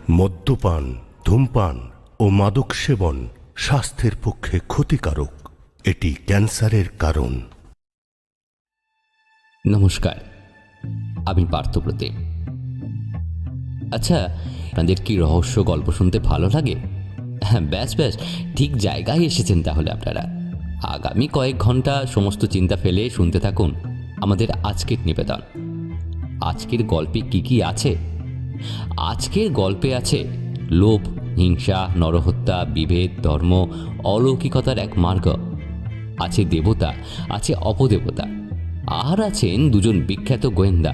মদ্যপান, ধূমপান ও মাদক সেবন স্বাস্থ্যের পক্ষে ক্ষতিকারক। এটি ক্যান্সারের কারণ। নমস্কার, আমি পার্থপ্রতিম। আচ্ছা, আপনাদের কি রহস্য গল্প শুনতে ভালো লাগে? হ্যাঁ, ব্যাস ঠিক জায়গায় এসেছেন তাহলে আপনারা। আগামী কয়েক ঘন্টা সমস্ত চিন্তা ফেলে শুনতে থাকুন আমাদের আজকের নিবেদন। আজকের গল্পে কি আছে? আজকের গল্পে আছে লোভ, হিংসা, নরহত্যা, বিভেদ, ধর্ম, অলৌকিকতার এক মার্গ। আছে দেবতা, আছে অপদেবতা, আর আছেন দুজন বিখ্যাত গোয়েন্দা।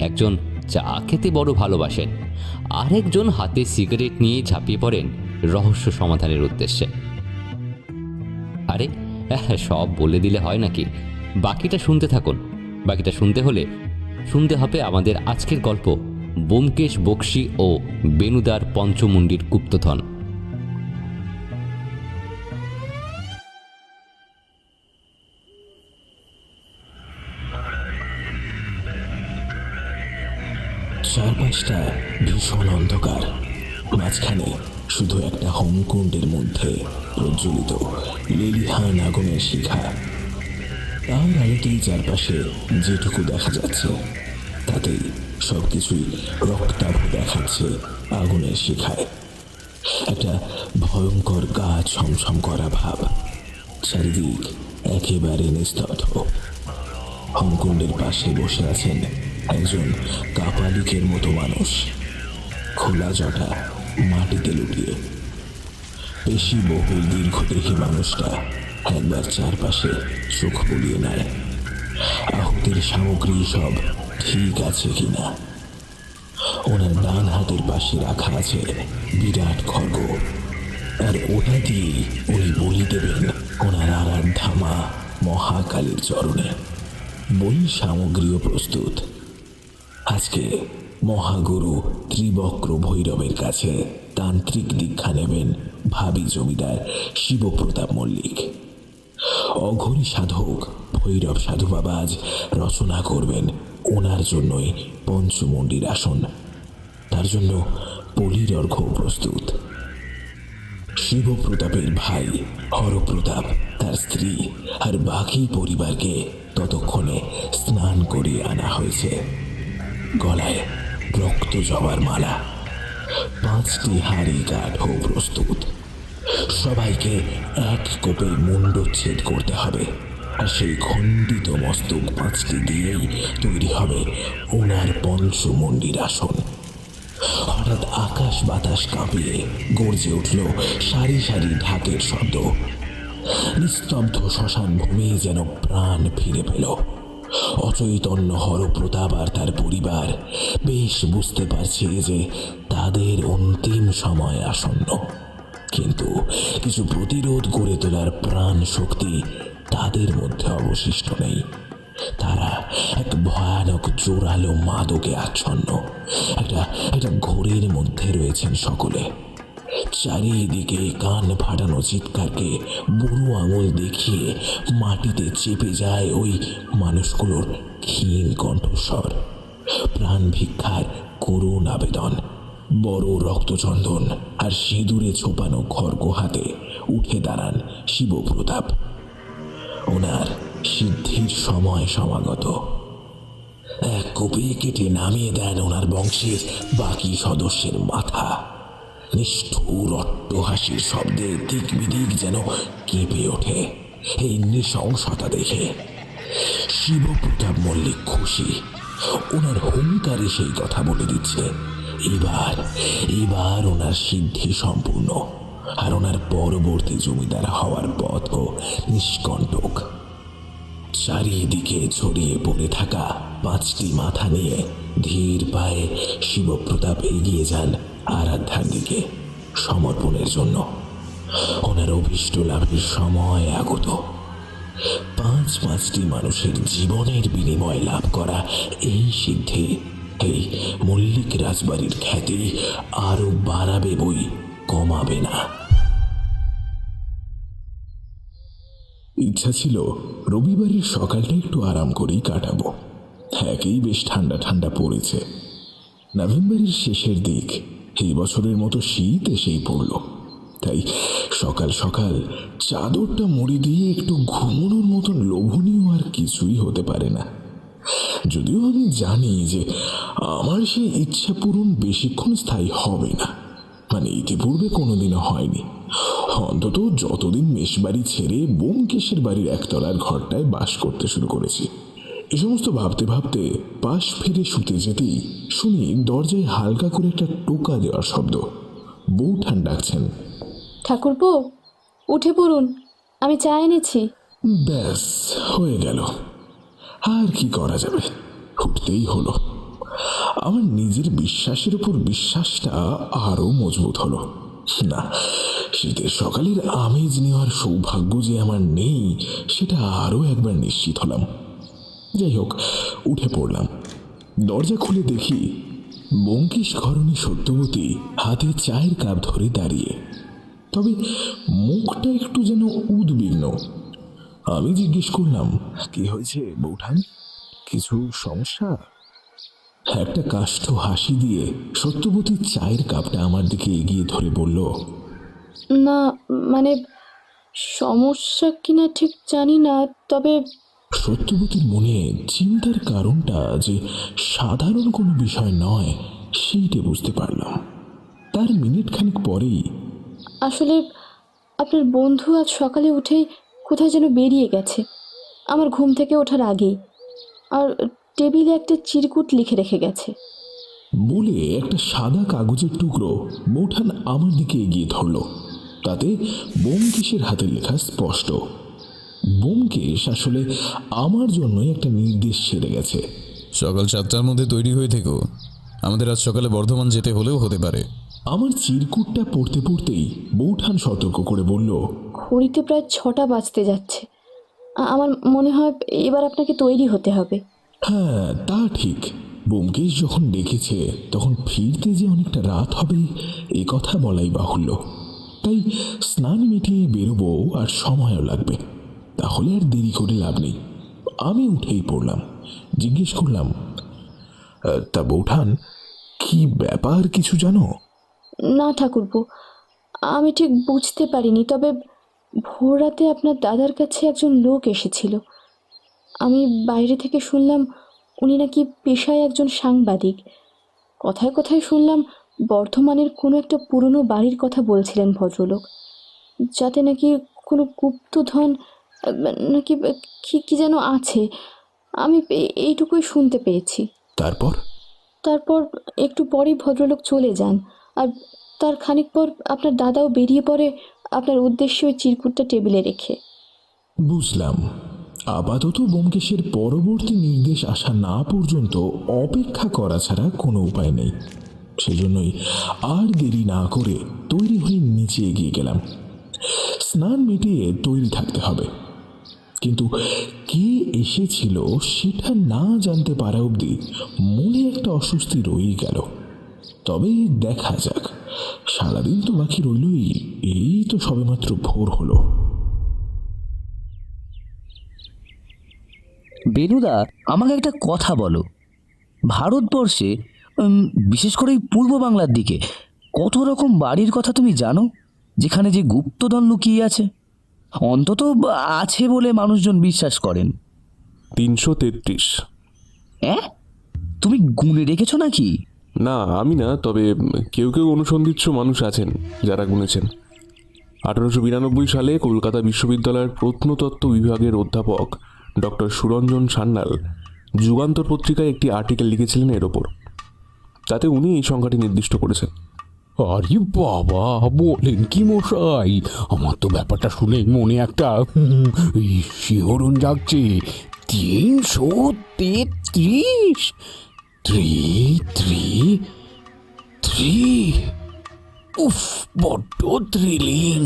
একজন চা খেতে বড় ভালোবাসেন, আর একজন হাতে সিগারেট নিয়ে ঝাঁপিয়ে পড়েন রহস্য সমাধানের উদ্দেশ্যে। আরে সব বলে দিলে হয় নাকি? বাকিটা শুনতে থাকুন। বাকিটা শুনতে হলে শুনতে হবে আমাদের আজকের গল্প, ব্যোমকেশ বক্সী ও বেনুদার পঞ্চমুণ্ডির গুপ্তধন। চারপাশটা ভীষণ অন্ধকার, মাঝখানে শুধু একটা হোমকুণ্ডের মধ্যে প্রজ্বলিত লেলিহান আগুনের শিখা। তার আলোতেই চারপাশে যেটুকু দেখা যাচ্ছে তাতেই সবকিছুই রক্তাভ দেখাচ্ছে আগুনের শিখায়। একটা ভয়ঙ্কর গা ছমছম করা ভাব, চারিদিক একেবারে নিস্তব্ধ। হোমকুণ্ডের পাশে বসে আছেন একজন কাপালিকের মতো মানুষ, খোলা জটা মাটিতে লুটিয়ে। পেশি বহুল দীর্ঘদেহী মানুষটা একবার চারপাশে চোখ বুলিয়ে নেয়, আহতের সামগ্রী সব ঠিক আছে কিনা। ওনার ডান হাতের পাশে রাখা আছে বিরাট খড়গ, আর ওটা দিয়েই উনি বলি দেবেন ওনার আরাধ্যা মা মহাকালীর চরণে। বলি সামগ্রীও প্রস্তুত। আজকে মহাগুরু ত্রিবক্র ভৈরবের কাছে তান্ত্রিক দীক্ষা নেবেন ভাবী জমিদার শিবপ্রতাপ মল্লিক। অঘরী সাধক ভৈরব সাধু বাবা আজ রচনা করবেন ওনার জন্যই পঞ্চমুণ্ডির আসন। তার জন্য বলির অর্ঘ্য প্রস্তুত। শিবপ্রতাপের ভাই হরপ্রতাপ, তার স্ত্রী আর বাকি পরিবারকে ততক্ষণে স্নান করিয়ে আনা হয়েছে। গলায় রক্ত জবার মালা, 5টি হাড়ি কাঠও প্রস্তুত। সবাইকে এক কোপে মুণ্ডচ্ছেদ করতে হবে, আর সেই খণ্ডিত মস্তক 5টি দিয়েই তৈরি হবে ওনার পঞ্চমুণ্ডির আসন। হঠাৎ আকাশ বাতাস কাঁপিয়ে গর্জে উঠল সারি সারি ঢাকের শব্দ। নিস্তব্ধ শ্মশান ভূমি যেন প্রাণ ফিরে পেল। অচৈতন্য হরপ্রতাপ আর তার পরিবার বেশ বুঝতে পারছে যে তাদের অন্তিম সময় আসন্ন, কিন্তু কিছু প্রতিরোধ গড়ে তোলার প্রাণ শক্তি তাদের মধ্যে অবশিষ্ট নেই। তারা এক ভয়ানক জোরালো মাদকে আচ্ছন্ন, একটা ঘোরের মধ্যে রয়েছেন সকলে। চারিদিকে কান ফাটানো চিৎকারকে বুড়ো আঙুল দেখিয়ে মাটিতে চেপে যায় ওই মানুষগুলোর ক্ষীণ কণ্ঠস্বর। প্রাণ ভিক্ষার করুণ আবেদন। বড় রক্তচন্দন আর সিঁদুরে ছোপানো খড়গ হাতে উঠে দাঁড়ান শিবপ্রতাপ। ওনার সিদ্ধির সময় সমাগত। এক কোপে কেটে নামিয়ে দেন ওনার বংশের বাকি সদস্যের মাথা। নিষ্ঠুর অট্টহাসির শব্দে দিক বিদিক যেন কেঁপে ওঠে। এই নৃশংসতা দেখে শিবপ্রতাপ মল্লিক খুশি। ওনার হুঙ্কারে সেই কথা বলে দিচ্ছে এবার ওনার সিদ্ধি সম্পূর্ণ, আর ওনার পরবর্তী জমিদার হওয়ার পথও নিষ্কণ্টক। চারিদিকে ছড়িয়ে পড়ে থাকা 5টি মাথা নিয়ে ধীর পায়ে শিবপ্রতাপ এগিয়ে যান আরাধ্যার দিকে সমর্পণের জন্য। ওনার অভীষ্ট লাভের সময় আগত। 5টি মানুষের জীবনের বিনিময়ে লাভ করা এই সিদ্ধি এই মল্লিক রাজবাড়ির খ্যাতি আরো বাড়াবে বই কমাবে না। ইচ্ছা ছিল রবিবারের সকালটা একটু আরাম করেই কাটাবো। একেই বেশ ঠান্ডা ঠান্ডা পড়েছে। নভেম্বরের শেষের দিক, এই বছরের মতো শীত এসেই পড়ল, তাই সকাল সকাল চাদরটা মুড়ি দিয়ে একটু ঘুমানোর মতন লোভনীয় আর কিছুই হতে পারে না। যদিও আমি জানি যে আমার সেই ইচ্ছা পূরণ বেশিক্ষণ স্থায়ী হবে না, মানে ইতিপূর্বে কোনোদিনও হয়নি। অন্তত যতদিন মেশবাড়ি ছেড়ে ব্যোমকেশের বাড়ির একতলার ঘরটায় বাস করতে শুরু করেছি। এ সমস্ত ভাবতে ভাবতে পাশ ফিরে শুতে যেতেই শুনি দরজায় হালকা করে একটা টোকা দেওয়ার শব্দ। বৌঠান ডাকছেন। ঠাকুরপো, উঠে পড়ুন, আমি চা এনেছি। ব্যাস হয়ে গেল, আর কি করা যাবে, উঠতেই হলো। আমার নিজের বিশ্বাসের উপর বিশ্বাসটা আরো মজবুত হলো। না, শীতের সকালের আমেজ নেওয়ার সৌভাগ্য যে আমার নেই সেটা আরো একবার নিশ্চিত হলাম। যাই হোক, উঠে পড়লাম। দরজা খুলে দেখি ব্যোমকেশ ঘরণী সত্যবতী হাতে চায়ের কাপ ধরে দাঁড়িয়ে, তবে মুখটা একটু যেন উদ্বিগ্ন। আমি জিজ্ঞেস করলাম, কি হয়েছে বৌঠান, কিছু সমস্যা? একটা কাষ্ঠ হাসি দিয়ে সত্যবতী চায়ের কাপটা আমার দিকে এগিয়ে ধরে বলল, না, মানে সমস্যা কিনা ঠিক জানি না, তবে সত্যবতীর মনে চিন্তার কারণটা যে সাধারণ কোনো বিষয় নয় সেইটা বুঝতে পারলাম। তার মিনিট খানিক পরেই, আসলে আপনার বন্ধু আজ সকালে উঠেই কোথায় যেন বেরিয়ে গেছে আমার ঘুম থেকে ওঠার আগেই, আর টেবিলে একটা চিরকুট লিখে রেখে গেছে। বলে একটা সাদা কাগজের টুকরো বৌঠান আমার দিকে এগিয়ে ধরল। তাতে ব্যোমকেশের হাতের লেখা স্পষ্ট। ব্যোমকেশ আসলে আমার জন্যই একটা নির্দেশ ছেড়ে গেছে। সকাল 7টার মধ্যে তৈরি হয়ে থেকো, আমাদের আজ সকালে বর্ধমান যেতে হলেও হতে পারে। আমার চিরকুটটা পড়তে পড়তেই বৌঠান সতর্ক করে বলল, ঘড়িতে প্রায় 6টা বাজতে যাচ্ছে, আমার মনে হয় এবার আপনাকে তৈরি হতে হবে। হ্যাঁ তা ঠিক, ব্যোমকেশ যখন ডেকেছে তখন ফিরতে যে অনেকটা রাত হবে এ কথা বলাই বাহুল্য। তাই স্নান মিটিয়ে বেরোবো আর সময়ও লাগবে, তাহলে আর দেরি করে লাভ নেই। আমি উঠেই পড়লাম, জিজ্ঞেস করলাম, তা বৌঠান কি ব্যাপার কিছু জানো? না ঠাকুরপো, আমি ঠিক বুঝতে পারিনি, তবে ভোর রাতে আপনার দাদার কাছে একজন লোক এসেছিল। আমি বাইরে থেকে শুনলাম উনি নাকি পেশায় একজন সাংবাদিক। কথায় কথায় শুনলাম বর্ধমানের কোনো একটা পুরনো বাড়ির কথা বলছিলেন ভদ্রলোক, যাতে নাকি কোনো গুপ্তধন নাকি কি কি যেন আছে। আমি এইটুকুই শুনতে পেয়েছি। তারপর একটু পরেই ভদ্রলোক চলে যান, আর তার খানিক পর আপনার দাদাও বেরিয়ে পড়ে আপনার উদ্দেশ্যে ওই চিরকুটটা টেবিলে রেখে। বুঝলাম। আপাতত ব্যোমকেশের পরবর্তী নির্দেশ আসা না পর্যন্ত অপেক্ষা করা ছাড়া কোনো উপায় নেই। সেজন্যই আর দেরি না করে তৈরি হয়ে নিচে এগিয়ে গেলাম। স্নান মিটিয়ে তৈরি থাকতে হবে, কিন্তু কে এসেছিল সেটা না জানতে পারা অবধি মনে একটা অস্বস্তি রয়েই গেল। তবে দেখা যাক, সারাদিন তো বাকি রইলই, এই তো সবেমাত্র ভোর হলো। বেনুদা, আমাকে একটা কথা বলো। ভারতবর্ষে বিশেষ করে এই পূর্ব বাংলার দিকে কত রকম বাড়ির কথা তুমি জানো, যেখানে যে গুপ্তধন লুকিয়ে আছে? অন্তত আছে বলে মানুষজন বিশ্বাস করেন। 333। হ্যাঁ, তুমি গুণে রেখেছো নাকি? না, আমি না, তবে কেউ কেউ অনুসন্ধিৎস মানুষ আছেন যারা গুনেছেন। 1892 সালে কলকাতা বিশ্ববিদ্যালয়ের প্রত্নতত্ত্ব বিভাগের অধ্যাপক ডক্টর সুরঞ্জন সান্যাল যুগান্তর পত্রিকায় একটি আর্টিকেল লিখেছিলেন এর ওপর। তাতে উনি এই সংখ্যাটি নির্দিষ্ট করেছেন। আরে বাবা, বলেন কি মশাই, আমার তো ব্যাপারটা শুনে মনে একটা শিহরণ জাগছে। 333, 333, উফ, বড্ড থ্রিলিং।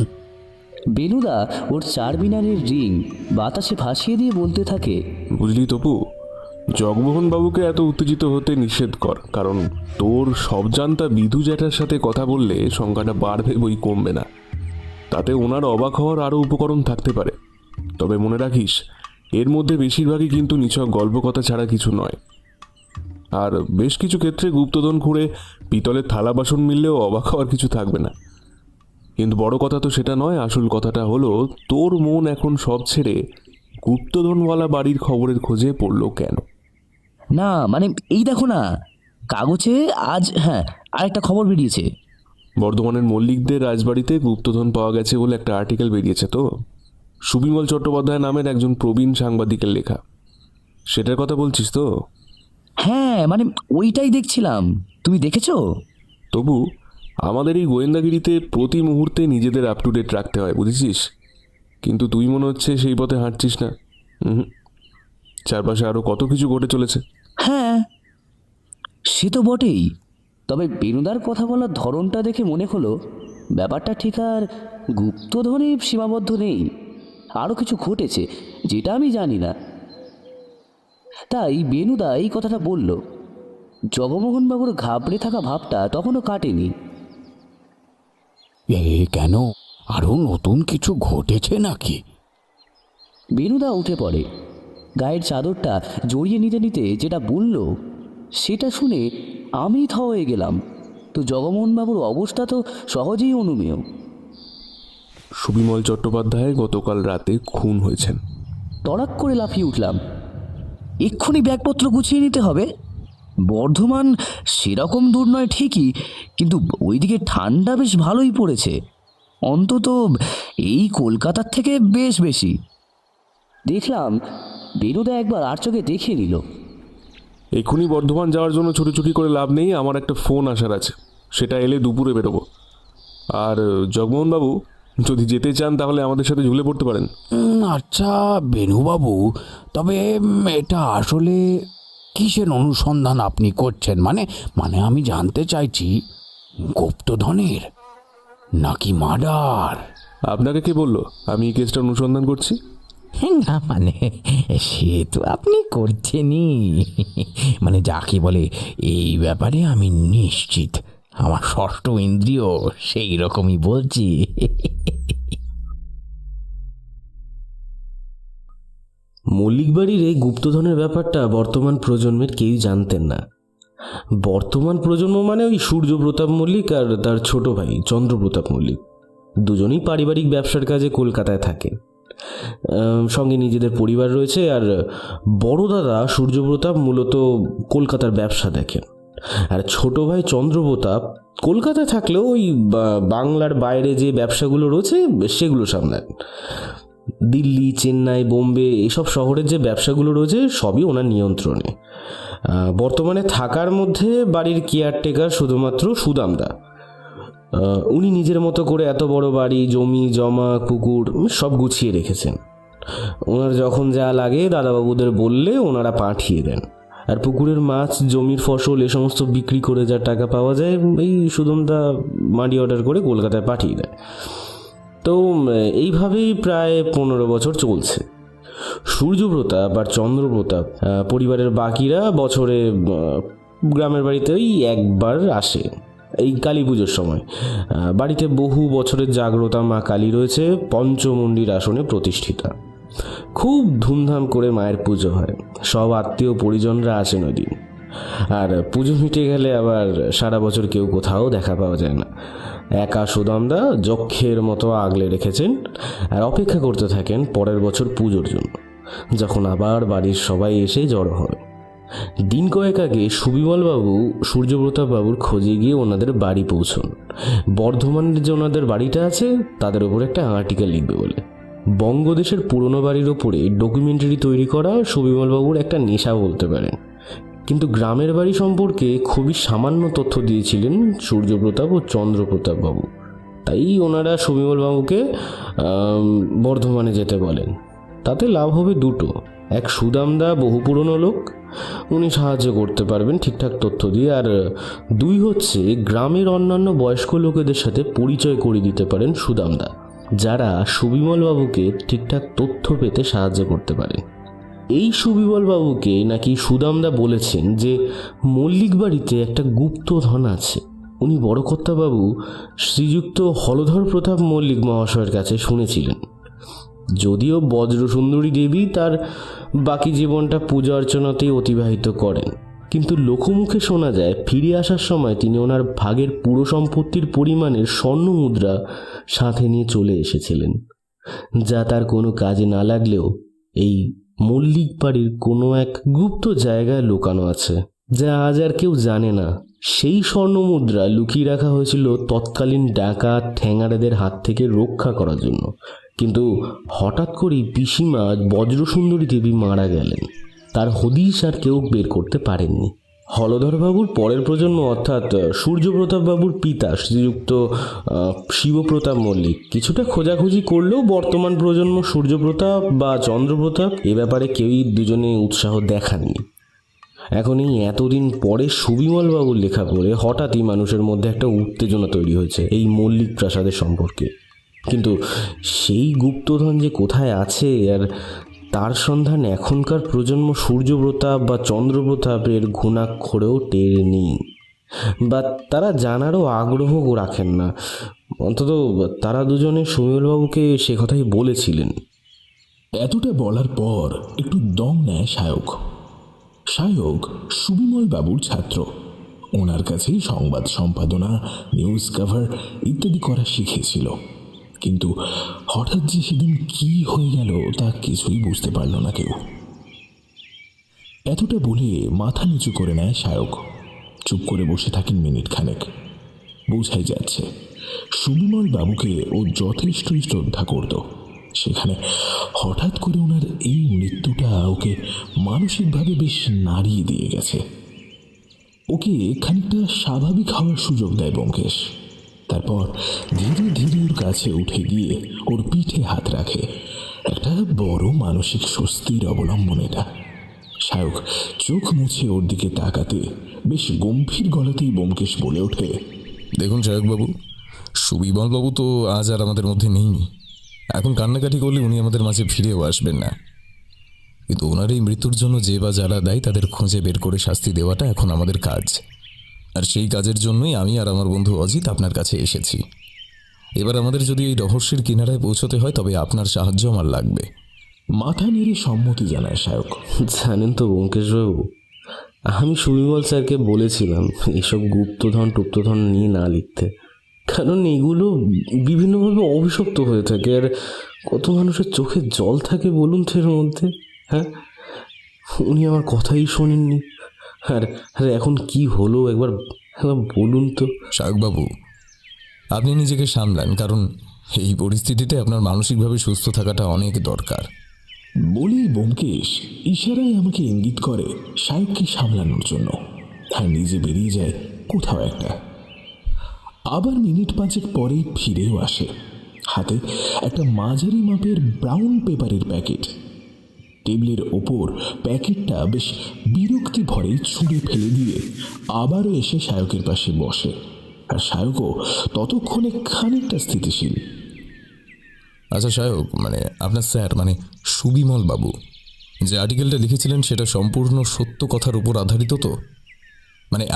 বেনুদা ওর 4 মিনারের রিং বাতাসে ভাসিয়ে দিয়ে বলতে থাকে, বুঝলি তপু, জগমোহন বাবুকে এত উত্তেজিত হতে নিষেধ কর, কারণ তোর সবজান্তা বিধু জ্যাঠার সাথে কথা বললে সংখ্যাটা বাড়বে বই কমবে না। তাতে ওনার অবাক হওয়ার আরও উপকরণ থাকতে পারে। তবে মনে রাখিস, এর মধ্যে বেশিরভাগই কিন্তু নিছক গল্প কথা ছাড়া কিছু নয়। আর বেশ কিছু ক্ষেত্রে গুপ্তধন খুঁড়ে পিতলের থালা বাসন মিললেও অবাক হওয়ার কিছু থাকবে না। কিন্তু বড় কথা তো সেটা নয়, আসল কথাটা হলো তোর মন এখন সব ছেড়ে গুপ্তধনওয়ালা বাড়ির খবরের খোঁজে পড়লো কেন? না মানে এই দেখো না, কাগজে আজ আরেকটা খবর বেরিয়েছে। বর্ধমানের মল্লিকদের রাজবাড়িতে গুপ্তধন পাওয়া গেছে বলে একটা আর্টিকেল বেরিয়েছে তো, সুবিমল চট্টোপাধ্যায় নামের একজন প্রবীণ সাংবাদিকের লেখা। সেটার কথা বলছিস তো? হ্যাঁ মানে ওইটাই দেখছিলাম, তুমি দেখেছো? তবু আমাদের এই গোয়েন্দাগিরিতে প্রতি মুহূর্তে নিজেদের আপ টু ডেট রাখতে হয়, বুঝেছিস? কিন্তু তুই মনে হচ্ছে সেই পথে হাঁটছিস না। চারপাশে আরও কত কিছু ঘটে চলেছে। হ্যাঁ সে তো বটেই, তবে বেনুদার কথা বলার ধরনটা দেখে মনে হলো ব্যাপারটা ঠিক আর গুপ্তধনে সীমাবদ্ধ নেই, আরও কিছু ঘটেছে যেটা আমি জানি না। তাই বেনুদা এই কথাটা বলল। জগমোহনবাবুর ঘাবড়ে থাকা ভাবটা তখনও কাটেনি। কেন, আরো নতুন কিছু ঘটেছে নাকি? বেনুদা উঠে পড়ে, গায়ের চাদরটা জড়িয়ে নিতে নিতে যেটা বলল সেটা শুনে আমি থ হয়ে গেলাম। তো জগমোহনবাবুর অবস্থা তো সহজেই অনুমেয়। সুবিমল চট্টোপাধ্যায় গতকাল রাতে খুন হয়েছেন। তড়াক করে লাফিয়ে উঠলাম। এক্ষুনি ব্যাগপত্র গুছিয়ে নিতে হবে। বর্ধমান সেরকম দূর নয় ঠিকই, কিন্তু ওইদিকে ঠান্ডা বেশ ভালোই পড়েছে, অন্তত এই কলকাতার থেকে বেশ বেশি। দেখলাম বেনুদা একবার আর চোখে দেখিয়ে নিল। এক্ষুনি বর্ধমান যাওয়ার জন্য ছুটোছুটি করে লাভ নেই, আমার একটা ফোন আসার আছে, সেটা এলে দুপুরে বেরোবো। আর জগমোহনবাবু যদি যেতে চান তাহলে আমাদের সাথে ঝুলে পড়তে পারেন। আচ্ছা বেনুবাবু, তবে এটা আসলে কিসের অনুসন্ধান আপনি করছেন? মানে আমি জানতে চাইছি, গুপ্তধনের নাকি মার্ডার? আপনাকে কে বললো আমি এই কেসটা অনুসন্ধান করছি? না মানে সে তো আপনি করছেনই, মানে যাকে বলে এই ব্যাপারে আমি নিশ্চিত, আমার ষষ্ঠ ইন্দ্রিয় সেই রকমই বলছি। মল্লিক বাড়ির এই গুপ্তধনের ব্যাপারটা বর্তমান প্রজন্মের কেউই জানতেন না। বর্তমান প্রজন্ম মানে ওই সূর্যপ্রতাপ মল্লিক আর তার ছোট ভাই চন্দ্রপ্রতাপ মল্লিক, দুজনেই পারিবারিক ব্যবসার কাজে কলকাতায় থাকেন। সঙ্গে নিজেদের পরিবার রয়েছে। আর বড় দাদা সূর্যপ্রতাপ মূলত কলকাতার ব্যবসা দেখেন, আর ছোট ভাই চন্দ্রপ্রতাপ কলকাতায় থাকলেও ওই বাংলার বাইরে যে ব্যবসাগুলো রয়েছে সেগুলো সামলান। দিল্লি, চেন্নাই, বোম্বে এসব শহরের যে ব্যবসাগুলো রয়েছে সবই ওনার নিয়ন্ত্রণে। বর্তমানে থাকার মধ্যে বাড়ির কেয়ারটেকার শুধুমাত্র সুদামদা। উনি নিজের মতো করে এত বড় বাড়ি, জমি জমা, পুকুর সব গুছিয়ে রেখেছেন। ওনার যখন যা লাগে দাদাবাবুদের বললে ওনারা পাঠিয়ে দেন। আর পুকুরের মাছ, জমির ফসল এ সমস্ত বিক্রি করে যা টাকা পাওয়া যায় এই সুদামদা মানি অর্ডার করে কলকাতায় পাঠিয়ে দেয়। তো এইভাবেই প্রায় 15 বছর চলছে। সূর্যপ্রতাপ আর চন্দ্রপ্রতাপ পরিবারের বাকিরা বছরে গ্রামের বাড়িতে ওই একবার আসে, এই কালী পুজোর সময়। বাড়িতে বহু বছরের জাগ্রতা মা কালী রয়েছে, পঞ্চমুণ্ডির আসনে প্রতিষ্ঠিতা। খুব ধুমধাম করে মায়ের পুজো হয়, সব আত্মীয় পরিজনরা আসেন ওই দিন। আর পুজো মিটে গেলে আবার সারা বছর কেউ কোথাও দেখা পাওয়া যায় না। একা সুদামদা যক্ষের মতো আগলে রেখেছেন আর অপেক্ষা করতে থাকেন পরের বছর পুজোর জন্য, যখন আবার বাড়ির সবাই এসে জড়ো হবে। দিন কয়েক আগে সুবিমলবাবু সূর্যপ্রতাপ বাবুর খোঁজে গিয়ে ওনাদের বাড়ি পৌঁছন। বর্ধমানের যে ওনাদের বাড়িটা আছে তাদের ওপর একটা আর্টিকেল লিখবে বলে। বঙ্গদেশের পুরনো বাড়ির ওপরে ডকুমেন্টারি তৈরি করা সুবিমলবাবুর একটা নেশা বলতে পারেন। কিন্তু গ্রামের বাড়ি সম্পর্কে খুবই সামান্য তথ্য দিয়েছিলেন সূর্যপ্রতাপ ও চন্দ্রপ্রতাপ বাবু। তাই ওনারা সুবিমলবাবুকে বর্ধমানে যেতে বলেন। তাতে লাভ হবে দুটো, এক সুদামদা বহু পুরনো লোক, উনি সাহায্য করতে পারবেন ঠিকঠাক তথ্য দিয়ে, আর দুই হচ্ছে গ্রামের অন্যান্য বয়স্ক লোকেদের সাথে পরিচয় করে দিতে পারেন সুদামদা, যারা সুবিমলবাবুকে ঠিকঠাক তথ্য পেতে সাহায্য করতে পারেন। এই সুবিমলবাবুকে নাকি সুদামদা বলেছেন যে মল্লিক বাড়িতে একটা গুপ্তধন আছে। উনি বড়কর্তাবাবু শ্রীযুক্ত হলধর প্রতাপ মল্লিক মহাশয়ের কাছে শুনেছিলেন। যদিও বজ্রসুন্দরী দেবী তার বাকি জীবনটা পূজা অর্চনাতেই অতিবাহিত করেন, কিন্তু লোকমুখে শোনা যায় ফিরে আসার সময় তিনি ওনার ভাগের পুরো সম্পত্তির পরিমাণের স্বর্ণ মুদ্রা সাথে নিয়ে চলে এসেছিলেন, যা তার কোনো কাজে না লাগলেও এই মল্লিক বাড়ির কোনো এক গুপ্ত জায়গায় লুকানো আছে, যা আজ আর কেউ জানে না। সেই স্বর্ণ মুদ্রা লুকিয়ে রাখা হয়েছিল তৎকালীন ডাকাত ঠ্যাঙাড়েদের হাত থেকে রক্ষা করার জন্য। কিন্তু হঠাৎ করেই পিসিমা বজ্রসুন্দরী দেবী মারা গেলেন। তার হদিশ আর কেউ বের করতে পারেননি। হলধরবাবুর পরের প্রজন্ম অর্থাৎ সূর্যপ্রতাপবাবুর পিতা শ্রীযুক্ত শিবপ্রতাপ মল্লিক কিছুটা খোঁজাখুঁজি করলেও বর্তমান প্রজন্ম সূর্যপ্রতাপ বা চন্দ্রপ্রতাপ এ ব্যাপারে কেউই দুজনে উৎসাহ দেখাননি। এখন এই এতদিন পরে সুবিমলবাবুর লেখা পড়ে হঠাৎই মানুষের মধ্যে একটা উত্তেজনা তৈরি হয়েছে এই মল্লিক প্রাসাদের সম্পর্কে। কিন্তু সেই গুপ্তধন যে কোথায় আছে আর তার সন্ধান এখনকার প্রজন্ম সূর্যপ্রতাপ বা চন্দ্রপ্রতাপের ঘুণাক্ষরেও টের নেই, বা তারা জানারও আগ্রহ রাখেন না। অন্তত তারা দুজনে সুবিমলবাবুকে সে কথাই বলেছিলেন। এতটা বলার পর একটু দম নেয় সায়ক। সায়ক সুবিমল বাবুর ছাত্র। ওনার কাছেই সংবাদ সম্পাদনা, নিউজ কভার ইত্যাদি করা শিখেছিল। কিন্তু হঠাৎ যে সেদিন কি হয়ে গেল তা কিছুই বুঝতে পারল না কেউ। এতটা বলে মাথা নিচু করে নেয় সায়ক। চুপ করে বসে থাকেন মিনিট খানেক। বোঝাই যাচ্ছে সুবিমল বাবুকে ও যথেষ্টই শ্রদ্ধা করত। সেখানে হঠাৎ করে ওনার এই মৃত্যুটা ওকে মানসিকভাবে বেশ নাড়িয়ে দিয়ে গেছে। ওকে খানিকটা স্বাভাবিক হওয়ার সুযোগ দেয় ব্যোমকেশ। তারপর ধীরে ধীরে ওর কাছে উঠে গিয়ে ওর পিঠে হাত রাখে। একটা বড় মানসিক স্বস্তির অবলম্বন এটা। সায়ক চোখ মুছে ওর দিকে তাকাতে বেশ গম্ভীর গলাতেই ব্যোমকেশ বলে ওঠে, দেখুন সায়কবাবু, সুবিমলবাবু তো আজ আর আমাদের মধ্যে নেই। এখন কান্নাকাটি করলে উনি আমাদের মাঝে ফিরেও আসবেন না। কিন্তু ওনার এই মৃত্যুর জন্য যে বা যারা দায়ী তাদের খুঁজে বের করে শাস্তি দেওয়াটা এখন আমাদের কাজ। আর সেই কাজের জন্যই আমি আর আমার বন্ধু অজিত আপনার কাছে এসেছি। এবার আমাদের যদি এই রহস্যের কিনারায় পৌঁছতে হয় তবে আপনার সাহায্য আমার লাগবে। মাথা নেড়ে সম্মতি জানায় সায়ক। জানেন তো ব্যোমকেশবাবু, আমি সুবিমল স্যারকে বলেছিলাম এসব গুপ্তধন নিয়ে না লিখতে, কারণ এগুলো বিভিন্নভাবে অভিশপ্ত হয়ে থাকে আর কত মানুষের চোখে জল থাকে বলুন তো এর মধ্যে। হ্যাঁ, উনি আমার কথাই শোনেননি। আর এখন কি হলো একবার বলুন তো। সায়কবাবু, আপনি নিজেকে সামলান, কারণ এই পরিস্থিতিতে আপনার মানসিকভাবে সুস্থ থাকাটা অনেক দরকার। বলেই ব্যোমকেশ ইশারায় আমাকে ইঙ্গিত করে সায়ককে সামলানোর জন্য। আর নিজে বেরিয়ে যায় কোথাও একটা। আবার মিনিট পাঁচেক পরেই ফিরেও আসে, হাতে একটা মাঝারি মাপের ব্রাউন পেপারের প্যাকেট। টেবিলের ওপর প্যাকেটটা বেশ বিরক্তি ভরে ছুঁড়ে ফেলে দিয়ে আবারও এসে সায়কের পাশে বসে। আর সায়কও ততক্ষণে খানিকটা স্থিতিশীল। আচ্ছা সায়ক, আপনার স্যার সুবিমল বাবু যে আর্টিকেলটা লিখেছিলেন সেটা সম্পূর্ণ সত্য কথার উপর আধারিত তো?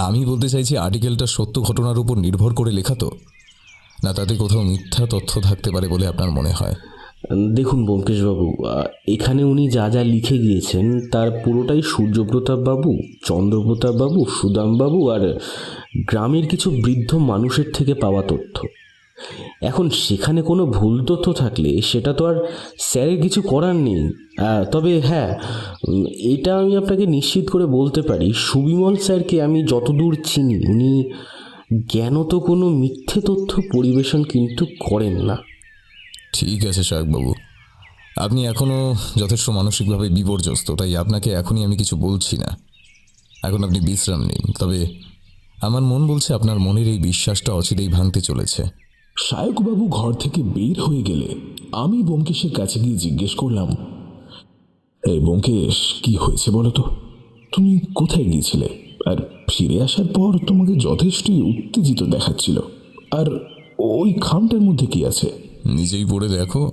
আমি বলতে চাইছি আর্টিকেলটা সত্য ঘটনার উপর নির্ভর করে লেখা তো, না তাতে কোথাও মিথ্যা তথ্য থাকতে পারে বলে আপনার মনে হয়? দেখুন ব্যোমকেশবাবু, এখানে উনি যা যা লিখে গিয়েছেন তার পুরোটাই সূর্যপ্রতাপবাবু, চন্দ্রপ্রতাপবাবু, সুদামবাবু আর গ্রামের কিছু বৃদ্ধ মানুষের থেকে পাওয়া তথ্য। এখন সেখানে কোনো ভুল তথ্য থাকলে সেটা তো আর স্যারের কিছু করার নেই। তবে হ্যাঁ, এটা আমি আপনাকে নিশ্চিত করে বলতে পারি, সুবিমল স্যারকে আমি যতদূর চিনি উনি জ্ঞানত কোনো মিথ্যে তথ্য পরিবেশন কিন্তু করেন না। ঠিক আছে সায়কবাবু, আপনি এখনও যথেষ্ট মানসিকভাবে বিপর্যস্ত, তাই আপনাকে এখনই আমি কিছু বলছি না। এখন আপনি বিশ্রাম নিন। তবে আমার মন বলছে আপনার মনের এই বিশ্বাসটা অচিরেই ভাঙতে চলেছে। সায়কবাবু ঘর থেকে বের হয়ে গেলে আমি ব্যোমকেশের কাছে গিয়ে জিজ্ঞেস করলাম, এই ব্যোমকেশ, কি হয়েছে বলো তো? তুমি কোথায় গিয়েছিলে? আর ফিরে আসার পর তোমাকে যথেষ্টই উত্তেজিত দেখাচ্ছিল। আর ওই খামটার মধ্যে কি আছে? নিজেই পড়ে দেখো।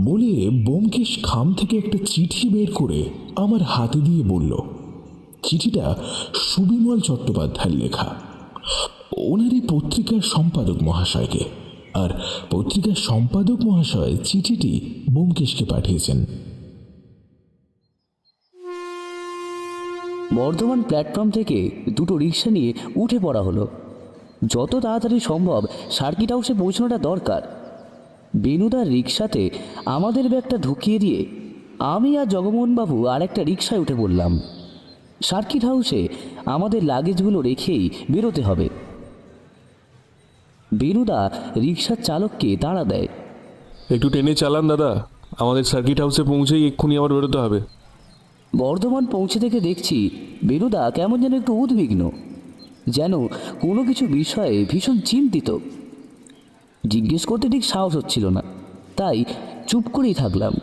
বলে ব্যোমকেশ খাম থেকে একটা চিঠি বের করে আমার হাতে দিয়ে বলল, চিঠিটা সুবিমল চট্টোপাধ্যায়ের লেখা, ওনারই পত্রিকার সম্পাদক মহাশয়কে। আর পত্রিকার সম্পাদক মহাশয় চিঠিটি ব্যোমকেশকে পাঠিয়েছেন। বর্ধমান প্ল্যাটফর্ম থেকে দুটো রিক্সা নিয়ে উঠে পড়া হলো। যত তাড়াতাড়ি সম্ভব সার্কিট হাউসে পৌঁছানোটা দরকার। বেনুদার রিক্সাতে আমাদের ব্যাগটা ঢুকিয়ে দিয়ে আমি আর জগমোহনবাবু আর একটা রিক্সায় উঠে পড়লাম। সার্কিট হাউসে আমাদের লাগেজগুলো রেখেই বেরোতে হবে। বেনুদা রিক্সার চালককে তাড়া দেয়। একটু টেনে চালান দাদা, আমাদের সার্কিট হাউসে পৌঁছেই এক্ষুনি আবার বেরোতে হবে। বর্ধমান পৌঁছে থেকে দেখছি বেনুদা কেমন যেন একটু উদ্বিগ্ন, যেন কোনো কিছু বিষয়ে ভীষণ চিন্তিত। জিজ্ঞেস করতে ঠিক সাহস হচ্ছিল না, তাই চুপ করেই থাকলাম।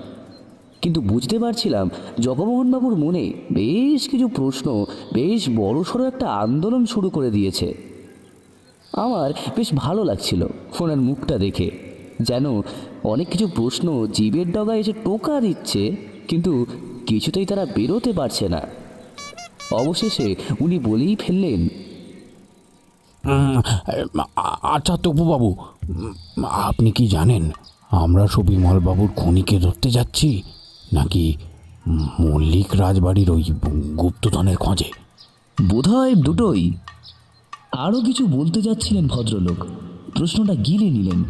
কিন্তু বুঝতে পারছিলাম জগমোহনবাবুর মনে বেশ কিছু প্রশ্ন বেশ বড়সড় একটা আন্দোলন শুরু করে দিয়েছে। আমার বেশ ভালো লাগছিল ওনার মুখটা দেখে, যেন অনেক কিছু প্রশ্ন জীবের ডগায় এসে টোকা দিচ্ছে, কিন্তু কিছুতেই তারা বেরোতে পারছে না। অবশেষে উনি বলেই ফেললেন, আচ্ছা তপুবাবু, আপনি কি জানেন আমরা সুবিমল বাবুর খুনিকে ধরতে যাচ্ছি, নাকি মল্লিক রাজবাড়ির ওই গুপ্তধনের খোঁজে? বোধহয় দুটোই। আরও কিছু বলতে যাচ্ছিলেন ভদ্রলোক, প্রশ্নটা গিলে নিলেন,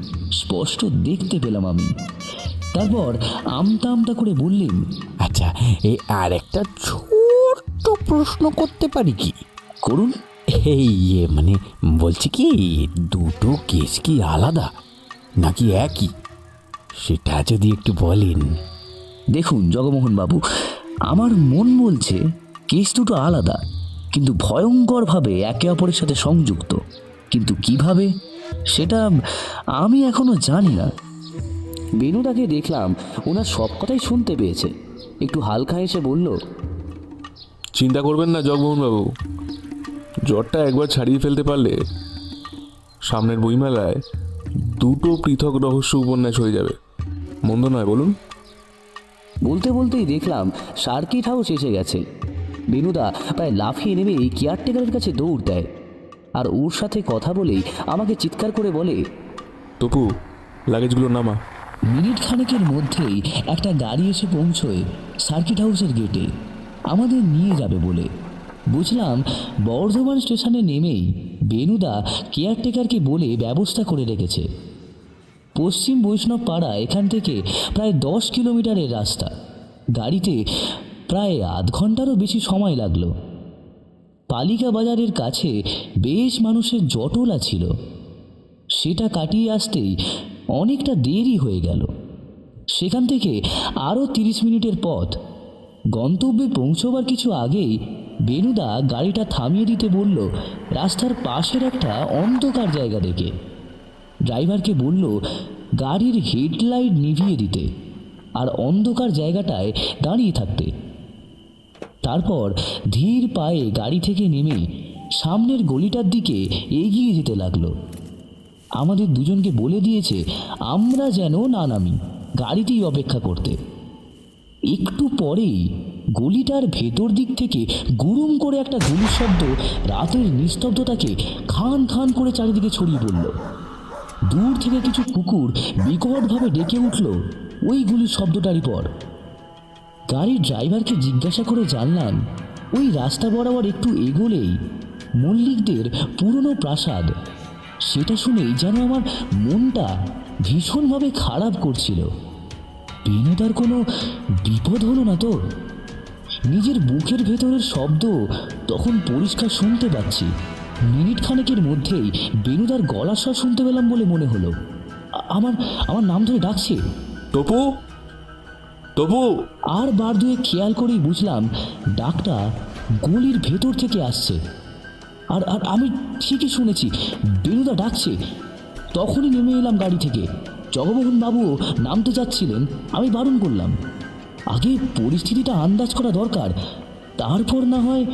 স্পষ্ট দেখতে পেলাম আমি। তারপর আমতা আমতা করে বললেন, আচ্ছা, এই আর একটা ছোট্ট প্রশ্ন করতে পারি কি? করুন। এই মানে বলছি কি, দুটো কেস কি আলাদা নাকি একই, সেটা যদি একটু বলেন। দেখুন জগমোহনবাবু, আমার মন বলছে কেস দুটো আলাদা, কিন্তু ভয়ঙ্করভাবে একে অপরের সাথে সংযুক্ত। কিন্তু কিভাবে সেটা আমি এখনো জানি না। বেনুদাকে দেখলাম ওনার সব কথাই শুনতে পেয়েছে, একটু হালকা এসে বলল, চিন্তা করবেন না জগমোহনবাবু, জ্বরটা একবার ছাড়িয়ে ফেলতে পারলে সামনের বইমেলায় দুটো পৃথক রহস্য উপন্যাস হয়ে যাবে। মন্দ নয়, বলুন। বলতে বলতেই দেখলাম সার্কিট হাউস এসে গেছে। বেনুদা প্রায় লাফিয়ে নেমেই কেয়ারটেকারের কাছে দৌড় দেয়, আর ওর সাথে কথা বলেই আমাকে চিৎকার করে বলে, তপু, লাগেজগুলো নামা। মিনিট খানেকের মধ্যেই একটা গাড়ি এসে পৌঁছয় সার্কিট হাউসের গেটে, আমাদের নিয়ে যাবে বলে। বুঝলাম বর্ধমান স্টেশনে নেমেই বেনুদা কেয়ারটেকারকে বলে ব্যবস্থা করে রেখেছে। পশ্চিম বৈষ্ণব পাড়া এখান থেকে প্রায় 10 কিলোমিটারের রাস্তা। গাড়িতে প্রায় আধ ঘন্টারও বেশি সময় লাগলো। পালিকা বাজারের কাছে বেশ মানুষের জটলা ছিল, সেটা কাটিয়ে আসতেই অনেকটা দেরি হয়ে গেল। সেখান থেকে আরও 30 মিনিটের পথ। গন্তব্যে পৌঁছবার কিছু আগেই বেনুদা গাড়িটা থামিয়ে দিতে বলল রাস্তার পাশের একটা অন্ধকার জায়গা দেখে। ড্রাইভারকে বলল গাড়ির হেডলাইট নিভিয়ে দিতে আর অন্ধকার জায়গাটায় দাঁড়িয়ে থাকতে। তারপর ধীর পায়ে গাড়ি থেকে নেমে সামনের গলিটার দিকে এগিয়ে যেতে লাগলো। আমাদের দুজনকে বলে দিয়েছে আমরা যেন না নামি, গাড়িতেই অপেক্ষা করতে। একটু পরেই গলিটার ভেতর দিক থেকে গুরুম করে একটা গুলির শব্দ রাতের নিস্তব্ধতাকে খান খান করে চারিদিকে ছড়িয়ে পড়ল। দূর থেকে কিছু কুকুর বিকটভাবে ডেকে উঠল ওই গুলির শব্দটারই পর। গাড়ির ড্রাইভারকে জিজ্ঞাসা করে জানলাম ওই রাস্তা বরাবর একটু এগোলেই মল্লিকদের পুরনো প্রাসাদ। সেটা শুনেই যেন আমার মনটা ভীষণভাবে খারাপ করছিল। বেনুদার কোনো বিপদ হলো না তো? নিজের বুকের ভেতরের শব্দ তখন পরিষ্কার শুনতে পাচ্ছি। মিনিট খানেকের মধ্যেই বেনুদার গলার স্বর শুনতে পেলাম বলে মনে হলো। আমার নাম ধরে ডাকছে, তপু, তপু। আর বার দুয়ে খেয়াল করেই বুঝলাম ডাকটা গলির ভেতর থেকে আসছে। আর আর আমি ঠিকই শুনেছি, বেনুদা ডাকছে। তখনই নেমে এলাম গাড়ি থেকে। জগমোহনবাবুও নামতে যাচ্ছিলেন, আমি বারণ করলাম। আগে পরিস্থিতিটা আন্দাজ করা দরকার, তারপর না হয়।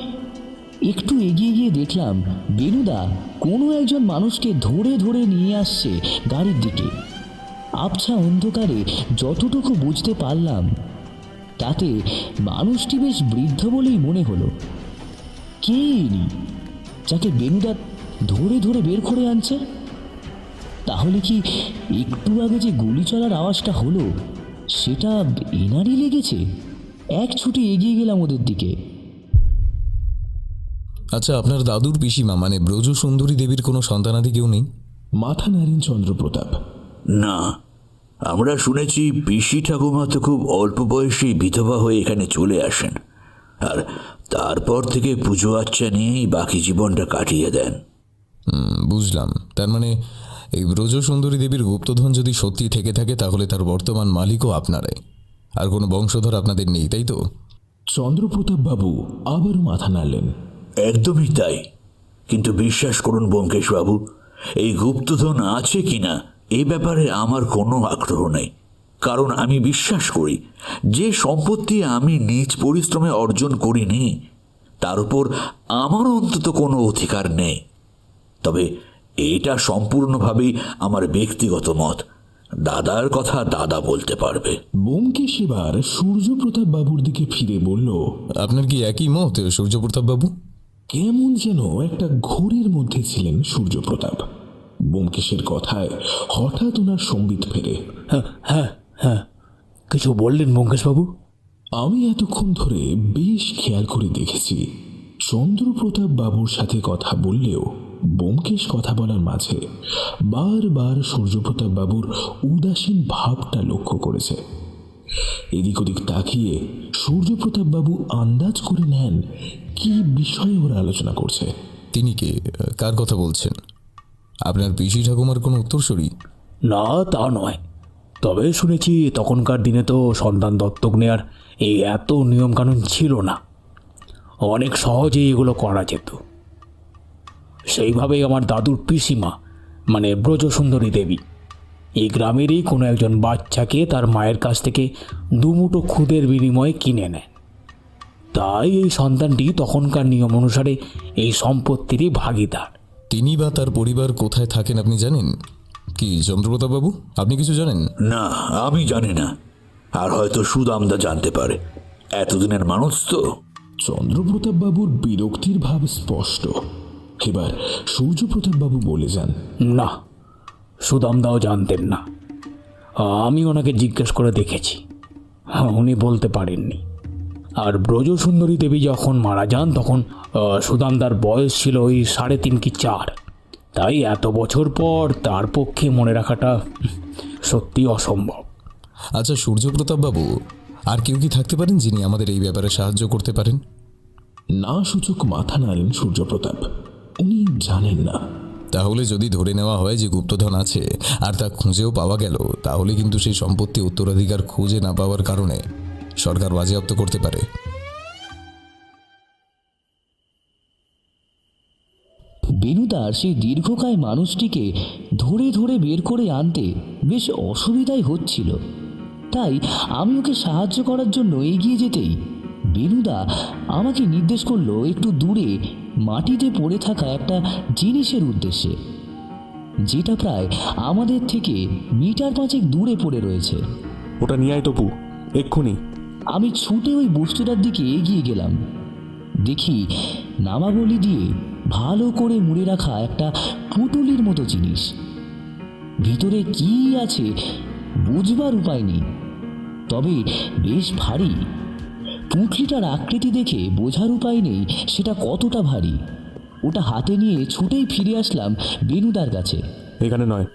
একটু এগিয়ে গিয়ে দেখলাম বেনুদা কোনো একজন মানুষকে ধরে ধরে নিয়ে আসছে গাড়ির দিকে। আবছা অন্ধকারে যতটুকু বুঝতে পারলাম তাতে মানুষটি বেশ বৃদ্ধ বলেই মনে হলো। কে ইনি যাকে বেনুদা ধরে ধরে বের করে আনছে? তাহলে কি একটু আগে যে গুলি চলার আওয়াজটা হলো সেটা এনারই লেগেছে? এক ছুটে এগিয়ে গেলাম ওদের দিকে। আচ্ছা, আপনার দাদুর পিসিমা মানে ব্রজ সুন্দরী দেবীর কোনো সন্তানাদি কেউ নেই? মাথা নাড়েন চন্দ্রপ্রতাপ। না, আমরা শুনেছি পিসি ঠাকুমা তো খুব অল্প বয়সেই বিধবা হয়ে এখানে চলে আসেন, আর তারপর থেকে পুজো আচ্চা নিয়েই বাকি জীবনটা কাটিয়ে দেন। বুঝলাম। তার মানে এই ব্রজ সুন্দরী দেবীর গুপ্তধন যদি সত্যি থেকে থাকে তাহলে তার বর্তমান মালিকও আপনারাই, আর কোনো বংশধর আপনাদের নেই, তাই তো? চন্দ্রপ্রতাপ বাবু আবারও মাথা নাড়লেন। একদমই তাই, কিন্তু বিশ্বাস করুন ব্যোমকেশ বাবু, এই গুপ্তধন আছে কিনা এই ব্যাপারে আমার কোনো আগ্রহ নেই। কারণ আমি বিশ্বাস করি যে সম্পত্তি আমি নিজ পরিশ্রমে অর্জন করিনি তার উপর আমার অন্তত কোনো অধিকার নেই। তবে এটা সম্পূর্ণভাবেই আমার ব্যক্তিগত মত, দাদার কথা দাদা বলতে পারবে। ব্যোমকেশ এবার সূর্যপ্রতাপ বাবুর দিকে ফিরে বলল, আপনার কি একই মত সূর্যপ্রতাপ বাবু? কেমন যেন একটা ঘোরের মধ্যে ছিলেন সূর্যপ্রতাপ। ব্যোমকেশের কথায় হঠাৎ ওনার সম্বিত ফেরে। হ্যাঁ হ্যাঁ, কিছু বললেন ব্যোমকেশবাবু? আমি এতক্ষণ ধরে বেশ খেয়াল করে দেখেছি, চন্দ্রপ্রতাপ বাবুর সাথে কথা বললেও ব্যোমকেশ কথা বলার মাঝে বারবার সূর্যপ্রতাপ বাবুর উদাসীন ভাবটা লক্ষ্য করেছে। এদিক ওদিক তাকিয়ে সূর্যপ্রতাপ বাবু আন্দাজ করে নেন কি বিষয়ে ওরা আলোচনা করছে। তিনি কে? কার কথা বলছেন? আপনার পিসি ঠাকুমার কোনো উত্তরসূরি? না, তা নয়। তবে শুনেছি তখনকার দিনে তো সন্তান দত্তক নেয়ার এই এত নিয়মকানুন ছিল না, অনেক সহজেই এগুলো করা যেত। সেইভাবেই আমার দাদুর পিসিমা মানে ব্রজসুন্দরী দেবী এই গ্রামেরই কোনো একজন বাচ্চাকে তার মায়ের কাছ থেকে দুমুঠো খুদের বিনিময়ে কিনে নেয়। তাই এই সন্তানটি তখনকার নিয়ম অনুসারে এই সম্পত্তিরই ভাগীদার। তিনি বা তার পরিবার কোথায় থাকেন আপনি জানেন কি চন্দ্রপ্রতাপ বাবু? আপনি কিছু জানেন? না, আমি জানি না, আর হয়তো সুদামদা জানতে পারে, এতদিনের মানুষ তো। চন্দ্রপ্রতাপ বাবুর বিরক্তির ভাব স্পষ্ট। এবার সূর্যপ্রতাপ বাবু বলে যান, না, সুদামদাও জানতেন না। আমি ওনাকে জিজ্ঞেস করে দেখেছি, উনি বলতে পারেননি। আর ব্রজসুন্দরী দেবী যখন মারা যান তখন সুদামদার বয়স ছিল ওই 3.5 কি 4। তাই এত বছর পর তার পক্ষে মনে রাখাটা সত্যি অসম্ভব। আচ্ছা সূর্যপ্রতাপ বাবু, আর কেউ কি থাকতে পারেন যিনি আমাদের এই ব্যাপারে সাহায্য করতে পারেন? না সূচক মাথা নাড়েন সূর্যপ্রতাপ। উনি জানেন না। তাহলে যদি ধরে নেওয়া হয় যে গুপ্তধন আছে আর তা খুঁজেও পাওয়া গেল, তাহলে কিন্তু সেই সম্পত্তি উত্তরাধিকার খুঁজে না পাওয়ার কারণে সরকার বাজেয়াপ্ত করতে পারে। বেনুদার সেই দীর্ঘকায় মানুষটিকে ধরে ধরে বের করে আনতে বেশ অসুবিধাই হচ্ছিল। তাই আমি ওকে সাহায্য করার জন্য এগিয়ে যেতেই বেনুদা আমাকে নির্দেশ করলো একটু দূরে মাটিতে পড়ে থাকা একটা জিনিসের উদ্দেশ্যে, যেটা প্রায় আমাদের থেকে মিটার 5 দূরে পড়ে রয়েছে। ওটা নিয়ে আয় তপু, এক্ষুনি। আমি ছুটে ওই বস্তুটার দিকে এগিয়ে গেলাম। দেখি নামাবলি দিয়ে ভালো করে মুড়ে রাখা একটা পুটুলির মতো জিনিস। ভিতরে কি আছে বুঝবার উপায় নেই, তবে বেশ ভারী। পুঁটলিটার আকৃতি দেখে বোঝার উপায় নেই সেটা কতটা ভারী। ওটা হাতে নিয়ে ছুটেই ফিরে আসলাম বেনুদার কাছে। এখানে নয়,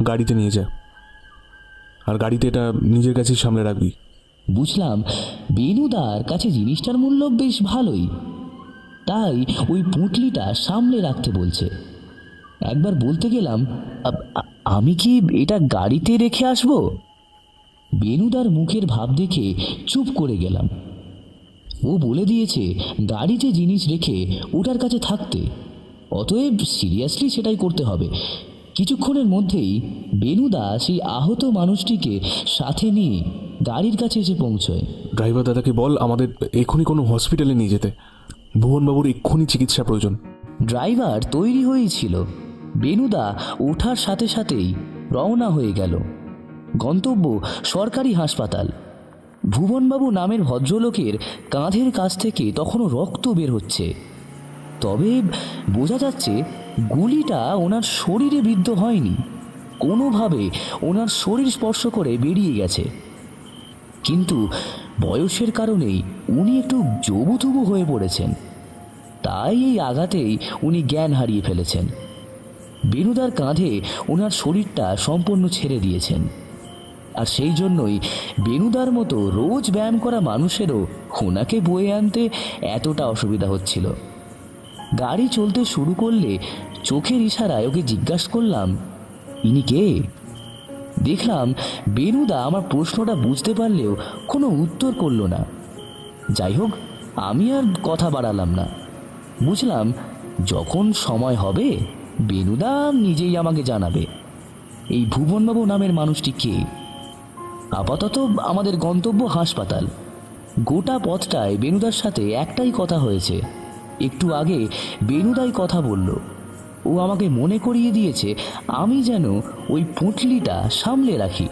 গাড়িতে নিয়ে যা, আর গাড়িতে এটা নিজের কাছে সামনে রাখবি। বুঝলাম বেনুদার কাছে জিনিসটার মূল্য বেশ ভালোই, তাই ওই পুঁটলিটা সামনে রাখতে বলছে। একবার বলতে গেলাম, আমি কি এটা গাড়িতে রেখে আসবো? বেনুদার মুখের ভাব দেখে চুপ করে গেলাম। ও বলে দিয়েছে গাড়িতে জিনিস রেখে ওটার কাছে থাকতে, অতএব সিরিয়াসলি সেটাই করতে হবে। কিছুক্ষণের মধ্যেই বেনুদা সেই আহত মানুষটিকে সাথে নিয়ে গাড়ির কাছে এসে পৌঁছয়। ড্রাইভার দাদাকে বল আমাদের এক্ষুনি কোনো হসপিটালে নিয়ে যেতে, ভুবনবাবুর এক্ষুনি চিকিৎসা প্রয়োজন। ড্রাইভার তৈরি হয়েই ছিল। বেনুদা ওঠার সাথে সাথেই রওনা হয়ে গেল। গন্তব্য সরকারি হাসপাতাল। ভুবনবাবু নামের ভদ্রলোকের কাঁধের কাছ থেকে তখনও রক্ত বের হচ্ছে, তবে বোঝা যাচ্ছে গুলিটা ওনার শরীরে বিদ্ধ হয়নি, কোনোভাবে ওনার শরীর স্পর্শ করে বেরিয়ে গেছে। কিন্তু বয়সের কারণেই উনি একটু জবুথবু হয়ে পড়েছেন। তাই এই আঘাতেই উনি জ্ঞান হারিয়ে ফেলেছেন। বেনুদার কাঁধে ওনার শরীরটা সম্পূর্ণ ছেড়ে দিয়েছেন। আর সেই জন্যই বেনুদার মতো রোজ ব্যায়াম করা মানুষেরও ওনাকে বয়ে আনতে এতটা অসুবিধা হচ্ছিল। গাড়ি চলতে শুরু করলে চোখের ইশারায় ওকে জিজ্ঞাসা করলাম, ইনি কে? দেখলাম বেনুদা আমার প্রশ্নটা বুঝতে পারলেও কোনো উত্তর করল না। যাই হোক, আমি আর কথা বাড়ালাম না। বুঝলাম যখন সময় হবে বেনুদা নিজেই আমাকে জানাবে এই ভুবনবাবু নামের মানুষটি কে। আপাতত আমাদের গন্তব্য হাসপাতাল। গোটা পথটায় বেনুদার সাথে একটাই কথা হয়েছে। একটু আগে বেনুদাই কথা বলল। ও আমাকে মনে করিয়ে দিয়েছে আমি যেন ওই পুঁটলিটা সামলে রাখি।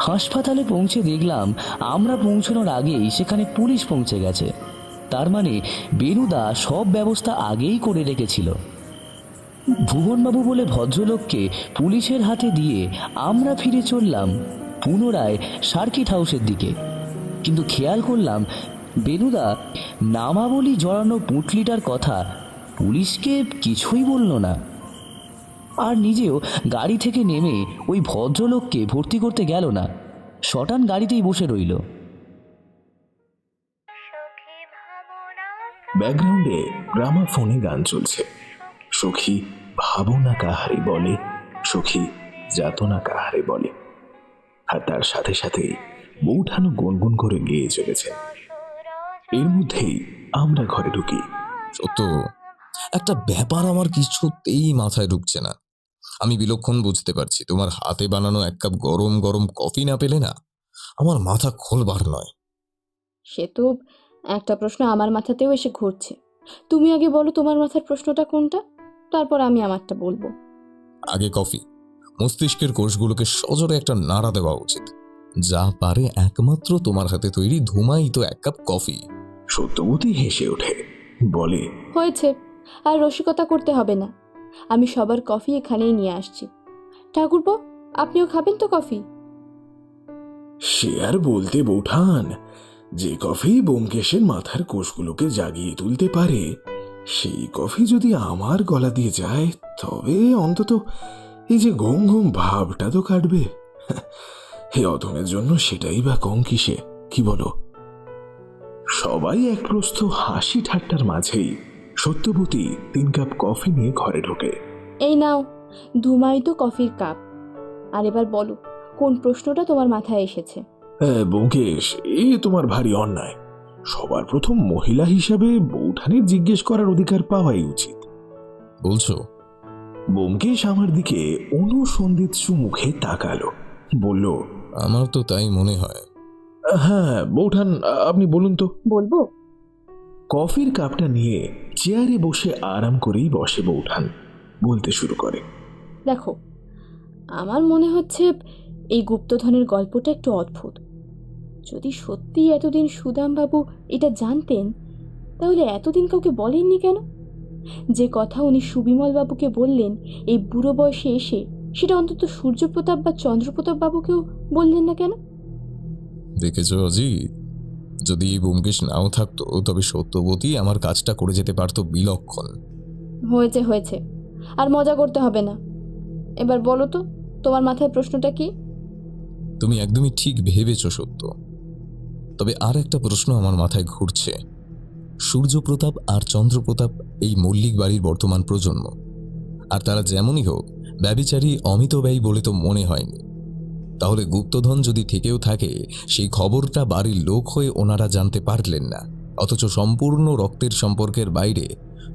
হাসপাতালে পৌঁছে দেখলাম আমরা পৌঁছানোর আগেই সেখানে পুলিশ পৌঁছে গেছে। তার মানে বেনুদা সব ব্যবস্থা আগেই করে রেখেছিল। ভুবনবাবু বলে ভদ্রলোককে পুলিশের হাতে দিয়ে আমরা ফিরে চললাম পুনরায় সার্কিট হাউসের দিকে। কিন্তু খেয়াল করলাম বেনুদা নামাবলি জড়ানো পুঁটলিটার কথা পুলিশকে কিছুই বলল না। আর নিজেও গাড়ি থেকে নেমে ওই ভদ্রলোককে ভর্তি করতে গেল না, শটান গাড়িতেই বসে রইল। ব্যাকগ্রাউন্ডে গ্রামাফোনে গান চলছে। সখী ভাবনা কাহারে বলে, সখী যাতনা কাহারে বলে। আর তার সাথে সাথে বৌঠানও গুনগুন করে গেয়ে চলেছে। এর মধ্যেই আমরা ঘরে ঢুকি। সত্য একটা ব্যাপার আমার কিছুতেই মাথায় ঢুকছে না। আমি বিলক্ষণ বুঝতে পারছি তোমার হাতে বানানো এক কাপ গরম গরম কফি না পেলে না আমার মাথা খোলবার নয়। সে তো একটা প্রশ্ন আমার মাথাতেও এসে ঘুরছে। তুমি আগে বলো তোমার মাথার প্রশ্নটা কোনটা, তারপর আমি আমারটা বলবো। আগে কফি। মস্তিষ্কের কোষগুলোকে সজোরে একটা নাড়া দেওয়া উচিত। যা পারে একমাত্র তোমার হাতে তৈরি ধুমাই তো এক কাপ কফি। সত্যবতী হেসে ওঠে, বলে, হয়েছে, আর রসিকতা করতে হবে না। আমি সবার কফি এখানেই নিয়ে আসছি। ঠাকুরপো, আপনিও খাবেন তো কফি? সে আর বলতে বৌঠান, যে কফি ব্যোমকেশের মাথার কোষগুলোকে জাগিয়ে তুলতে পারে সেই কফি যদি আমার গলা দিয়ে যায় তবে অন্তত এই যে ঘুম ঘুম ভাবটা তো কাটবে। হে অধমের জন্য সেটাই বা কম কিসে, কি বলো? সবাই এক প্রস্থ হাসি ঠাট্টার মাঝেই সত্যবতী 3 কাপ কফি নিয়ে ঘরে ঢোকে। এই নাও ধুমাই তো কফির কাপ। আর এবার বলো কোন প্রশ্নটা তোমার মাথায় এসেছে। ব্যোমকেশ, এ তোমার ভারী অন্যায়। সবার প্রথম মহিলা হিসাবে বৌঠানের জিজ্ঞেস করার অধিকার পাওয়াই উচিত। বলছো? ব্যোমকেশ আমার দিকে অনুসন্ধিৎসু মুখে তাকালো, বলল, আমার তো তাই মনে হয়। হ্যাঁ বৌঠান, আপনি বলুন তো। বলবো। কফির কাপটা নিয়ে চেয়ারে বসে আরাম করেই বসে বৌঠান, বলতে শুরু করে, দেখো, আমার মনে হচ্ছে এই গুপ্তধনের গল্পটা একটু অদ্ভুত। যদি সত্যি এতদিন সুদামবাবু এটা জানতেন তাহলে এতদিন কাউকে বলেননি কেন? যে কথা উনি সুবিমলবাবুকে বললেন এই বুড়ো বয়সে এসে, সেটা অন্তত সূর্যপ্রতাপ বা চন্দ্রপ্রতাপ বাবুকেও বললেন না কেন? দেখেছ অজিত, যদি ব্যোমকেশ নাও থাকতো তবে সত্যবতী আমার কাজটা করে যেতে পারতো বিলক্ষণ। হয়েছে হয়েছে, আর মজা করতে হবে না। এবার বলো তো তোমার মাথায় প্রশ্নটা কি? তুমি একদমই ঠিক ভেবেছ সত্য, তবে আর একটা প্রশ্ন আমার মাথায় ঘুরছে। সূর্যপ্রতাপ আর চন্দ্রপ্রতাপ এই মল্লিক বাড়ির বর্তমান প্রজন্ম, আর তারা যেমনই হোক ব্যভিচারী অমিত ব্যয় বলে তো মনে হয়নি। তাহলে গুপ্তধন যদি থেকেও থাকে সেই খবরটা বাড়ির লোক হয়ে ওনারা জানতে পারলেন না, অথচ সম্পূর্ণ রক্তের সম্পর্কের বাইরে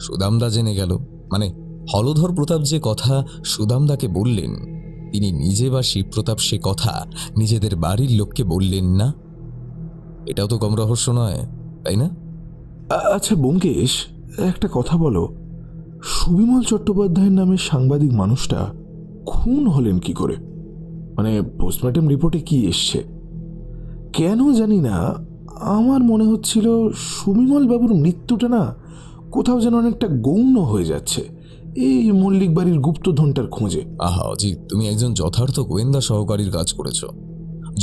সুদামদা জেনে গেল। মানে হলধর প্রতাপ যে কথা সুদামদাকে বললেন, তিনি নিজে বা শিবপ্রতাপ সে কথা নিজেদের বাড়ির লোককে বললেন না। এটাও তো কম রহস্য নয়, তাই না? আচ্ছা ব্যোমকেশ, একটা কথা বলো, সুবিমল চট্টোপাধ্যায়ের নামে সাংবাদিক মানুষটা খুন হলেন কি করে? মানে পোস্টমর্টম রিপোর্টে কি এসছে? কেন জানি না আমার মনে হচ্ছিল সুবিমল বাবুর মৃত্যুটা না কোথাও যেন অনেকটা গৌণ হয়ে যাচ্ছে এই মল্লিক বাড়ির গুপ্তধনটার খোঁজে। আহা অজিত, তুমি একজন যথার্থ গোয়েন্দা সহকারীর কাজ করেছ।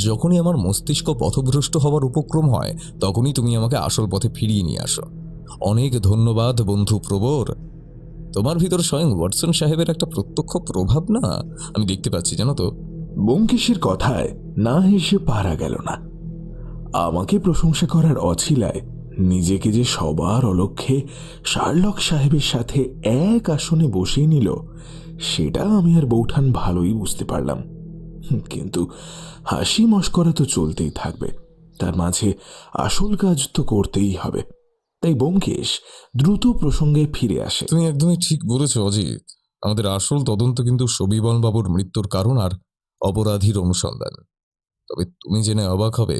যখনই আমার মস্তিষ্ক পথভ্রষ্ট হওয়ার উপক্রম হয় তখনই তুমি আমাকে আসল পথে ফিরিয়ে নিয়ে আসো। অনেক ধন্যবাদ বন্ধু প্রবর। তোমার ভিতর স্বয়ং ওয়াটসন সাহেবের একটা প্রত্যক্ষ প্রভাব না আমি দেখতে পাচ্ছি, জানো তো। ব্যোমকেশের কথায় না হেসে পারা গেল না। আমাকে প্রশংসা করার অছিলায় নিজেকে যে সবার অলক্ষ্যে শার্লক সাহেবের সাথে এক আসনে বসিয়ে নিল, সেটা আমি আর বৌঠান ভালোই বুঝতে পারলাম। কিন্তু হাসি মশকরা তো চলতেই থাকবে, তার মাঝে আসল কাজ তো করতেই হবে। তাই ব্যোমকেশ দ্রুত প্রসঙ্গে ফিরে আসে। তুমি একদমই ঠিক বলেছ অজিত। আমাদের আসল তদন্ত কিন্তু সবিবল বাবুর মৃত্যুর কারণ আর অপরাধীর অনুসন্ধান। তবে তুমি জেনে অবাক হবে,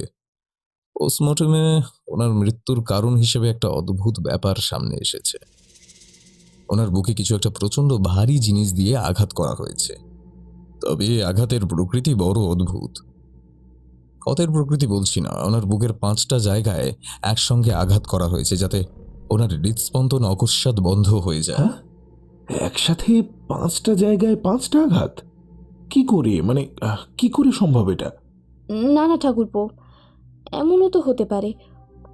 পোস্টমর্টমে ওনার মৃত্যুর কারণ হিসেবে একটা অদ্ভুত ব্যাপার সামনে এসেছে। ওনার বুকে কিছু একটা প্রচন্ড ভারী জিনিস দিয়ে আঘাত করা হয়েছে। তবে আঘাতের প্রকৃতি বড় অদ্ভুত। ক্ষতের প্রকৃতি বলছি না, ওনার বুকের 5টা জায়গায় একসঙ্গে আঘাত করা হয়েছে, যাতে ওনার হৃদস্পন্দন অকস্মাৎ বন্ধ হয়ে যায়। হ্যাঁ, একসাথে 5টা জায়গায় 5টা আঘাত? কি করে, মানে কি করে সম্ভব এটা? না না ঠাকুরপো, এমনও তো হতে পারে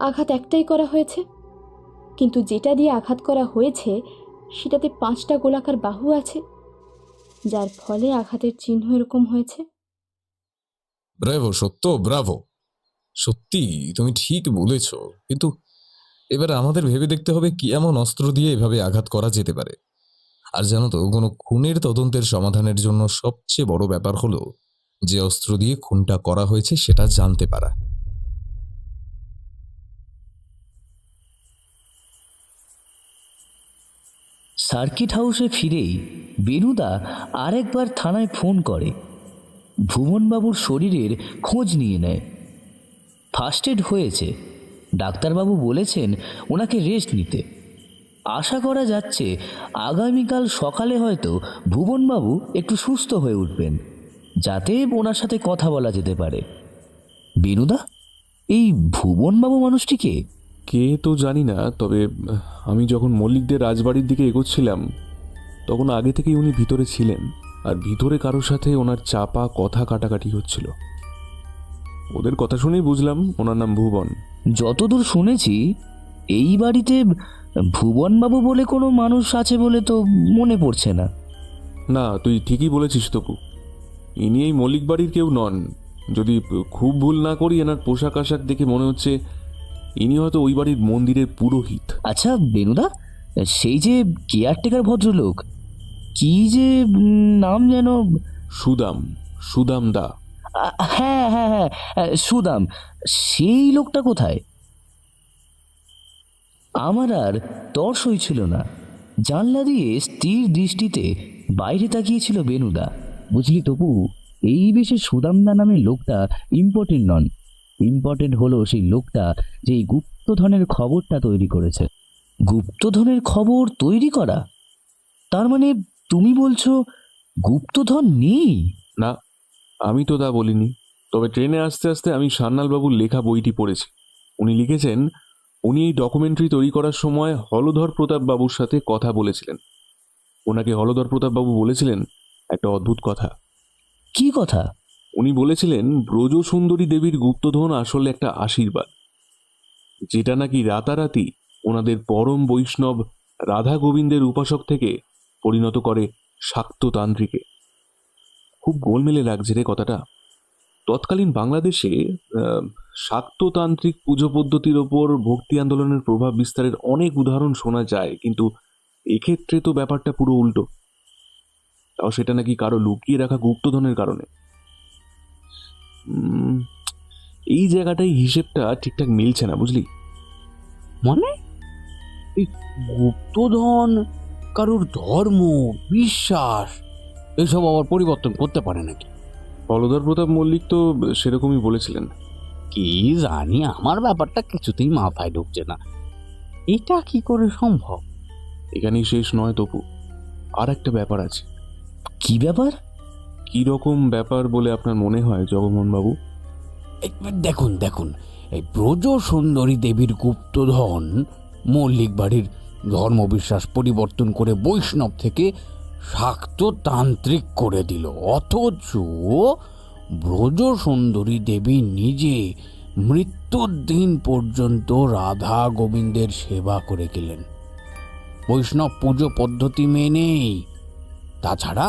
আঘাত একটাই করা হয়েছে, কিন্তু যেটা দিয়ে আঘাত করা হয়েছে সেটাতে 5টা গোলাকার বাহু আছে, যার ফলে আঘাতের চিহ্ন এরকম হয়েছে। ব্রাভো সত্য, ব্রাভো। সত্যি তুমি ঠিক বলেছ, কিন্তু এবার আমাদের ভেবে দেখতে হবে কি এমন অস্ত্র দিয়ে এভাবে আঘাত করা যেতে পারে। আর জানো তো, কোনো খুনের তদন্তের সমাধানের জন্য সবচেয়ে বড় ব্যাপার হলো যে অস্ত্র দিয়ে খুনটা করা হয়েছে সেটা জানতে পারা। সার্কিট হাউসে ফিরেই বেনুদা আরেকবার থানায় ফোন করে। ভুবনবাবুর শরীরের খোঁজ নিয়ে নেয়। ফার্স্ট এড হয়েছে, ডাক্তারবাবু বলেছেন ওনাকে রেস্ট নিতে। আশা করা যাচ্ছে আগামীকাল সকালে হয়তো ভুবনবাবু একটু সুস্থ হয়ে উঠবেন, যাতে ওনার সাথে কথা বলা যেতে পারে। বেনুদা, এই ভুবনবাবু মানুষটিকে কে তো জানি না, তবে আমি যখন মল্লিকদের রাজবাড়ির দিকে এগোচ্ছিলাম তখন আগে থেকেই উনি ভিতরে ছিলেন, আর ভিতরে কারোর সাথে ওনার চাপা কথা কাটাকাটি হচ্ছিল। ওদের কথা শুনেই বুঝলাম ওনার নাম ভুবন। যতদূর শুনেছি এই বাড়িতে ভুবনবাবু বলে কোনো মানুষ আছে বলে তো মনে পড়ছে না। না, তুই ঠিকই বলেছিস তপু, ইনি এই মল্লিক বাড়ির কেউ নন। যদি খুব ভুল না করি, এনার পোশাক আশাক দেখে মনে হচ্ছে ইনি হয়তো ওই বাড়ির মন্দিরের পুরোহিত। আচ্ছা বেনুদা, সেই যে কেয়ারটেকার ভদ্রলোক, কি যে নাম যেন? সুদাম দা। হ্যাঁ হ্যাঁ হ্যাঁ, সুদাম। সেই লোকটা কোথায়? আমার আর তর সইছিল না। জানলা দিয়ে স্থির দৃষ্টিতে বাইরে তাকিয়েছিল বেনুদা। বুঝলি তপু, এই বেশে সুদামদা নামের লোকটা ইম্পর্টেন্ট নন। ইম্পর্টেন্ট হলো সেই লোকটা যে এই গুপ্তধনের খবরটা তৈরি করেছে। গুপ্তধনের খবর তৈরি করা? তার মানে তুমি বলছো গুপ্তধন নেই? না, আমি তো তা বলিনি। তবে ট্রেনে আস্তে আস্তে আমি সান্যালবাবুর লেখা বইটি পড়েছি। উনি লিখেছেন উনি এই ডকুমেন্টারি তৈরি করার সময় হলধর প্রতাপ বাবুর সাথে কথা বলেছিলেন। ওনাকে হলধর প্রতাপ বাবু বলেছিলেন একটা অদ্ভুত কথা। কি কথা? উনি বলেছিলেন ব্রজসুন্দরী দেবীর গুপ্তধন আসলে একটা আশীর্বাদ, যেটা নাকি রাতারাতি ওনাদের পরম বৈষ্ণব রাধা গোবিন্দের উপাসক থেকে পরিণত করে শাক্ততান্ত্রিকে। খুব গোলমেলে লাগছে রে কথাটা। তৎকালীন বাংলাদেশে শাক্ততান্ত্রিক পুজো পদ্ধতির ওপর ভক্তি আন্দোলনের প্রভাব বিস্তারের অনেক উদাহরণ শোনা যায়, কিন্তু এক্ষেত্রে তো ব্যাপারটা পুরো উল্টো। তাও সেটা নাকি কারো লুকিয়ে রাখা গুপ্তধনের কারণে। এই জায়গাটাই হিসেবটা ঠিকঠাক মিলছে না, বুঝলি? মানে এই গুপ্তধন কারোর ধর্ম, বিশ্বাস এসব আবার পরিবর্তন করতে পারে নাকি? হলধর প্রতাপ মল্লিক তো সেরকমই বলেছিলেন। কি জানি, আমার ব্যাপারটা কিছুতেই মাথায় ঢুকছে না। এটা কি করে সম্ভব? এখানেই শেষ নয় তপু, আর একটা ব্যাপার আছে। কি ব্যাপার? কি রকম ব্যাপার বলে আপনার মনে হয় জগমোহন বাবু? দেখুন, এই ব্রজ সুন্দরী দেবীর গুপ্তধন মল্লিক বাড়ির ধর্মবিশ্বাস পরিবর্তন করে বৈষ্ণব থেকে শাক্ততান্ত্রিক করে দিল, অথচ ব্রজ সুন্দরী দেবী নিজে মৃত্যুর দিন পর্যন্ত রাধা গোবিন্দের সেবা করে গেলেন, বৈষ্ণব পুজো পদ্ধতি মেনেই। তাছাড়া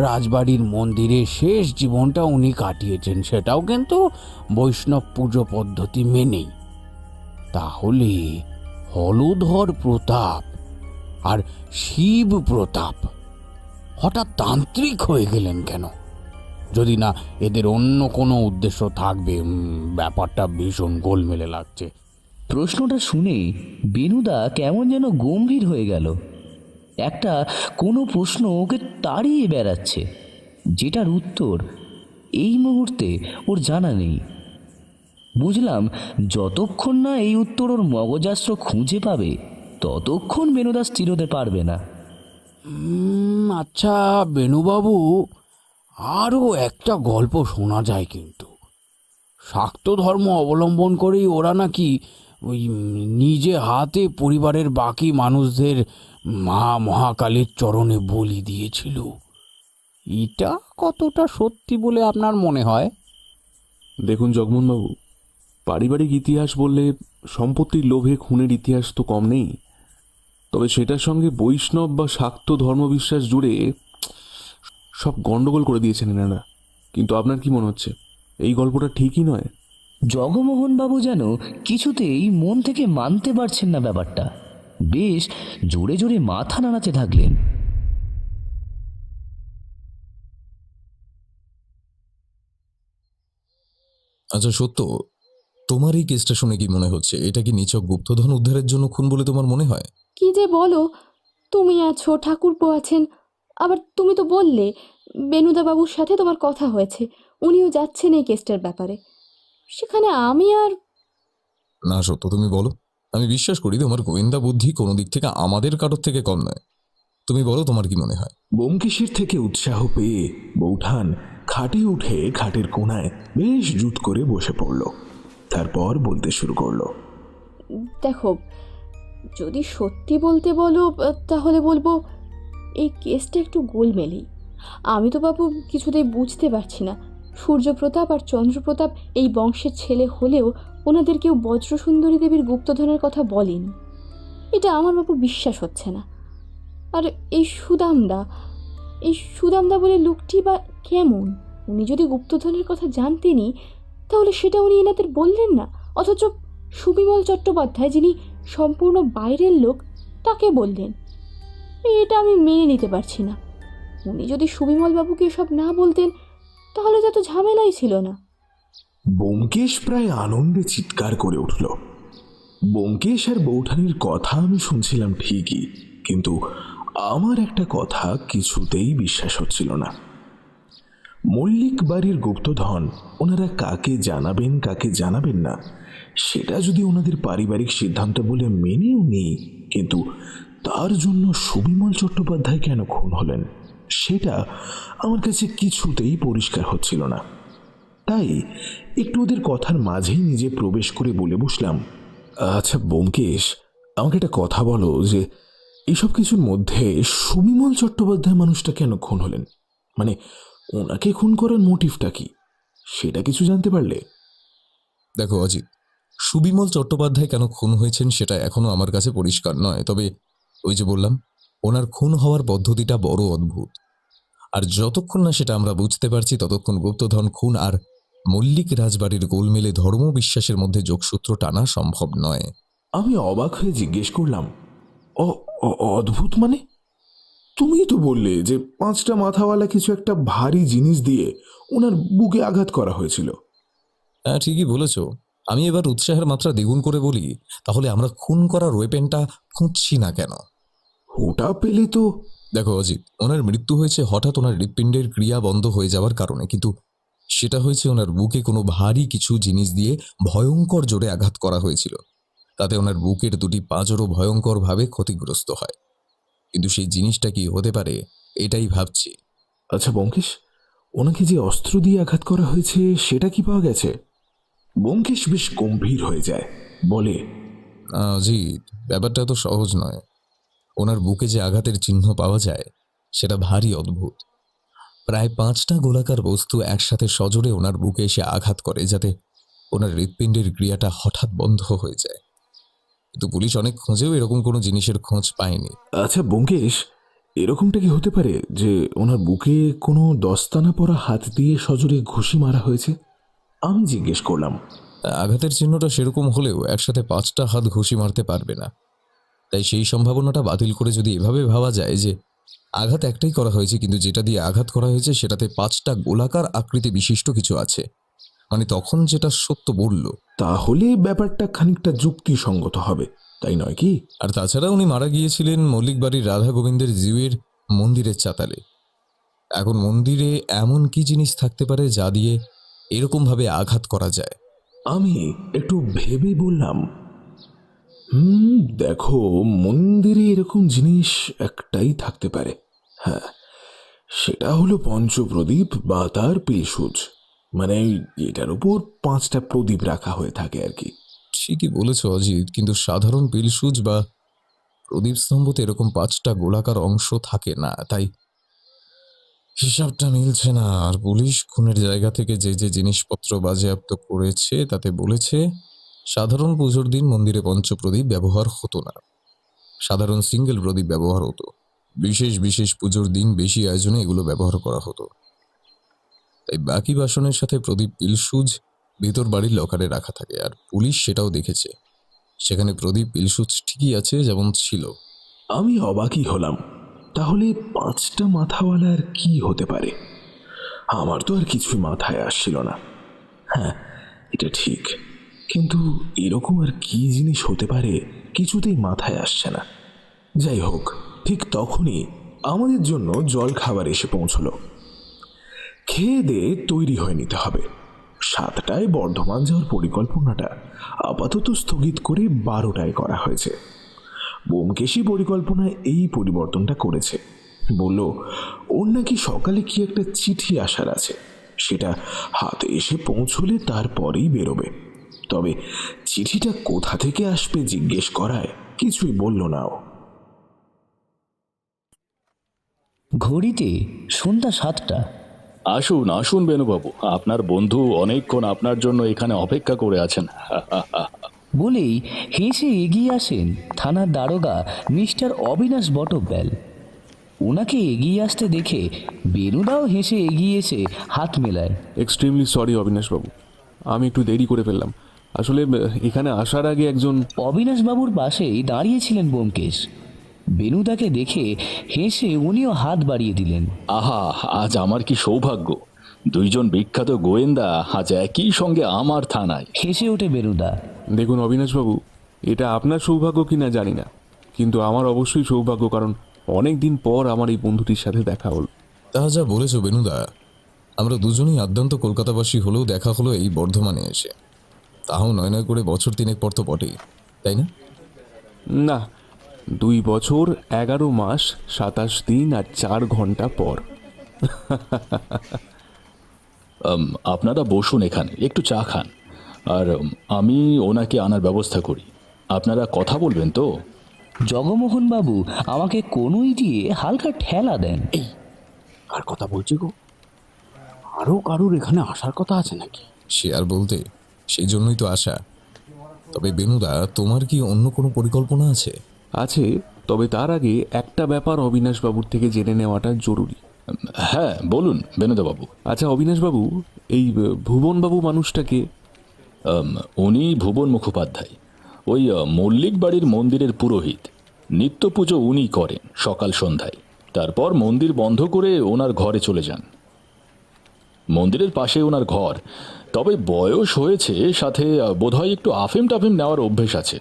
রাজবাড়ির মন্দিরে শেষ জীবনটা উনি কাটিয়েছেন, সেটাও কিন্তু বৈষ্ণব পুজো পদ্ধতি মেনেই। তাহলে হলধর প্রতাপ আর শিব প্রতাপ হঠাৎ তান্ত্রিক হয়ে গেলেন কেন? যদি না এদের অন্য কোনো উদ্দেশ্য থাকবে, ব্যাপারটা ভীষণ গোলমেলে লাগছে। প্রশ্নটা শুনে বেনুদা কেমন যেন গম্ভীর হয়ে গেল। একটা কোনো প্রশ্ন ওকে তাড়িয়ে বেড়াচ্ছে, যেটার উত্তর এই মুহূর্তে ওর জানা নেই। বুঝলাম যতক্ষণ না এই উত্তর ওর মগজাস্ত্র খুঁজে পাবে ততক্ষণ বেনুদা স্থির হতে পারবে না। আচ্ছা বেনুবাবু, আরও একটা গল্প শোনা যায় কিন্তু। শাক্ত ধর্ম অবলম্বন করেই ওরা নাকি ওই নিজে হাতে পরিবারের বাকি মানুষদের মা মহাকালীর চরণে বলি দিয়েছিল। এটা কতটা সত্যি বলে আপনার মনে হয়? দেখুন জগমোহনবাবু, পারিবারিক ইতিহাস বললে সম্পত্তির লোভে খুনের ইতিহাস তো কম নেই। তবে সেটার সঙ্গে বৈষ্ণব বা শাক্ত ধর্মবিশ্বাস জুড়ে সব গন্ডগোল করে দিয়েছেন এনারা। কিন্তু আপনার কি মনে হচ্ছে এই গল্পটা ঠিকই নয়? জগমোহনবাবু যেন কিছুতেই মন থেকে মানতে পারছেন না ব্যাপারটা। বেশ জোরে জোরে মাথা নাড়াতে থাকলেন। আচ্ছা সত্য, তোমার এই কেসটা শুনে কি মনে হচ্ছে? এটা কি নিছক গুপ্তধন উদ্ধারের জন্য খুন বলে তোমার মনে হয়? কি যে বলো, তুমি আছো, ঠাকুরপো আছেন, আবার তুমি তো বললে বেনুদা বাবুর সাথে তোমার কথা হয়েছে, উনিও যাচ্ছেন এই কেসটার ব্যাপারে। সেখানে আমি আর না সত্য, তুমি বলো। আমি বিশ্বাস করি তোমার গোয়েন্দা বুদ্ধি কোনো দিক থেকে আমাদের কারোর থেকে কম নয়। তুমি বলো তোমার কি মনে হয়? ব্যোমকেশের থেকে উৎসাহ পেয়ে বৌঠান খাটে উঠে খাটের কোণায় বেশ জুত করে বসে পড়ল। তারপর বলতে শুরু করলো। দেখো, যদি সত্যি বলতে বলো তাহলে বলবো এই কেসটা একটু গোলমেলেই। আমি তো বাবু কিছুতেই বুঝতে পারছি না, সূর্যপ্রতাপ আর চন্দ্রপ্রতাপ এই বংশের ছেলে হলেও ওনাদের কেউ বজ্রসুন্দরী দেবীর গুপ্তধনের কথা বলেনি। এটা আমার বাবু বিশ্বাস হচ্ছে না। আর এই সুদামদা বলে লোকটি বা কেমন? উনি যদি গুপ্তধনের কথা জানতেনই তাহলে সেটা উনি এনাদের বললেন না, অথচ সুবিমল চট্টোপাধ্যায় যিনি সম্পূর্ণ বাইরের লোক তাকে বললেন। এটা আমি মেনে নিতে পারছি না। উনি যদি সুবিমল বাবুকে এসব না বলতেন তাহলে যত ঝামেলাই ছিল না। ব্যোমকেশ প্রায় আনন্দে চিৎকার করে উঠল। ব্যোমকেশ আর বৌঠানের কথা আমি শুনছিলাম ঠিকই, কিন্তু আমার একটা কথা কিছুতেই বিশ্বাস হচ্ছিল না। মল্লিক বাড়ির গুপ্তধন ওনারা কাকে জানাবেন কাকে জানাবেন না সেটা যদি ওনাদের পারিবারিক সিদ্ধান্ত বলে মেনেও নিই, কিন্তু তার জন্য সুবিমল চট্টোপাধ্যায় কেন খুন হলেন সেটা আমার কাছে কিছুতেই পরিষ্কার হচ্ছিল না। তাই একটু ওদের কথার মাঝেই নিজে প্রবেশ করে বলে বসলাম, আচ্ছা ব্যোমকেশ, আমাকে একটা কথা বলো যে এইসব কিছুর মধ্যে সুবিমল চট্টোপাধ্যায় মানুষটা কেন খুন হলেন? মানে ওনাকে খুন করার মোটিভটা কি, সেটা কিছু জানতে পারলে? দেখো অজিত, সুবিমল চট্টোপাধ্যায় কেন খুন হয়েছেন সেটা এখনো আমার কাছে পরিষ্কার নয়। তবে ওই যে বললাম, ওনার খুন হওয়ার পদ্ধতিটা বড় অদ্ভুত। আর যতক্ষণ না সেটা আমরা বুঝতে পারছি ততক্ষণ গুপ্তধন খুন আর মল্লিক রাজবাড়ির গোলমেলে ধর্ম বিশ্বাসের মধ্যে যোগসূত্র টানা সম্ভব নয়। আমি অবাক হয়ে জিজ্ঞেস করলাম, অদ্ভুত মানে? তুমিই তো বললে যে 5টা মাথাওয়ালা কিছু একটা ভারী জিনিস দিয়ে ওনার বুকে আঘাত করা হয়েছিল। হ্যাঁ ঠিকই বলেছ। আমি এবার উৎসাহের মাত্রা দ্বিগুণ করে বলি, তাহলে আমরা খুন করার ওয়েপেনটা খুঁজছি না কেন? ওটা পেলে তো। দেখো অজিত, ওনার মৃত্যু হয়েছে হঠাৎ ওনার হৃৎপিণ্ডের ক্রিয়া বন্ধ হয়ে যাওয়ার কারণে, কিন্তু সেটা হয়েছে ওনার বুকে কোনো ভারী কিছু জিনিস দিয়ে ভয়ঙ্কর জোরে আঘাত করা হয়েছিল। তাতে ওনার বুকের 2টি পাঁজরও ভয়ঙ্করভাবে ক্ষতিগ্রস্ত হয়। কিন্তু সেই জিনিসটা কি হতে পারে এটাই ভাবছি। আচ্ছা ব্যোমকেশ, ওনাকে যে অস্ত্র দিয়ে আঘাত করা হয়েছে সেটা কি পাওয়া গেছে? ব্যোমকেশ বেশ গম্ভীর হয়ে যায়, বলে, অজিত, ব্যাপারটা তো সহজ নয়। ওনার বুকে যে আঘাতের চিহ্ন পাওয়া যায় সেটা ভারী অদ্ভুত। প্রায় 5টা গোলাকার বস্তু একসাথে সজোরে ওনার বুকে এসে আঘাত করে, যাতে ওনার হৃৎপিণ্ডের ক্রিয়াটা হঠাৎ বন্ধ হয়ে যায়। কিন্তু পুলিশ অনেক খোঁজেও এরকম কোনো জিনিসের খোঁজ পায়নি। আচ্ছা ব্যোমকেশ, এরকমটা কি হতে পারে যে ওনার বুকে কোনো দস্তানা পরা হাত দিয়ে সজোরে ঘুষি মারা হয়েছে? আমি জিজ্ঞেস করলাম। আঘাতের চিহ্নটা সেরকম হলেও একসাথে 5টা হাত ঘুষি মারতে পারবে না, তাই সেই সম্ভাবনাটা বাতিল করে যদি এভাবে ভাবা যায় যে আঘাত একটাই করা হয়েছে, কিন্তু যেটা দিয়ে আঘাত করা হয়েছে সেটাতে 5টা গোলাকার আকৃতি বিশিষ্ট কিছু আছে, মানে তখন যেটা সত্য বলল। তাহলে ব্যাপারটা খানিকটা যুক্তিসঙ্গত হবে, তাই নয় কি? আর তাছাড়া উনি মারা গিয়েছিলেন মল্লিক বাড়ির রাধা গোবিন্দের জিউয়ের মন্দিরের চাতালে। এখন মন্দিরে এমন কি জিনিস থাকতে পারে যা দিয়ে এরকমভাবে আঘাত করা যায়? আমি একটু ভেবে বললাম, দেখো, মন্দিরে এরকম জিনিস একটাই থাকতে পারে। হ্যাঁ, সেটা হলো পঞ্চপ্রদীপ বা তার পিলসুজ, মানে এটার উপর 5টা প্রদীপ রাখা হয়ে থাকে আর কি। ঠিকই বলেছ অজিত, কিন্তু সাধারণ পিলসুজ বা প্রদীপ স্তম্ভতে এরকম 5টা গোলাকার অংশ থাকে না, তাই হিসাবটা মিলছে না। আর পুলিশ খুনের জায়গা থেকে যে যে জিনিসপত্র বাজেয়াপ্ত করেছে তাতে বলেছে সাধারণ পুজোর দিন মন্দিরে পঞ্চপ্রদীপ ব্যবহার হতো না, সাধারণ সিঙ্গেল প্রদীপ ব্যবহার হতো। বিশেষ বিশেষ পুজোর দিন বেশি আয়োজনে এগুলো ব্যবহার করা হতো। তাই বাকি বাসনের সাথে প্রদীপ পিলসুজ ভিতর বাড়ির লকারে রাখা থাকে, আর পুলিশ সেটাও দেখেছে। সেখানে প্রদীপ পিলসুজ ঠিকই আছে যেমন ছিল। আমি অবাকই হলাম, তাহলে 5টা মাথাওয়ালার কি হতে পারে? আমার তো আর কিছুই মাথায় আসছিল না। হ্যাঁ, এটা ঠিক, কিন্তু এরকম আর কি জিনিস হতে পারে কিছুতেই মাথায় আসছে না। যাই হোক, ঠিক তখনই আমাদের জন্য জল খাবার এসে পৌঁছলো। খেয়ে দিয়ে তৈরি হয়ে নিতে হবে। 7টায় বর্ধমান যাওয়ার পরিকল্পনাটা আপাতত স্থগিত করে 12টায় করা হয়েছে। ব্যোমকেশই পরিকল্পনায় এই পরিবর্তনটা করেছে। বলল ওর নাকি সকালে কি একটা চিঠি আসার আছে, সেটা হাতে এসে পৌঁছলে তারপরেই বেরোবে। তবে চিঠিটা কোথা থেকে আসবে জিজ্ঞেস করায় কিছুই বলল না ও। ঘড়িতে সন্ধ্যা 7টা। আসুন আসুন বেণুবাবু, আপনার বন্ধু অনেকক্ষণ আপনার জন্য এখানে অপেক্ষা করে আছেন। বলেই হেসে এগিয়ে আসেন থানার দারোগা মিস্টার অবিনাশ বটব্যাল। ওনাকে এগিয়ে আসতে দেখে বেনুদাও হেসে এগিয়ে এসে হাত মেলায়। এক্সট্রিমলি সরি অবিনাশবাবু, আমি একটু দেরি করে ফেললাম। আসলে এখানে আসার আগে একজন অবিনাশবাবুর পাশেই দাঁড়িয়েছিলেন ব্যোমকেশ। বেনুদাকে দেখে হেসে উনিও হাত বাড়িয়ে দিলেন। আহা, আজ আমার কি সৌভাগ্য, দুইজন বিখ্যাত গোয়েন্দা আজ একই সঙ্গে আমার থানায়। হেসে ওঠে বেনুদা। দেখুন অবিনাশবাবু, এটা আপনার সৌভাগ্য কিনা জানি না, কিন্তু আমার অবশ্যই সৌভাগ্য, কারণ অনেক দিন পর আমার এই বন্ধুটির সাথে দেখা হল। তা যা বলেছ বেনুদা, আমরা দুজনেই আদ্যান্ত কলকাতাবাসী হলেও দেখা হলো এই বর্ধমানে এসে, তাও নয় নয় করে বছর 3 পর তো বটেই, তাই না? না, 2 বছর 11 মাস 27 দিন আর 4 ঘন্টা পর। আপনারা বসুন এখানে, একটু চা খান, আর আমি ওনাকে আনার ব্যবস্থা করি। আপনারা কথা বলবেন তো? জগমোহন বাবু আমাকে কনুই দিয়ে হালকা ঠেলা দেন। এই কার কথা বলছি গো? আরও কারুর এখানে আসার কথা আছে নাকি? সে আর বলতে, সেই জন্যই তো আসা। তবে বেনুদা, তোমার কি অন্য কোনো পরিকল্পনা আছে? আছে, তবে তার আগে একটা ব্যাপার অবিনাশবাবুর থেকে জেনে নেওয়াটা জরুরি। হ্যাঁ বলুন বেনুদাবাবু। আচ্ছা অবিনাশবাবু, এই ভুবনবাবু মানুষটাকে? উনি ভুবন মুখোপাধ্যায়, ওই মল্লিক বাড়ির মন্দিরের পুরোহিত। নিত্য পুজো উনি করেন সকাল সন্ধ্যায়, তারপর মন্দির বন্ধ করে ওনার ঘরে চলে যান। মন্দিরের পাশে ওনার ঘর, তবে বয়স হয়েছে, সাথে বোধহয় একটু আফিম টাফিম নেওয়ার অভ্যেস আছে,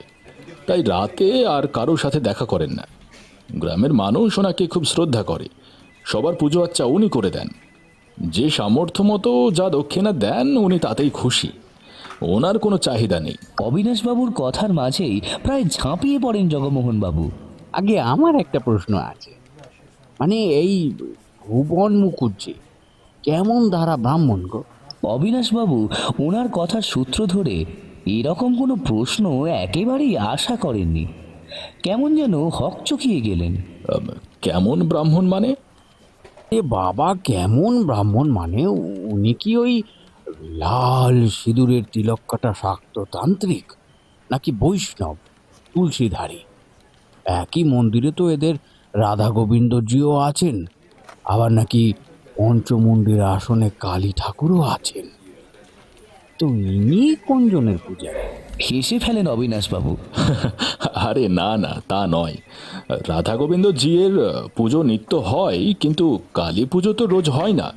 তাই রাতে আর কারোর সাথে দেখা করেন না। গ্রামের মানুষ ওনাকে খুব শ্রদ্ধা করে, সবার পুজো আচ্চা উনি করে দেন। যে সামর্থ্য মতো যা দক্ষিণা দেন উনি তাতেই খুশি, ওনার কোনো চাহিদা নেই। অবিনাশবাবুর কথার মাঝেই প্রায় ঝাঁপিয়ে পড়েন জগমোহন বাবু। আগে আমার একটা প্রশ্ন আছে, মানে এই ভুবন মুখুজ্জি কেমন ধারা ব্রাহ্মণ গো? অবিনাশবাবু ওনার কথার সূত্র ধরে এরকম কোনো প্রশ্ন একেবারেই আশা করেননি। কেমন যেন হকচকিয়ে গেলেন। কেমন ব্রাহ্মণ মানে? এ বাবা, কেমন ব্রাহ্মণ মানে উনি কি ওই লাল সিঁদুরের তিলক কাটা শাক্ত তান্ত্রিক নাকি বৈষ্ণব তুলসীধারী? একই মন্দিরে তো এদের রাধা গোবিন্দজিও আছেন, আবার নাকি পঞ্চমুণ্ডির আসনে কালী ঠাকুরও আছেন। তো ইনি কোন জনের পূজারী? হেসে ফেলেন অবিনাশবাবু। আরে না না, তা নয়। রাধা গোবিন্দ জিয়ের পুজো নিত্য হয়, কিন্তু কালী পুজো তো রোজ হয় না।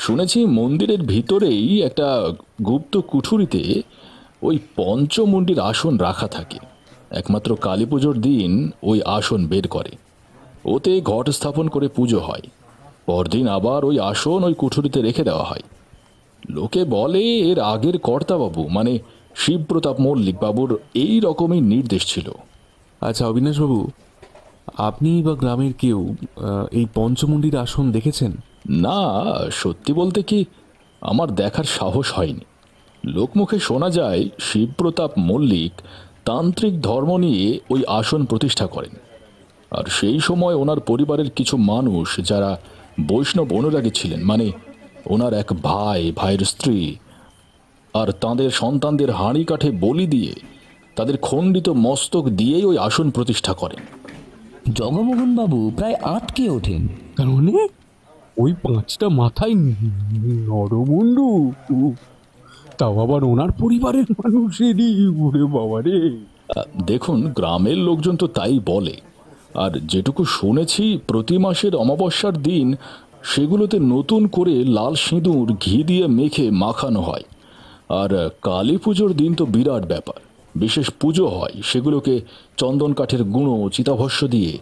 শুনেছি মন্দিরের ভিতরেই একটা গুপ্ত কুঠুরিতে ওই পঞ্চমুণ্ডির আসন রাখা থাকে। একমাত্র কালী পুজোর দিন ওই আসন বের করে, ওতে ঘট স্থাপন করে পুজো হয়। পরদিন আবার ওই আসন ওই কুঠুরিতে রেখে দেওয়া হয়। লোকে বলে এর আগের কর্তাবাবু মানে শিবপ্রতাপ মল্লিক বাবুর এই রকমই নির্দেশ ছিল। আচ্ছা অবিনাশবাবু, আপনি বা গ্রামের কেউ এই পঞ্চমুণ্ডির আসন দেখেছেন? না, সত্যি বলতে কি আমার দেখার সাহস হয়নি। লোকমুখে শোনা যায় শিবপ্রতাপ মল্লিক তান্ত্রিক ধর্ম নিয়ে ওই আসন প্রতিষ্ঠা করেন, আর সেই সময় ওনার পরিবারের কিছু মানুষ যারা বৈষ্ণব অনুরাগী ছিলেন, মানে ওনার এক ভাইয়ের স্ত্রী আর তাঁদের সন্তানদের হাঁড়ি কাঠে বলি দিয়ে তাদের খণ্ডিত মস্তক দিয়েই ওই আসন প্রতিষ্ঠা করেন। জগমোহন বাবু প্রায় আঁতকে ওঠেন। তার মানে ওই 5টা মাথায় নরমুন্ডু, তাও আবার ওনার পরিবারের মানুষেরই? ওরে বাবা রে! দেখুন, গ্রামের লোকজন তো তাই বলে, আর যেটুকু শুনেছি প্রতি মাসের অমাবস্যার দিন সেগুলোতে নতুন করে লাল সিঁদুর ঘি দিয়ে মেখে মাখানো হয়। আর কালী পুজোর দিন তো বিরাট ব্যাপার, বিশেষ পুজো হয়, সেগুলোকে চন্দন কাঠের গুঁড়ো চিতাভস্য দিয়ে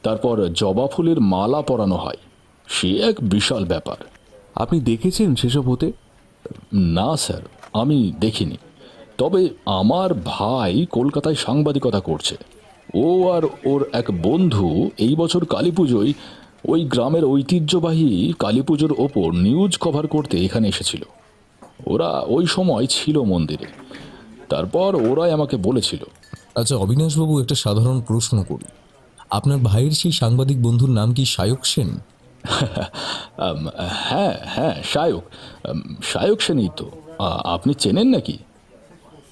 তারপর জবা ফুলের মালা পরানো হয়। সে এক বিশাল ব্যাপার। আপনি দেখেছেন সেসব হতে? না স্যার, আমি দেখিনি। তবে আমার ভাই কলকাতায় সাংবাদিকতা করছে। ও আর ওর এক বন্ধু এই বছর কালী পুজোয় ওই গ্রামের ঐতিহ্যবাহী কালী পুজোর ওপর নিউজ কভার করতে এখানে এসেছিল। ওরা ওই সময় ছিল মন্দিরে, তারপর ওরাই আমাকে বলেছিল। আচ্ছা অবিনাশবাবু, একটা সাধারণ প্রশ্ন করি, আপনার ভাইয়ের সেই সাংবাদিক বন্ধুর নাম কি সায়ক সেন? হ্যাঁ হ্যাঁ, সায়ক সেনই তো। আপনি চেনেন নাকি?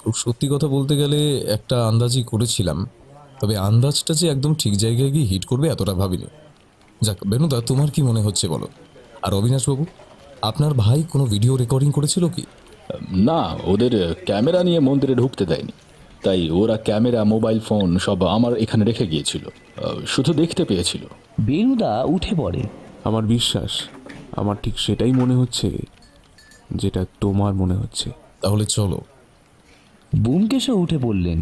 খুব সত্যি কথা বলতে গেলে একটা আন্দাজই করেছিলাম, তবে আন্দাজটা যে একদম ঠিক জায়গায় গিয়ে হিট করবে এতটা ভাবিনি। যাক বেনুদা, তোমার কি মনে হচ্ছে বলো। আর অবিনাশবাবু, আপনার ভাই কোনো ভিডিও রেকর্ডিং করেছিল কি? না, ওদের ক্যামেরা নিয়ে মন্দিরে ঢুকতে দেয়নি, তাই ওরা ক্যামেরা মোবাইল ফোন সব আমার এখানে রেখে গিয়েছিল, শুধু দেখতে পেয়েছিল। বেনুদা উঠে পড়ে। আমার বিশ্বাস, আমার ঠিক সেটাই মনে হচ্ছে যেটা তোমার মনে হচ্ছে। তাহলে চলো। ব্যোমকেশও উঠে পড়লেন।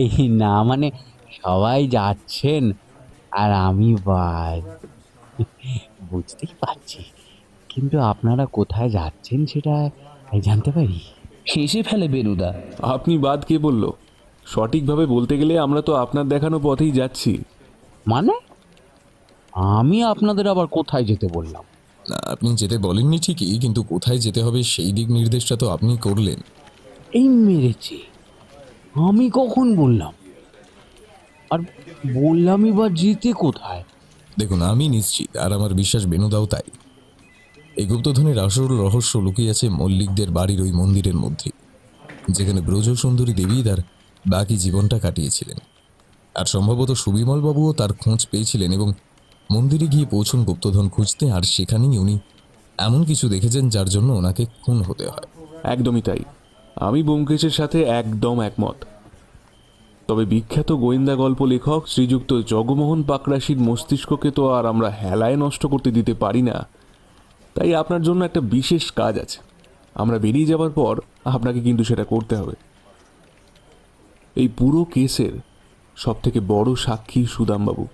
এই না মানে সবাই যাচ্ছেন আর আমি বাদ, বুঝতেই পারছি, কিন্তু আপনারা কোথায় যাচ্ছেন সেটা জানতে পারি? হেসে ফেলে বেনুদা। আপনি বাদ কে বলল? সঠিকভাবে বলতে গেলে আমরা তো আপনার দেখানো পথেই যাচ্ছি। মানে আমি আপনাদের আবার কোথায় যেতে বললাম? না, আপনি যেতে বলেননি ঠিকই, কিন্তু কোথায় যেতে হবে সেই দিক নির্দেশটা তো আপনি করলেন। এই মেরেছে, আমি কখন বললাম? আর বললামই বা যেতে কোথায়? দেখুন, আমি নিশ্চিত, আর আমার বিশ্বাস বেনুদাও তাই, এই গুপ্তধনের আসল রহস্য লুকিয়ে আছে মল্লিকদের বাড়ির ওই মন্দিরের মধ্যে, যেখানে ব্রজ সুন্দরী দেবী তার বাকি জীবনটা কাটিয়েছিলেন। আর সম্ভবত সুবিমল বাবুও তার খোঁজ পেয়েছিলেন এবং মন্দিরে গিয়ে পৌঁছন গুপ্তধন খুঁজতে, আর সেখানেই উনি এমন কিছু দেখেছেন যার জন্য ওনাকে খুন হতে হয়। একদমই তাই, আমি ব্যোমকেশের সাথে একদম একমত। তবে বিখ্যাত গোয়েন্দা গল্প লেখক শ্রীযুক্ত জগমোহন পাকরাশির মস্তিষ্ককে তো আর আমরা হেলায় নষ্ট করতে দিতে পারি না। তাই আপনার জন্য একটা বিশেষ কাজ আছে। আমরা বেরিয়ে যাবার পর আপনাকে কিন্তু সেটা করতে হবে। এই পুরো কেসের সবথেকে বড় সাক্ষী সুদামবাবু।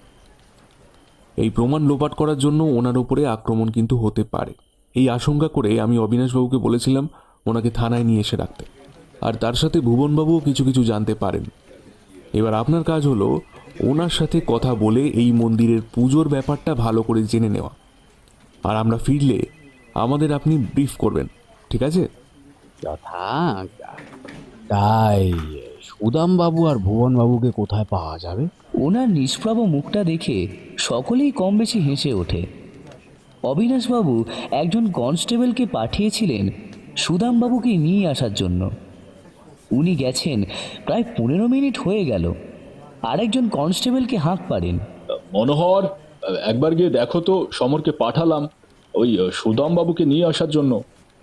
এই প্রমাণ লোপাট করার জন্য ওনার উপরে আক্রমণ কিন্তু হতে পারে, এই আশঙ্কা করে আমি অবিনাশবাবুকে বলেছিলাম ওনাকে থানায় নিয়ে এসে রাখতে। আর তার সাথে ভুবনবাবুও কিছু কিছু জানতে পারেন। এবার আপনার কাজ হলো ওনার সাথে কথা বলে এই মন্দিরের পুজোর ব্যাপারটা ভালো করে জেনে নেওয়া, আর আমরা ফিরলে আমাদের আপনি ব্রিফ করবেন, ঠিক আছে? যথা। তাই সুদামবাবু আর ভুবনবাবুকে কোথায় পাওয়া যাবে? ওনার নিষ্প্রভ মুখটা দেখে সকলেই কম বেশি হেসে ওঠে। অবিনাশবাবু একজন কনস্টেবলকে পাঠিয়েছিলেন সুদামবাবুকে নিয়ে আসার জন্য। উনি গেছেন প্রায় 15 মিনিট হয়ে গেল। আরেকজন কনস্টেবলকে হাঁক পারেন। মনোহর, একবার গিয়ে দেখো তো, সমরকে পাঠালাম ওই সুদামবাবুকে নিয়ে আসার জন্য।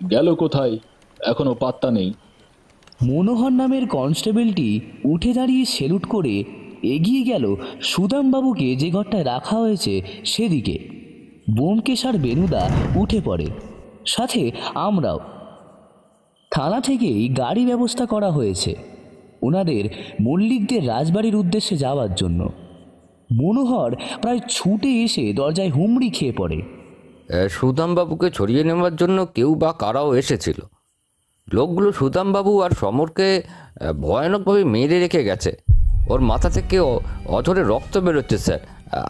গেল কোথায়, এখনো পাত্তা নেই। মনোহর নামের কনস্টেবলটি উঠে দাঁড়িয়ে সেলুট করে এগিয়ে গেল সুদামবাবুকে যে ঘরটায় রাখা হয়েছে সেদিকে। ব্যোমকেশ আর বেনুদা উঠে পড়ে, সাথে আমরাও। থানা থেকেই গাড়ি ব্যবস্থা করা হয়েছে ওনাদের মল্লিকদের রাজবাড়ির উদ্দেশ্যে যাওয়ার জন্য। মনোহর প্রায় ছুটে এসে দরজায় হুমড়ি খেয়ে পড়ে। সুদামবাবুকে ছড়িয়ে নেওয়ার জন্য কেউ বা কারাও এসেছিল। লোকগুলো সুদামবাবু আর সমরকে ভয়ানকভাবে মেরে রেখে গেছে। ওর মাথা থেকে অঝরে রক্ত বেরোচ্ছে স্যার।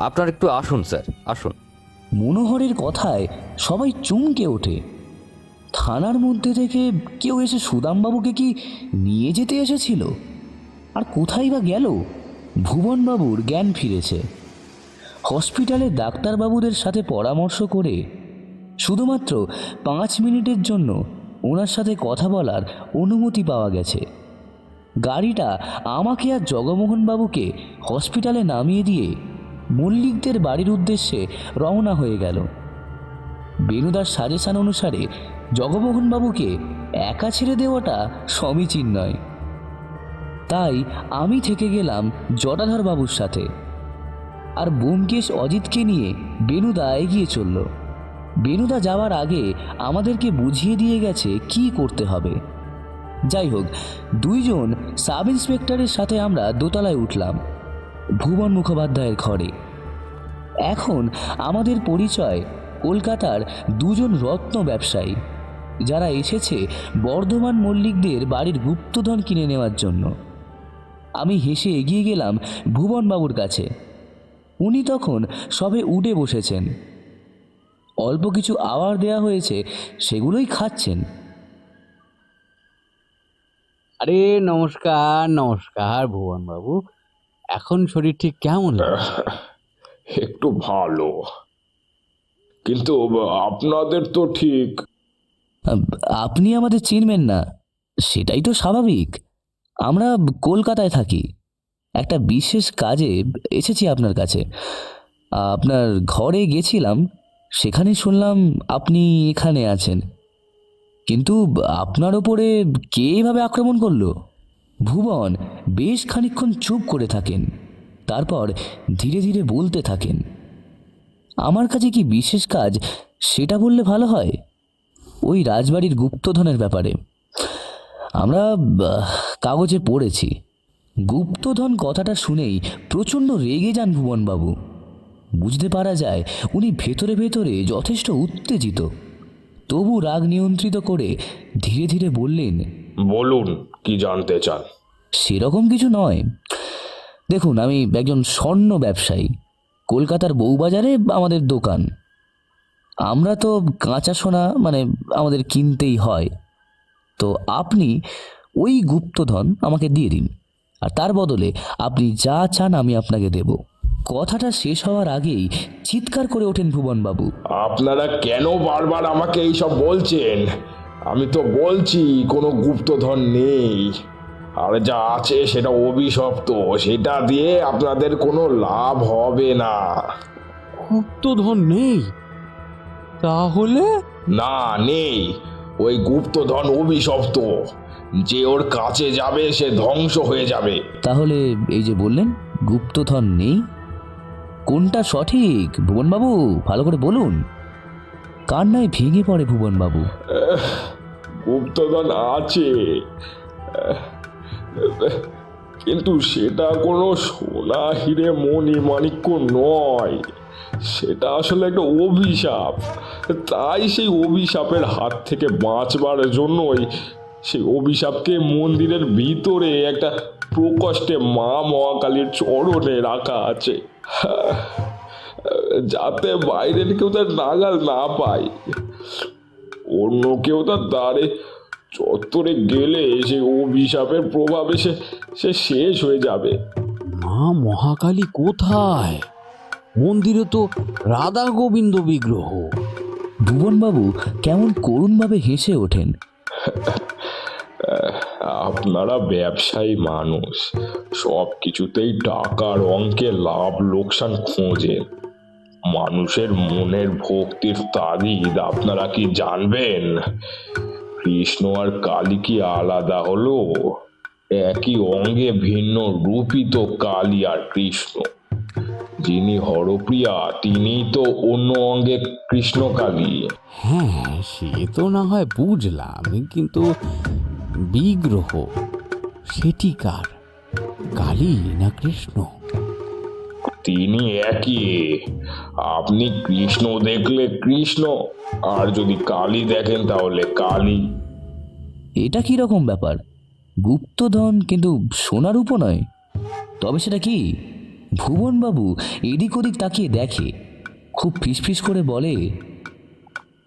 আপনার একটু আসুন স্যার, আসুন। মনোহরের কথায় সবাই চমকে ওঠে। থানার মধ্যে থেকে কেউ এসে সুদামবাবুকে কি নিয়ে যেতে এসেছিল? আর কোথায় বা গেল? ভুবনবাবুর জ্ঞান ফিরেছে। হসপিটালে ডাক্তারবাবুদের সাথে পরামর্শ করে শুধুমাত্র 5 মিনিটের জন্য ওনার সাথে কথা বলার অনুমতি পাওয়া গেছে। গাড়িটা আমাকে আর জগমোহনবাবুকে হসপিটালে নামিয়ে দিয়ে মল্লিকদের বাড়ির উদ্দেশ্যে রওনা হয়ে গেল। বেনুদার সাজেশন অনুসারে জগমোহনবাবুকে একা ছেড়ে দেওয়াটা সমীচীন নয়, তাই আমি থেকে গেলাম জটাধরবাবুর সাথে। আর ব্যোমকেশ অজিতকে নিয়ে বেনুদা এগিয়ে চলল। বেনুদা যাওয়ার আগে আমাদেরকে বুঝিয়ে দিয়ে গেছে কি করতে হবে। যাই হোক, 2 জন সাব ইন্সপেক্টরের সাথে আমরা দোতলায় উঠলাম ভুবন মুখোপাধ্যায়ের ঘরে। এখন আমাদের পরিচয় কলকাতার 2 জন রত্ন ব্যবসায়ী, যারা এসেছে বর্ধমান মল্লিকদের বাড়ির গুপ্তধন কিনে নেওয়ার জন্য। আমি হেসে এগিয়ে গেলাম ভুবনবাবুর কাছে। উনি তখন সবে উঠে বসেছেন। অল্প কিছু আওয়ার দেয়া হয়েছে, সেগুলোই খাচ্ছেন। আরে নমস্কার নমস্কার ভুবনবাবু, এখন শরীর ঠিক কেমন লাগছে? একটু ভালো, কিন্তু আপনাদের তো ঠিক। আপনি আমাদের চিনবেন না, সেটাই তো স্বাভাবিক। আমরা কলকাতায় থাকি, একটা বিশেষ কাজে এসেছি আপনার কাছে। আপনার ঘরে গেছিলাম, সেখানে শুনলাম আপনি এখানে আছেন। কিন্তু আপনার ওপরে কে এভাবে আক্রমণ করলো? ভুবন বেশ খানিকক্ষণ চুপ করে থাকেন, তারপর ধীরে ধীরে বলতে থাকেন। আমার কাছে কি বিশেষ কাজ সেটা বললে ভালো হয়। ওই রাজবাড়ির গুপ্তধনের ব্যাপারে আমরা কাগজে পড়েছি। গুপ্তধন কথাটা শুনেই প্রচণ্ড রেগে যান ভুবনবাবু। বুঝতে পারা যায় উনি ভেতরে ভেতরে যথেষ্ট উত্তেজিত। তবু রাগ নিয়ন্ত্রিত করে ধীরে ধীরে বললেন, বলুন, কি জানতে চান? সেরকম কিছু নয়। দেখুন, আমি একজন স্বর্ণ ব্যবসায়ী। কলকাতার বউবাজারে আমাদের দোকান। আমরা তো কাঁচা সোনা আমাদের কিনতেই হয়। তো আপনি ওই গুপ্তধন আমাকে দিয়ে দিন, আর তার বদলে আপনি যা চান আমি আপনাকে দেব। কথাটা শেষ হওয়ার আগেই চিৎকার করে ওঠেন ভুবনবাবু। আপনারা কেন বারবার আমাকে এইসব বলছেন? আমি তো বলছি কোনো গুপ্তধন নেই, আর যা আছে সেটা অভিশপ্ত। সেটা দিয়ে আপনাদের কোনো লাভ হবে না। গুপ্তধন নেই? তাহলে? না, নেই। ওই গুপ্তধন অভিশপ্ত। যে ওর কাছে যাবে সে ধ্বংস হয়ে যাবে। তাহলে এই যে বললেন গুপ্তধন নেই, কোনটা সঠিক ভুবনবাবু? ভালো করে বলুন। কান্নায় ভেঙে পড়ে ভুবনবাবু। গুপ্তধন আছে, কিন্তু সেটা কোনো সোনা হিরে মণি মাণিক্য নয়। সেটা আসলে একটা অভিশাপ। তাই সেই অভিশাপের হাত থেকে বাঁচবার জন্যই সেই অভিশাপকে মন্দিরের ভিতরে একটা প্রকোষ্ঠে মা মহাকালীর চরণে রাখা আছে, যাতে বাইরের কেউ তার নাগাল না পায়। অন্য কেউ তার দ্বারে চত্বরে গেলে সেই অভিশাপের প্রভাবে সে শেষ হয়ে যাবে। মা মহাকালী কোথায়? মন্দিরে তো রাধা গোবিন্দ বিগ্রহ। ভুবনবাবু কেমন করুণভাবে হেসে ওঠেন। আপনারা ব্যবসায়ী মানুষ, সব কিছুতেই টাকার অঙ্কে লাভ লোকসান খোঁজেন। মানুষের মনের ভক্তির তাগিদ আপনারা কি জানবেন? কৃষ্ণ আর কালী কি আলাদা হলো? একই অঙ্গে ভিন্ন রূপই তো কালী আর কৃষ্ণ। যিনি হরপ্রিয়া তিনিই তো অন্য অঙ্গে কৃষ্ণ কালী। হ্যাঁ, সে তো না হয় বুঝলাম, কিন্তু বিগ্রহ সেটি কার, কালী না কৃষ্ণ? তিনি একই। আপনি কৃষ্ণ দেখলে কৃষ্ণ, আর যদি কালী দেখেন তাহলে কালী। এটা কি রকম ব্যাপার? গুপ্তধন কিন্তু সোনার উপর নয়, তবে সেটা কি? ভুবনবাবু এদিক ওদিক তাকিয়ে দেখে, খুব ফিসফিস করে বলে,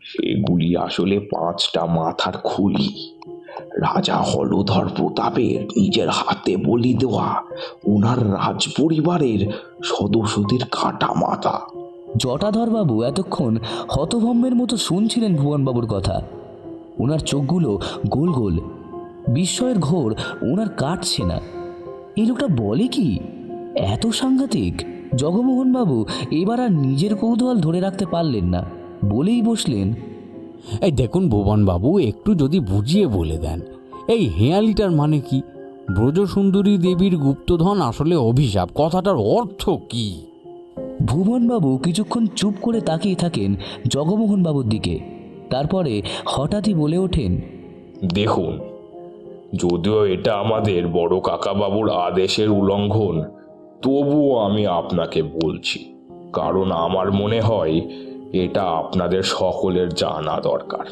সেগুলি আসলে 5টা মাথার খুলি। রাজা হলধর প্রতাপের নিজের হাতে বলি দেওয়া ওনার রাজ পরিবারের সদস্যদের কাটা মাথা। জটাধরবাবু এতক্ষণ হতভম্বের মতো শুনছিলেন ভুবনবাবুর কথা। ওনার চোখগুলো গোল গোল, বিস্ময়ের ঘোর ওনার কাটছে না। এই লোকটা বলে কি? এত সাংঘাতিক! জগমোহনবাবু এবার আর নিজের কৌতূহল ধরে রাখতে পারলেন না, বলেই বসলেন, এই দেখুন ভুবনবাবু, একটু যদি বুঝিয়ে বলে দেন, এই হেঁয়ালিটার মানে কি? ব্রজসুন্দরী দেবীর গুপ্তধন আসলে অভিশাপ, কথাটার অর্থ কি? ভুবনবাবু কিছুক্ষণ চুপ করে তাকিয়ে থাকেন জগমোহনবাবুর দিকে, তারপরে হঠাৎই বলে ওঠেন, দেখুন, যদিও এটা আমাদের বড় কাকাবাবুর আদেশের উল্লঙ্ঘন, তবুও আমি আপনাকে বলছি, কারণ আমার মনে হয় এটা আপনাদের সকলের জানা দরকার।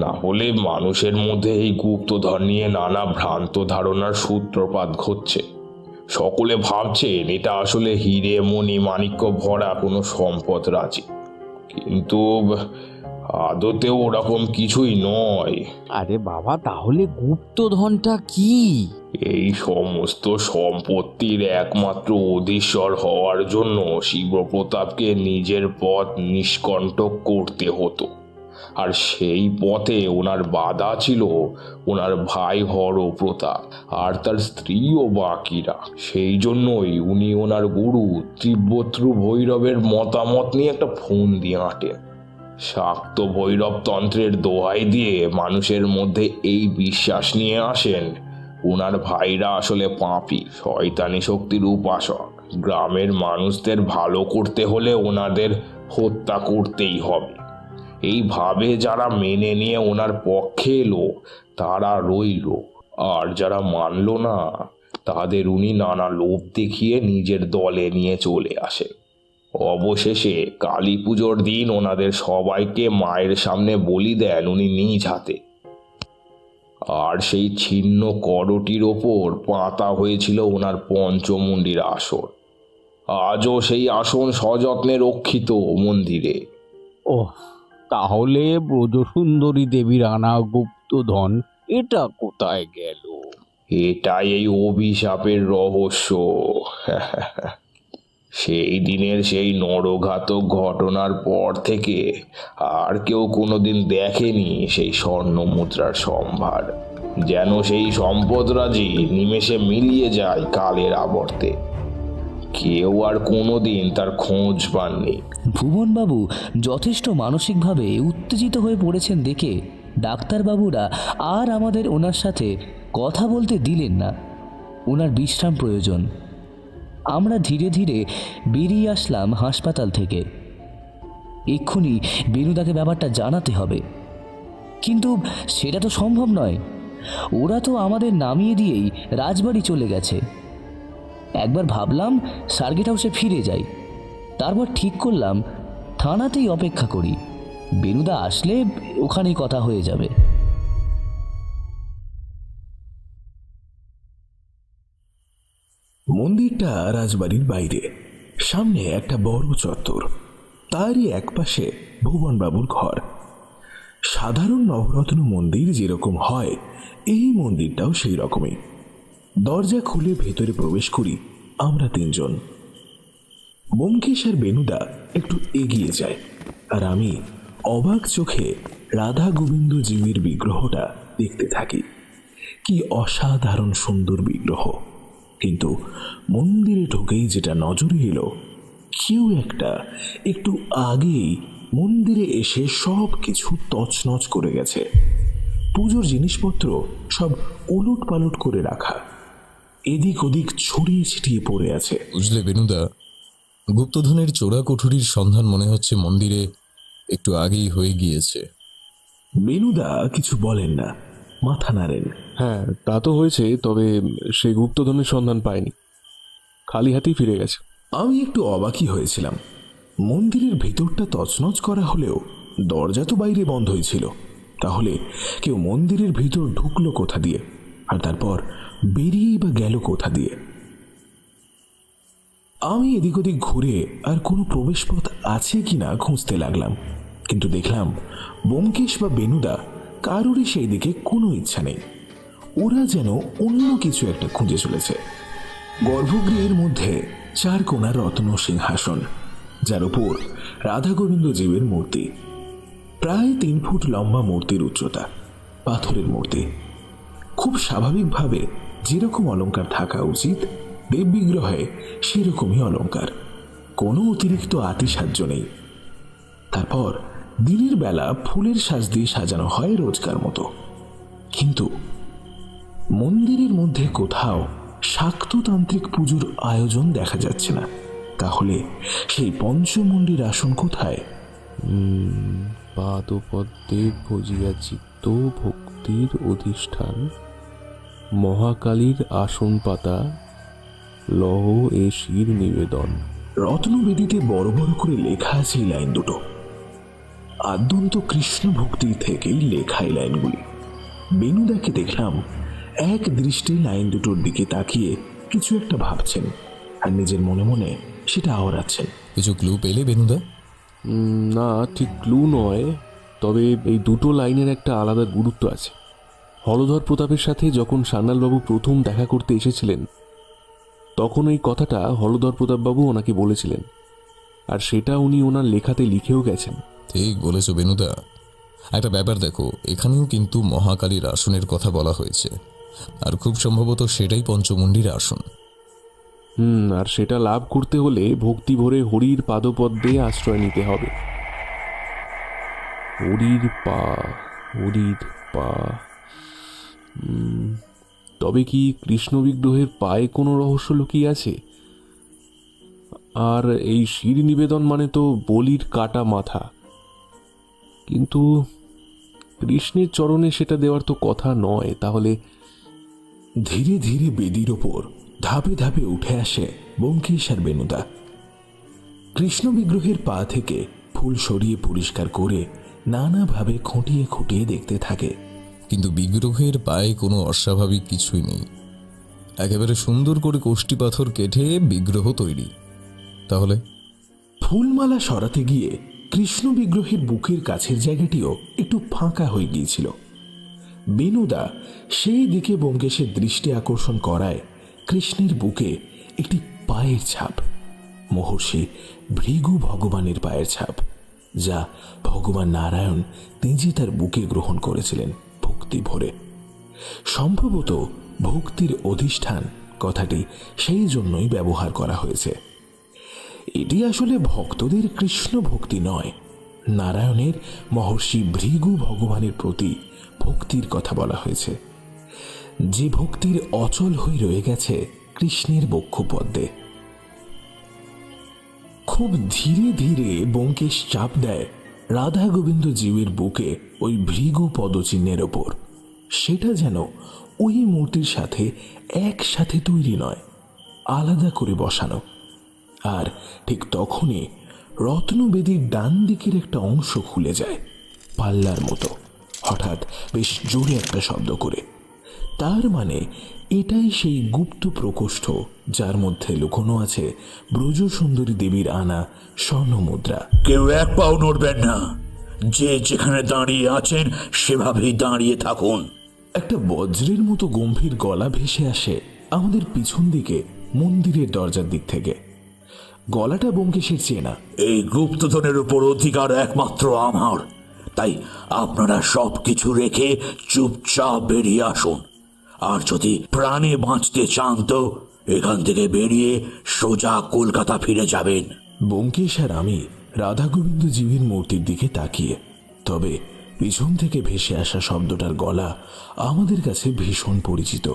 না হলে মানুষের মধ্যে এই গুপ্তধন নিয়ে নানা ভ্রান্ত ধারণার সূত্রপাত ঘটছে। সকলে ভাবছেন এটা আসলে হিরে মণি মাণিক্য ভরা কোনো সম্পদ রাজি, কিন্তু আদতেও ওরকম কিছুই নয়। আরে বাবা, তাহলে গুপ্তধনটা কি? এই সমস্ত সম্পত্তির একমাত্র অধীশ্বর হওয়ার জন্য শিবপ্রতাপকে নিজের পথ নিষ্কণ্টক করতে হতো, আর সেই পথে ওনার বাধা ছিল ওনার ভাই হরপ্রতাপ আর তার স্ত্রী ও বাকিরা। সেই জন্যই উনি ওনার গুরু ত্রিবত্রু ভৈরবের মতামত নিয়ে একটা ফোন দিয়ে আঁটেন। শাক্ত ভৈরব তন্ত্রের দোহাই দিয়ে মানুষের মধ্যে এই বিশ্বাস নিয়ে আসেন ওনার ভাইরা আসলে পাপী, শয়তানি শক্তির উপাসক। গ্রামের মানুষদের ভালো করতে হলে ওনাদের হত্যা করতেই হবে। এইভাবে যারা মেনে নিয়ে ওনার পক্ষে এলো তারা রইল, আর যারা মানল না তাদের উনি নানা লোভ দেখিয়ে নিজের দলে নিয়ে চলে আসেন। অবশেষে কালী পুজোর দিন ওনাদের সবাইকে মায়ের সামনে বলি দেন উনি নিজ হাতে, আর সেই ছিন্ন করটির ওপর পাতা হয়েছিল ওনার পঞ্চমুণ্ডির আসন। আজও সেই আসন সযত্নে রক্ষিত মন্দিরে। ও, তাহলে ব্রজসুন্দরী দেবীর আনা গুপ্তধন এটা কোথায় গেল? এটাই এই অভিশাপের রহস্য। সেই দিনের সেই নরঘাতক ঘটনার পর থেকে আর কেউ কোনোদিন দেখেনি সেই স্বর্ণ মুদ্রার সম্ভার। যেন সেই সম্পদরাজি নিমেষে মিলিয়ে যায় কালের আবর্তে। কেউ আর কোনোদিন তার খোঁজ পাননি। ভুবনবাবু যথেষ্ট মানসিকভাবে উত্তেজিত হয়ে পড়েছেন দেখে ডাক্তারবাবুরা আর আমাদের ওনার সাথে কথা বলতে দিলেন না। ওনার বিশ্রাম প্রয়োজন। আমরা ধীরে ধীরে বেরিয়ে আসলাম হাসপাতাল থেকে। এক্ষুনি বেনুদাকে ব্যাপারটা জানাতে হবে, কিন্তু সেটা তো সম্ভব নয়। ওরা তো আমাদের নামিয়ে দিয়েই রাজবাড়ি চলে গেছে। একবার ভাবলাম সার্কিট হাউসে ফিরে যাই, তারপর ঠিক করলাম থানাতেই অপেক্ষা করি। বেনুদা আসলে ওখানেই কথা হয়ে যাবে। মন্দিরটা রাজবাড়ির বাইরে, সামনে একটা বড় চত্বর, তারই একপাশে ভুবনবাবুর ঘর। সাধারণ নবরত্ন মন্দির যেরকম হয় এই মন্দিরটাও সেই রকমই। দরজা খুলে ভেতরে প্রবেশ করি আমরা তিনজন। ব্যোমকেশ আর বেনুদা একটু এগিয়ে যায়, আর আমি অবাক চোখে রাধা গোবিন্দ জীবের বিগ্রহটা দেখতে থাকি। কি অসাধারণ সুন্দর বিগ্রহ! কিন্তু মন্দিরে ঢুকেই যেটা নজরে এলো, কেউ একটু আগেই মন্দিরে এসে সব কিছু তছনছ করে গেছে। পুজোর জিনিসপত্র সব ওলট পালট করে রাখা, এদিক ওদিক ছড়িয়ে ছিটিয়ে পড়ে আছে। বুঝলে বেনুদা, গুপ্তধনের চোরা কোঠরির সন্ধান মনে হচ্ছে মন্দিরে একটু আগেই হয়ে গিয়েছে। বেনুদা কিছু বলেন না, মাথা নাড়েন। হ্যাঁ, তা তো হয়েছে, তবে সে গুপ্তধনের সন্ধান পায়নি, খালি হাতেই ফিরে গেছে। আমি একটু অবাকই হয়েছিলাম। মন্দিরের ভেতরটা তছনছ করা হলেও দরজা তো বাইরে বন্ধই ছিল। তাহলে কেউ মন্দিরের ভিতর ঢুকলো কোথা দিয়ে, আর তারপর বেরিয়েই বা গেল কোথা দিয়ে? আমি এদিক ওদিক ঘুরে আর কোনো প্রবেশপথ আছে কিনা খুঁজতে লাগলাম, কিন্তু দেখলাম ব্যোমকেশ বা বেনুদা কারোরই সেই দিকে কোনো ইচ্ছা নেই। ওরা যেন অন্য কিছু একটা খুঁজে চলেছে। গর্ভগৃহের মধ্যে 4 কোণা রত্ন সিংহাসন, যার উপর রাধা গোবিন্দ জীবের মূর্তি। প্রায় 3 ফুট লম্বা মূর্তির উচ্চতা, পাথরের মূর্তি। খুব স্বাভাবিকভাবে যেরকম অলংকার থাকা উচিত দেব বিগ্রহে, সেরকমই অলংকার, কোনো অতিরিক্ত আতিশায্য নেই। তারপর দিনের বেলা ফুলের সাজ দিয়ে সাজানো হয় রোজকার মতো। কিন্তু মন্দিরের মধ্যে কোথাও শাক্ততান্ত্রিক পুজোর আয়োজন দেখা যাচ্ছে না। তাহলে সেই পঞ্চমুণ্ডির আসন কোথায়? পাদপদ্মে ভজিয়া চিত্ত ভক্তির অধিষ্ঠান, মহাকালীর আসন পাতা, লহ এ শির নিবেদন। রত্নবেদিতে বড় বড় করে লেখা আছে এই লাইন দুটো। আদ্যন্ত কৃষ্ণ ভক্তি থেকেই লেখা এই লাইনগুলি। বেনুদাকে দেখলাম এক দৃষ্টি লাইন দুটোর দিকে তাকিয়ে কিছু একটা ভাবছেন, আর নিজের মনে মনে সেটা আওড়াচ্ছেন। কিছু ক্লু পেলে বেনুদা? না, ঠিক ক্লু নয়, তবে এই দুটো লাইনের একটা আলাদা গুরুত্ব আছে। হলধর প্রতাপের সাথে যখন সান্যালবাবু প্রথম দেখা করতে এসেছিলেন, তখন এই কথাটা হলধর প্রতাপবাবু ওনাকে বলেছিলেন, আর সেটা উনি ওনার লেখাতে লিখেও গেছেন। ঠিক বলেছ বেনুদা। একটা ব্যাপার দেখো, এখানেও কিন্তু মহাকালীর আসনের কথা বলা হয়েছে, আর খুব সম্ভবত সেটাই পঞ্চমুণ্ডির আসন। আর সেটা লাভ করতে হলে ভক্তি ভরে হরির পাদপদ্মে আশ্রয় নিতে হবে। হরির পা। তবে কি কৃষ্ণ বিগ্রহের পায়ে কোনো রহস্য লুকিয়ে আছে? আর এই শির নিবেদন মানে তো বলির কাটা মাথা, কিন্তু কৃষ্ণের চরণে সেটা দেওয়ার তো কথা নয়। তাহলে ধীরে ধীরে বেদির ওপর ধাপে ধাপে উঠে আসে ব্যোমকেশ আর বেনুদা। কৃষ্ণ বিগ্রহের পা থেকে ফুল সরিয়ে পরিষ্কার করে নানাভাবে খুঁটিয়ে খুঁটিয়ে দেখতে থাকে। কিন্তু বিগ্রহের পায়ে কোনো অস্বাভাবিক কিছুই নেই। একেবারে সুন্দর করে কোষ্ঠী পাথর কেটে বিগ্রহ তৈরি। তাহলে ফুলমালা সরাতে গিয়ে কৃষ্ণ বিগ্রহের বুকের কাছের জায়গাটিও একটু ফাঁকা হয়ে গিয়েছিল। বেনুদা সেই দিকে ব্যোমকেশের দৃষ্টি আকর্ষণ করায় কৃষ্ণের বুকে একটি পায়ের ছাপ, মহর্ষি ভৃগু ভগবানের পায়ের ছাপ, যা ভগবান নারায়ণ নিজে তার বুকে গ্রহণ করেছিলেন ভক্তি ভরে। সম্ভবত ভক্তির অধিষ্ঠান কথাটি সেই জন্যই ব্যবহার করা হয়েছে। এটি আসলে ভক্তদের কৃষ্ণ ভক্তি নয়, নারায়ণের মহর্ষি ভৃগু ভগবানের প্রতি ভক্তির কথা বলা হয়েছে, যে ভক্তির অচল হয়ে রয়ে গেছে কৃষ্ণের বক্ষপদ্মে। খুব ধীরে ধীরে ব্যোমকেশ চাপ দেয় রাধা গোবিন্দ জীবের বুকে ওই ভৃগু পদচিহ্নের ওপর। সেটা যেন ওই মূর্তির সাথে একসাথে তৈরি নয়, আলাদা করে বসানো। আর ঠিক তখনই রত্নবেদীর ডান দিকের একটা অংশ খুলে যায় পাল্লার মতো, হঠাৎ বেশ জোরে একটা শব্দ করে। তার মানে এটাই সেই গুপ্ত প্রকোষ্ঠ যার মধ্যে লুকোনো আছে ব্রজ সুন্দরী দেবীর আনা স্বর্ণ মুদ্রা। কেউ এক পাও নড়বেন না, যে যেখানে দাঁড়িয়ে আছেন সেভাবেই দাঁড়িয়ে থাকুন। একটা বজ্রের মতো গম্ভীর গলা ভেসে আসে আমাদের পিছন দিকে মন্দিরের দরজার দিক থেকে। গলাটা ব্যোমকেশের চেনা। এই গুপ্তধনের উপর অধিকার একমাত্র আমার, তাই আপনারা সব কিছু রেখে চুপচাপ বেরিয়ে আসুন। আর যদি প্রাণে বাঁচতে চান তো এখান থেকে বেরিয়ে সোজা কলকাতা ফিরে যাবেন। ব্যোমকেশ আর আমি রাধা গোবিন্দ জীবের মূর্তির দিকে তাকিয়ে, তবে পিছন থেকে ভেসে আসা শব্দটার গলা আমাদের কাছে ভীষণ পরিচিত।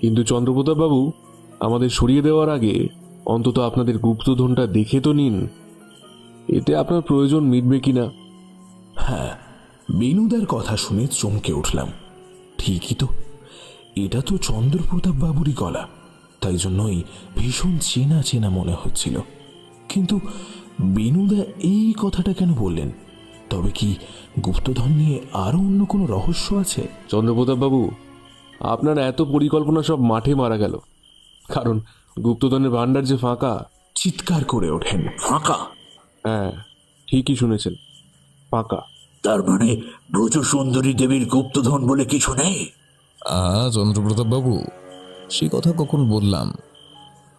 কিন্তু চন্দ্রপ্রতাপ বাবু, আমাদের সরিয়ে দেওয়ার আগে অন্তত আপনাদের গুপ্তধনটা দেখে তো নিন, এতে আপনার প্রয়োজন মিটবে কিনা। হ্যাঁ, বেনুদার কথা শুনে চমকে উঠলাম। ঠিকই তো, এটা তো চন্দ্রপ্রতাপ বাবুরই গলা, তাই জন্যই ভীষণ চেনা চেনা মনে হচ্ছিল। কিন্তু বেনুদা এই কথাটা কেন বললেন? তবে কি গুপ্তধন নিয়ে আরো অন্য কোনো রহস্য আছে? চন্দ্রপ্রতাপ বাবু, আপনার এত পরিকল্পনা সব মাঠে মারা গেল, কারণ গুপ্তধনের ভাণ্ডার যে ফাঁকা। চিৎকার করে ওঠেন, ফাঁকা? হ্যাঁ, ঠিকই শুনেছেন, ফাঁকা। তার মানে ব্রজ সুন্দরী দেবীর গুপ্তধন বলে কিছু নেই? চন্দ্রপ্রতাপ বাবু, সে কথা কখন বললাম?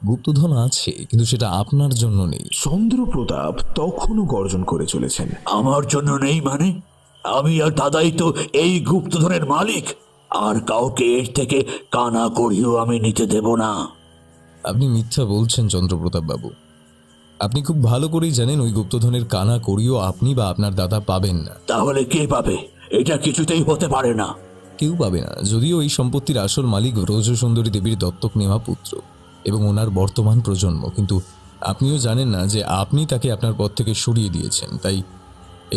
গুপ্তধন আছে, কিন্তু সেটা আপনার জন্য নেই। চন্দ্রপ্রতাপ তখনও গর্জন করে চলেছেন। আমার জন্য নেই মানে? আমি আর দাদাই তো এই গুপ্তধনের মালিক, আর কাউকে এর থেকে কানা করিও আমি নিতে দেব না। আপনি মিথ্যা বলছেন চন্দ্রপ্রতাপ বাবু। আপনি খুব ভালো করেই জানেন ওই গুপ্তধনের কানা করিও আপনি বা আপনার দাদা পাবেন না। তাহলে কে পাবে? এটা কিছুতেই হতে পারে না। কেউ পাবে না, যদিও এই সম্পত্তির আসল মালিক ব্রজ সুন্দরী দেবীর দত্তক নেওয়া পুত্র এবং ওনার বর্তমান প্রজন্ম। কিন্তু আপনিও জানেন না যে আপনি তাকে আপনার পদ থেকে সরিয়ে দিয়েছেন, তাই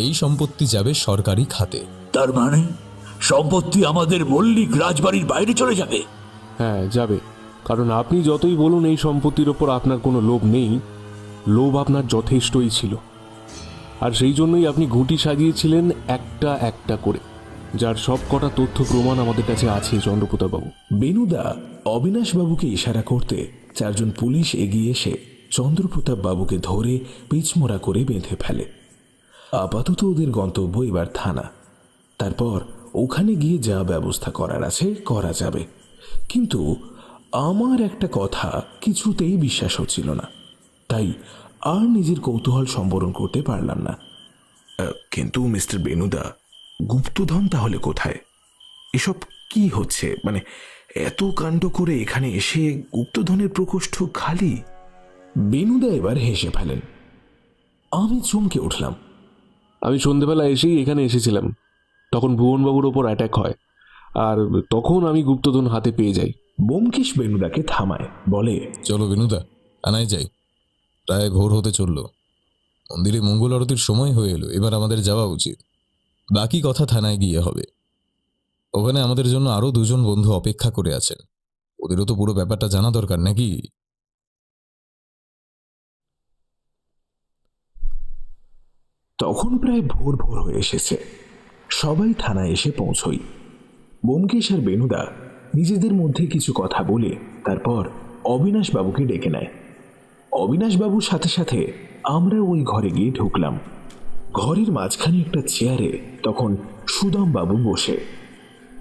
এই সম্পত্তি যাবে সরকারি খাতে। তার মানে সম্পত্তি আমাদের মল্লিক রাজবাড়ির বাইরে চলে যাবে? হ্যাঁ, যাবে। কারণ আপনি যতই বলুন এই সম্পত্তির ওপর আপনার কোনো লোভ নেই, লোভ আপনার যথেষ্টই ছিল। আর সেই জন্যই আপনি ঘুঁটি সাজিয়েছিলেন একটা একটা করে, যার সব কটা তথ্য প্রমাণ আমাদের কাছে আছে চন্দ্রপ্রতাপ বাবু। বেনুদা অবিনাশ বাবুকে ইশারা করতে চারজন পুলিশ এগিয়ে এসে চন্দ্রপ্রতাপ বাবুকে ধরে পিচমোড়া করে বেঁধে ফেলে। আপাতত ওদের গন্তব্য এবার থানা। তারপর ওখানে গিয়ে যা ব্যবস্থা করার আছে করা যাবে। কিন্তু আমার একটা কথা কিছুতেই বিশ্বাস হচ্ছিল না, তাই আর নিজের কৌতূহল সম্বরণ করতে পারলাম না। কিন্তু মিস্টার বেনুদা, গুপ্তধন তাহলে কোথায়? এসব কি হচ্ছে? মানে এত কাণ্ড করে এখানে এসে গুপ্তধনের প্রকোষ্ঠ খালি। বেনুদা এবার হেসে ফেলেন। আমি চমকে উঠলাম। আমি সন্ধেবেলা এসেই এখানে এসেছিলাম, তখন ভুবনবাবুর ওপর অ্যাটাক হয়, আর তখন আমি গুপ্তধন হাতে পেয়ে যাই। ব্যোমকেশ বেনুদাকে থামায়, বলে, চলো বেনুদা, থানায় যাই। প্রায় ভোর হতে চলল, মন্দিরে মঙ্গল আরতির সময় হয়ে এলো, এবার আমাদের যাওয়া উচিত। বাকি কথা থানায় গিয়ে হবে। ওখানে আমাদের জন্য আরো দুজন বন্ধু অপেক্ষা করে আছেন, ওদেরও তো পুরো ব্যাপারটা জানা দরকার নাকি? তখন প্রায় ভোর ভোর হয়ে এসেছে। সবাই থানায় এসে পৌঁছই। ব্যোমকেশ আর বেনুদা নিজেদের মধ্যে কিছু কথা বলে তারপর অবিনাশ বাবুকে ডেকে নেয়। অবিনাশ বাবুর সাথে সাথে আমরা ওই ঘরে গিয়ে ঢুকলাম। ঘরের মাঝখানে একটা চেয়ারে তখন সুদাম বাবু বসে,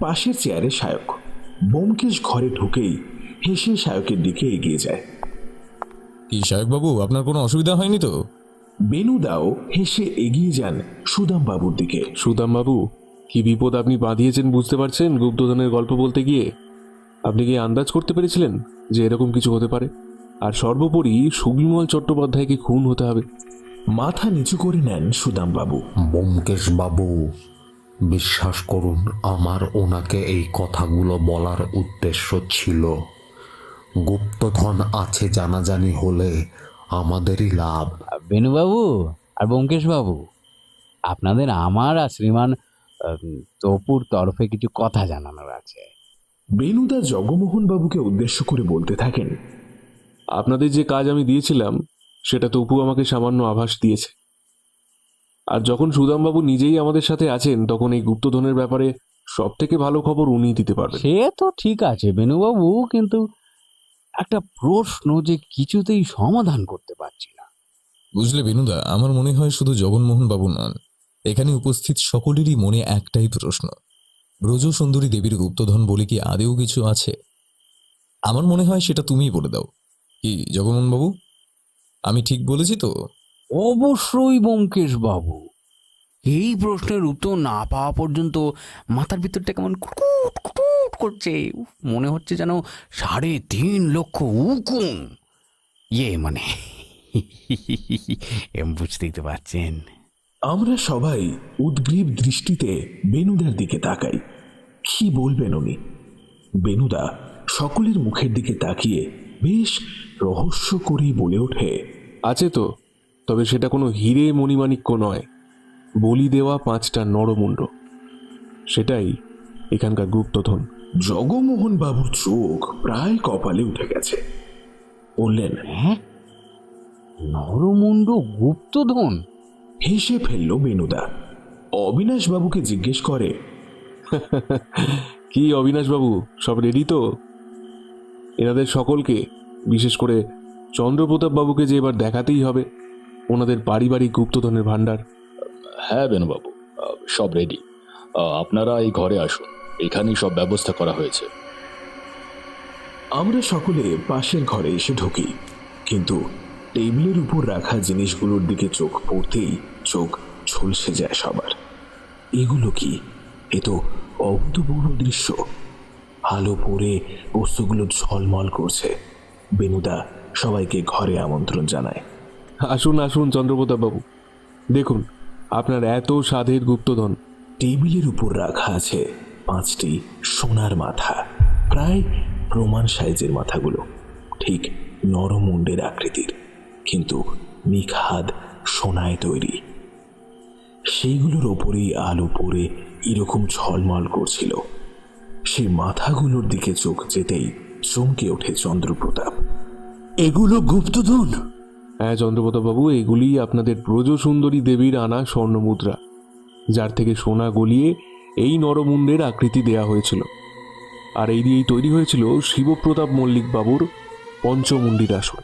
পাশের চেয়ারে সায়ক। ব্যোমকেশ ঘরে ঢুকেই হেসে সায়কের দিকে এগিয়ে যায়। কি সায়ক বাবু, আপনার কোনো অসুবিধা হয়নি তো? বেনুদাও হেসে এগিয়ে যান সুদাম বাবুর দিকে। সুদাম বাবু, কি বিপদ আপনি বাঁধিয়েছেন বুঝতে পারছেন গুপ্তধনের গল্প বলতে গিয়ে? আপনি কি আন্দাজ করতে পেরেছিলেন যে এরকম কিছু হতে পারে? আর সর্বোপরি সুবিমল চট্টোপাধ্যায়কে খুন হতে হবে। মাথা নিচু করে নেন সুদাম বাবু। ব্যোমকেশ বাবু, বিশ্বাস করুন, আমার ওনাকে এই কথাগুলো বলার উদ্দেশ্য ছিল। গুপ্তধন আছে জানাজানি হলে আমাদেরই লাভ। বেনুবাবু আর ব্যোমকেশ বাবু, আপনাদের আমার আর শ্রীমান তপুর তরফে কিছু কথা জানানোর আছে। বেনুদা জগমোহন বাবুকে উদ্দেশ্য করে বলতে থাকেন, আপনাদের যে কাজ আমি দিয়েছিলাম সেটা তপু আমাকে সামান্য আভাস দিয়েছে। আর যখন সুদামবাবু নিজেই আমাদের সাথে আছেন, তখন এই গুপ্তধনের ব্যাপারে সব থেকে ভালো খবর উনিই দিতে পারবেন। সে তো ঠিক আছে বেনুবাবু, কিন্তু একটা প্রশ্ন যে কিছুতেই সমাধান করতে পারছি না। বুঝলে বেনুদা, আমার মনে হয় শুধু জগনমোহন বাবু নন, এখানে উপস্থিত সকলেরই মনে একটাই প্রশ্ন, ব্রজ সুন্দরী দেবীর গুপ্তধন বলে কি আদেও কিছু আছে? আমার মনে হয় সেটা তুমিই বলে দাও। কি জগমোহন বাবু, আমি ঠিক বলেছি তো? অবশ্যই ব্যোমকেশ বাবু, এই প্রশ্নের উত্তর না পাওয়া পর্যন্ত মাথার ভিতরটা কেমন কুটকুট কুটকুট করছে। উফ, মনে হচ্ছে যেন 3.5 লক্ষ উকুন। মানে বুঝতেই তো পারছেন। আমরা সবাই উদ্গ্রীব দৃষ্টিতে বেনুদার দিকে তাকাই। কি বলবেন উনি? বেনুদা সকলের মুখের দিকে তাকিয়ে বেশ রহস্য করেই বলে ওঠে, আছে তো, তবে সেটা কোনো হিরে মণিমাণিক্য নয়, বলি দেওয়া 5টা নরমুণ্ড, সেটাই এখানকার গুপ্তধন। জগমোহন বাবুর চোখ প্রায় কপালে উঠে গেছে। বললেন, হ্যাঁ, নরমুণ্ড গুপ্তধন? হেসে ফেলল বেনুদা। অবিনাশ বাবুকে জিজ্ঞেস করে, কি অবিনাশবাবু, সব রেডি তো? এনাদের সকলকে, বিশেষ করে চন্দ্রপ্রতাপ বাবুকে যে এবার দেখাতেই হবে ওনাদের পারিবারিক গুপ্তধনের ভাণ্ডার। হ্যাঁ বেনুবাবু, সব রেডি। আপনারা এই ঘরে আসুন, এখানেই সব ব্যবস্থা করা হয়েছে। আমরা সকলে পাশের ঘরে এসে ঢুকি, কিন্তু টেবিলের উপর রাখা জিনিসগুলোর দিকে চোখ পড়তেই চোখ ঝলসে যায় সবার। এগুলো কি? এ তো অভূতপূর্ব দৃশ্য। আলো পড়ে বস্তুগুলো ঝলমল করছে। বেনুদা সবাইকে ঘরে আমন্ত্রণ জানায়। আসুন আসুন চন্দ্রপ্রতাপ বাবু, দেখুন আপনার এত স্বাদের গুপ্তধন। টেবিলের উপর রাখা আছে 5টি সোনার মাথা, প্রায় প্রমাণ সাইজের মাথাগুলো, ঠিক নরমুণ্ডের আকৃতির, কিন্তু নিখাদ সোনায় তৈরি। সেইগুলোর ওপরেই আলো পড়ে এরকম ঝলমল করছিল। সেই মাথাগুলোর দিকে চোখ যেতেই চমকে ওঠে চন্দ্রপ্রতাপ। এগুলো গুপ্তধন? হ্যাঁ চন্দ্রপ্রতাপ বাবু, এগুলি আপনাদের ব্রজসুন্দরী দেবীর আনা স্বর্ণমুদ্রা, যার থেকে সোনা গলিয়ে এই নরমুণ্ডের আকৃতি দেয়া হয়েছিল। আর এই দিয়েই তৈরি হয়েছিল শিবপ্রতাপ মল্লিক বাবুর পঞ্চমুণ্ডির আসন।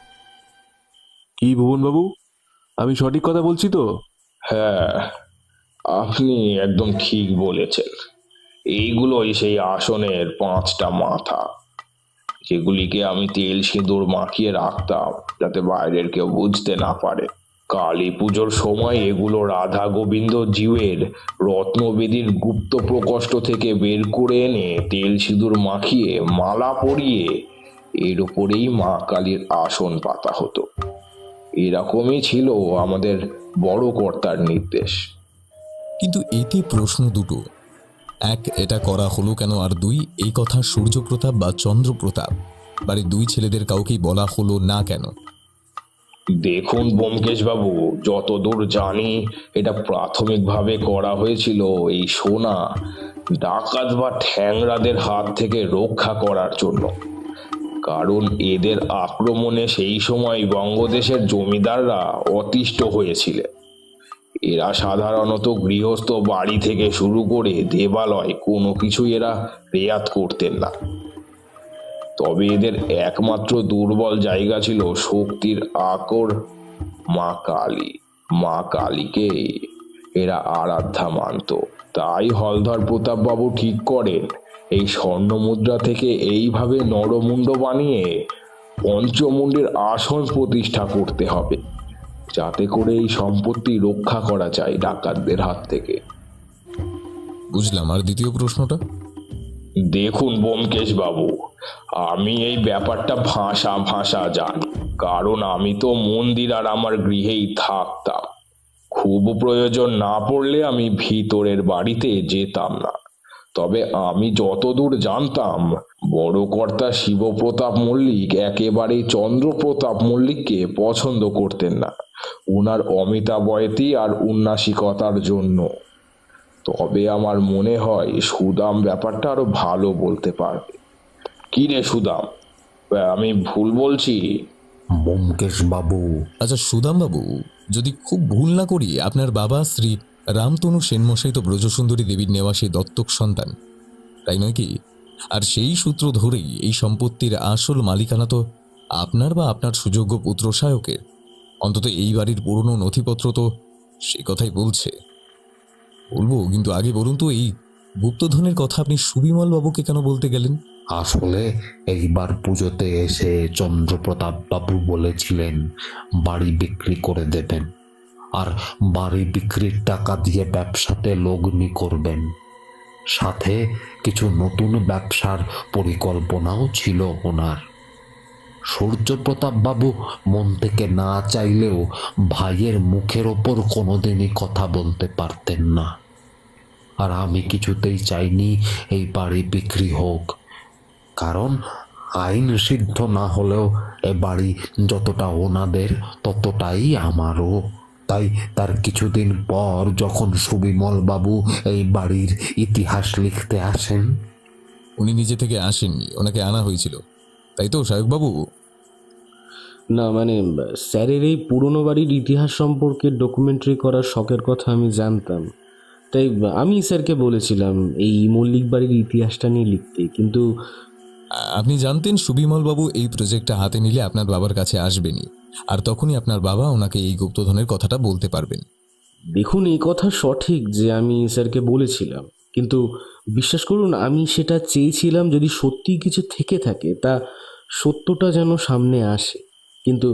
কি ভুবনবাবু, আমি সঠিক কথা বলছি তো? হ্যাঁ, আপনি একদম ঠিক বলেছেন। এইগুলোই সেই আসনের 5টা মাথা, যেগুলিকে আমি তেল সিঁদুর মাখিয়ে রাখতাম যাতে বাইরের কেউ বুঝতে না পারে। কালী পুজোর সময় এগুলো রাধা গোবিন্দ জীবের রত্নবেদীর গুপ্ত প্রকোষ্ঠ থেকে বের করে এনে তেল সিঁদুর মাখিয়ে মালা পরিয়ে এর উপরেই মা কালীর আসন পাতা হতো। এরকমই ছিল আমাদের বড় কর্তার নির্দেশ। কিন্তু এতে প্রশ্ন দুটো। এক, এটা করা হলো কেন? আর 2, এই কথা সূর্যপ্রতাপ বা চন্দ্রপ্রতাপ বাড়ির 2 ছেলেদের কাউকেই বলা হলো না কেন? দেখুন ব্যোমকেশ বাবু, যতদূর জানি এটা প্রাথমিকভাবে করা হয়েছিল এই সোনা ডাকাত বা ঠ্যাংরাদের হাত থেকে রক্ষা করার জন্য। কারণ এদের আক্রমণে সেই সময় বঙ্গদেশের জমিদাররা অতিষ্ঠ হয়েছিলেন। এরা সাধারণত গৃহস্থ বাড়ি থেকে শুরু করে দেবালয় কোনো কিছুই এরা রেয়াত করতেন না। তবে এদের একমাত্র দুর্বল জায়গা ছিল শক্তির আকর মা কালী। মা কালীকে এরা আরাধ্যা মানত। তাই হলধর প্রতাপ বাবু ঠিক করেন এই স্বর্ণ মুদ্রা থেকে এইভাবে নরমুণ্ড বানিয়ে পঞ্চমুণ্ডের আসন প্রতিষ্ঠা করতে হবে, যাতে করে এই সম্পত্তি রক্ষা করা যায় ডাকাতদের হাত থেকে। বুঝলাম। আর দ্বিতীয় প্রশ্নটা? দেখুন ব্যোমকেশ বাবু, আমি এই ব্যাপারটা ভাষা জানি, কারণ আমি তো মন্দির আর আমার গৃহেই থাকতাম। খুব প্রয়োজন না পড়লে আমি ভিতরের বাড়িতে যেতাম না। তবে আমি যতদূর জানতাম, বড় কর্তা শিবপ্রতাপ মল্লিক একেবারেই চন্দ্রপ্রতাপ মল্লিককে পছন্দ করতেন না, উনার অমিতাবয়তি আর উন্নাসিকতার জন্য। তবে আমার মনে হয় সুদাম ব্যাপারটা আরো ভালো বলতে পারবে। কি রে সুদাম, আমি ভুল বলছি? ব্যোমকেশ বাবু। আচ্ছা সুদাম বাবু, যদি খুব ভুল না করি আপনার বাবা শ্রী রামতনু সেনমশাই তো ব্রজসুন্দরী দেবীর নেওয়া সেই দত্তক সন্তান, তাই নয় কি? আর সেই সূত্র ধরেই এই সম্পত্তির আসল মালিকানা তো আপনার বা আপনার সুযোগ্য পুত্র সায়কের। অন্তত এই বাড়ির পুরনো নথিপত্র তো সেই কথাই বলছে। বলবো, কিন্তু আগে বলুন তো, এই গুপ্তধনের কথা আপনি সুবিমল বাবুকে কেন বলতে গেলেন? আসলে এইবার পুজোতে এসে চন্দ্রপ্রতাপ বাবু বলেছিলেন বাড়ি বিক্রি করে দেবেন। আর বাড়ি বিক্রির টাকা দিয়ে ব্যবসাতে লগ্নি করবেন। সাথে কিছু নতুন ব্যবসার পরিকল্পনাও ছিল ওনার। সূর্যপ্রতাপ বাবু মন থেকে না চাইলেও ভাইয়ের মুখের ওপর কোনোদিনই কথা বলতে পারতেন না। আর আমি কিছুতেই চাইনি এই বাড়ি বিক্রি হোক, কারণ আইন সিদ্ধ না হলেও এ বাড়ি যতটা ওনাদের ততটাই আমারও। তাই তার কিছুদিন পর যখন সুবিমল বাবু এই বাড়ির ইতিহাস লিখতে আসেন। উনি নিজে থেকে আসেননি, ওনাকে আনা হয়েছিল, তাই তো সায়কবাবু? না মানে স্যারের এই পুরনো বাড়ির ইতিহাস সম্পর্কে ডকুমেন্টারি করার শখের কথা আমি জানতাম, তাই আমি স্যারকে বলেছিলাম এই মল্লিক বাড়ির ইতিহাসটা নিয়ে লিখতে। কিন্তু আপনি জানতেন সুবিমল বাবু এই প্রজেক্টটা হাতে নিলে আপনার বাবার কাছে আসবেনই, আর তখনই আপনার বাবা ওনাকে এই গুপ্তধনের কথাটা বলতে পারবেন। দেখুন, এই কথা সঠিক যে আমি স্যারকে বলেছিলাম, কিন্তু বিশ্বাস করুন আমি সেটা চেয়েছিলাম যদি সত্যি কিছু থেকে থাকে তা সত্যটা যেন সামনে আসে। কিন্তু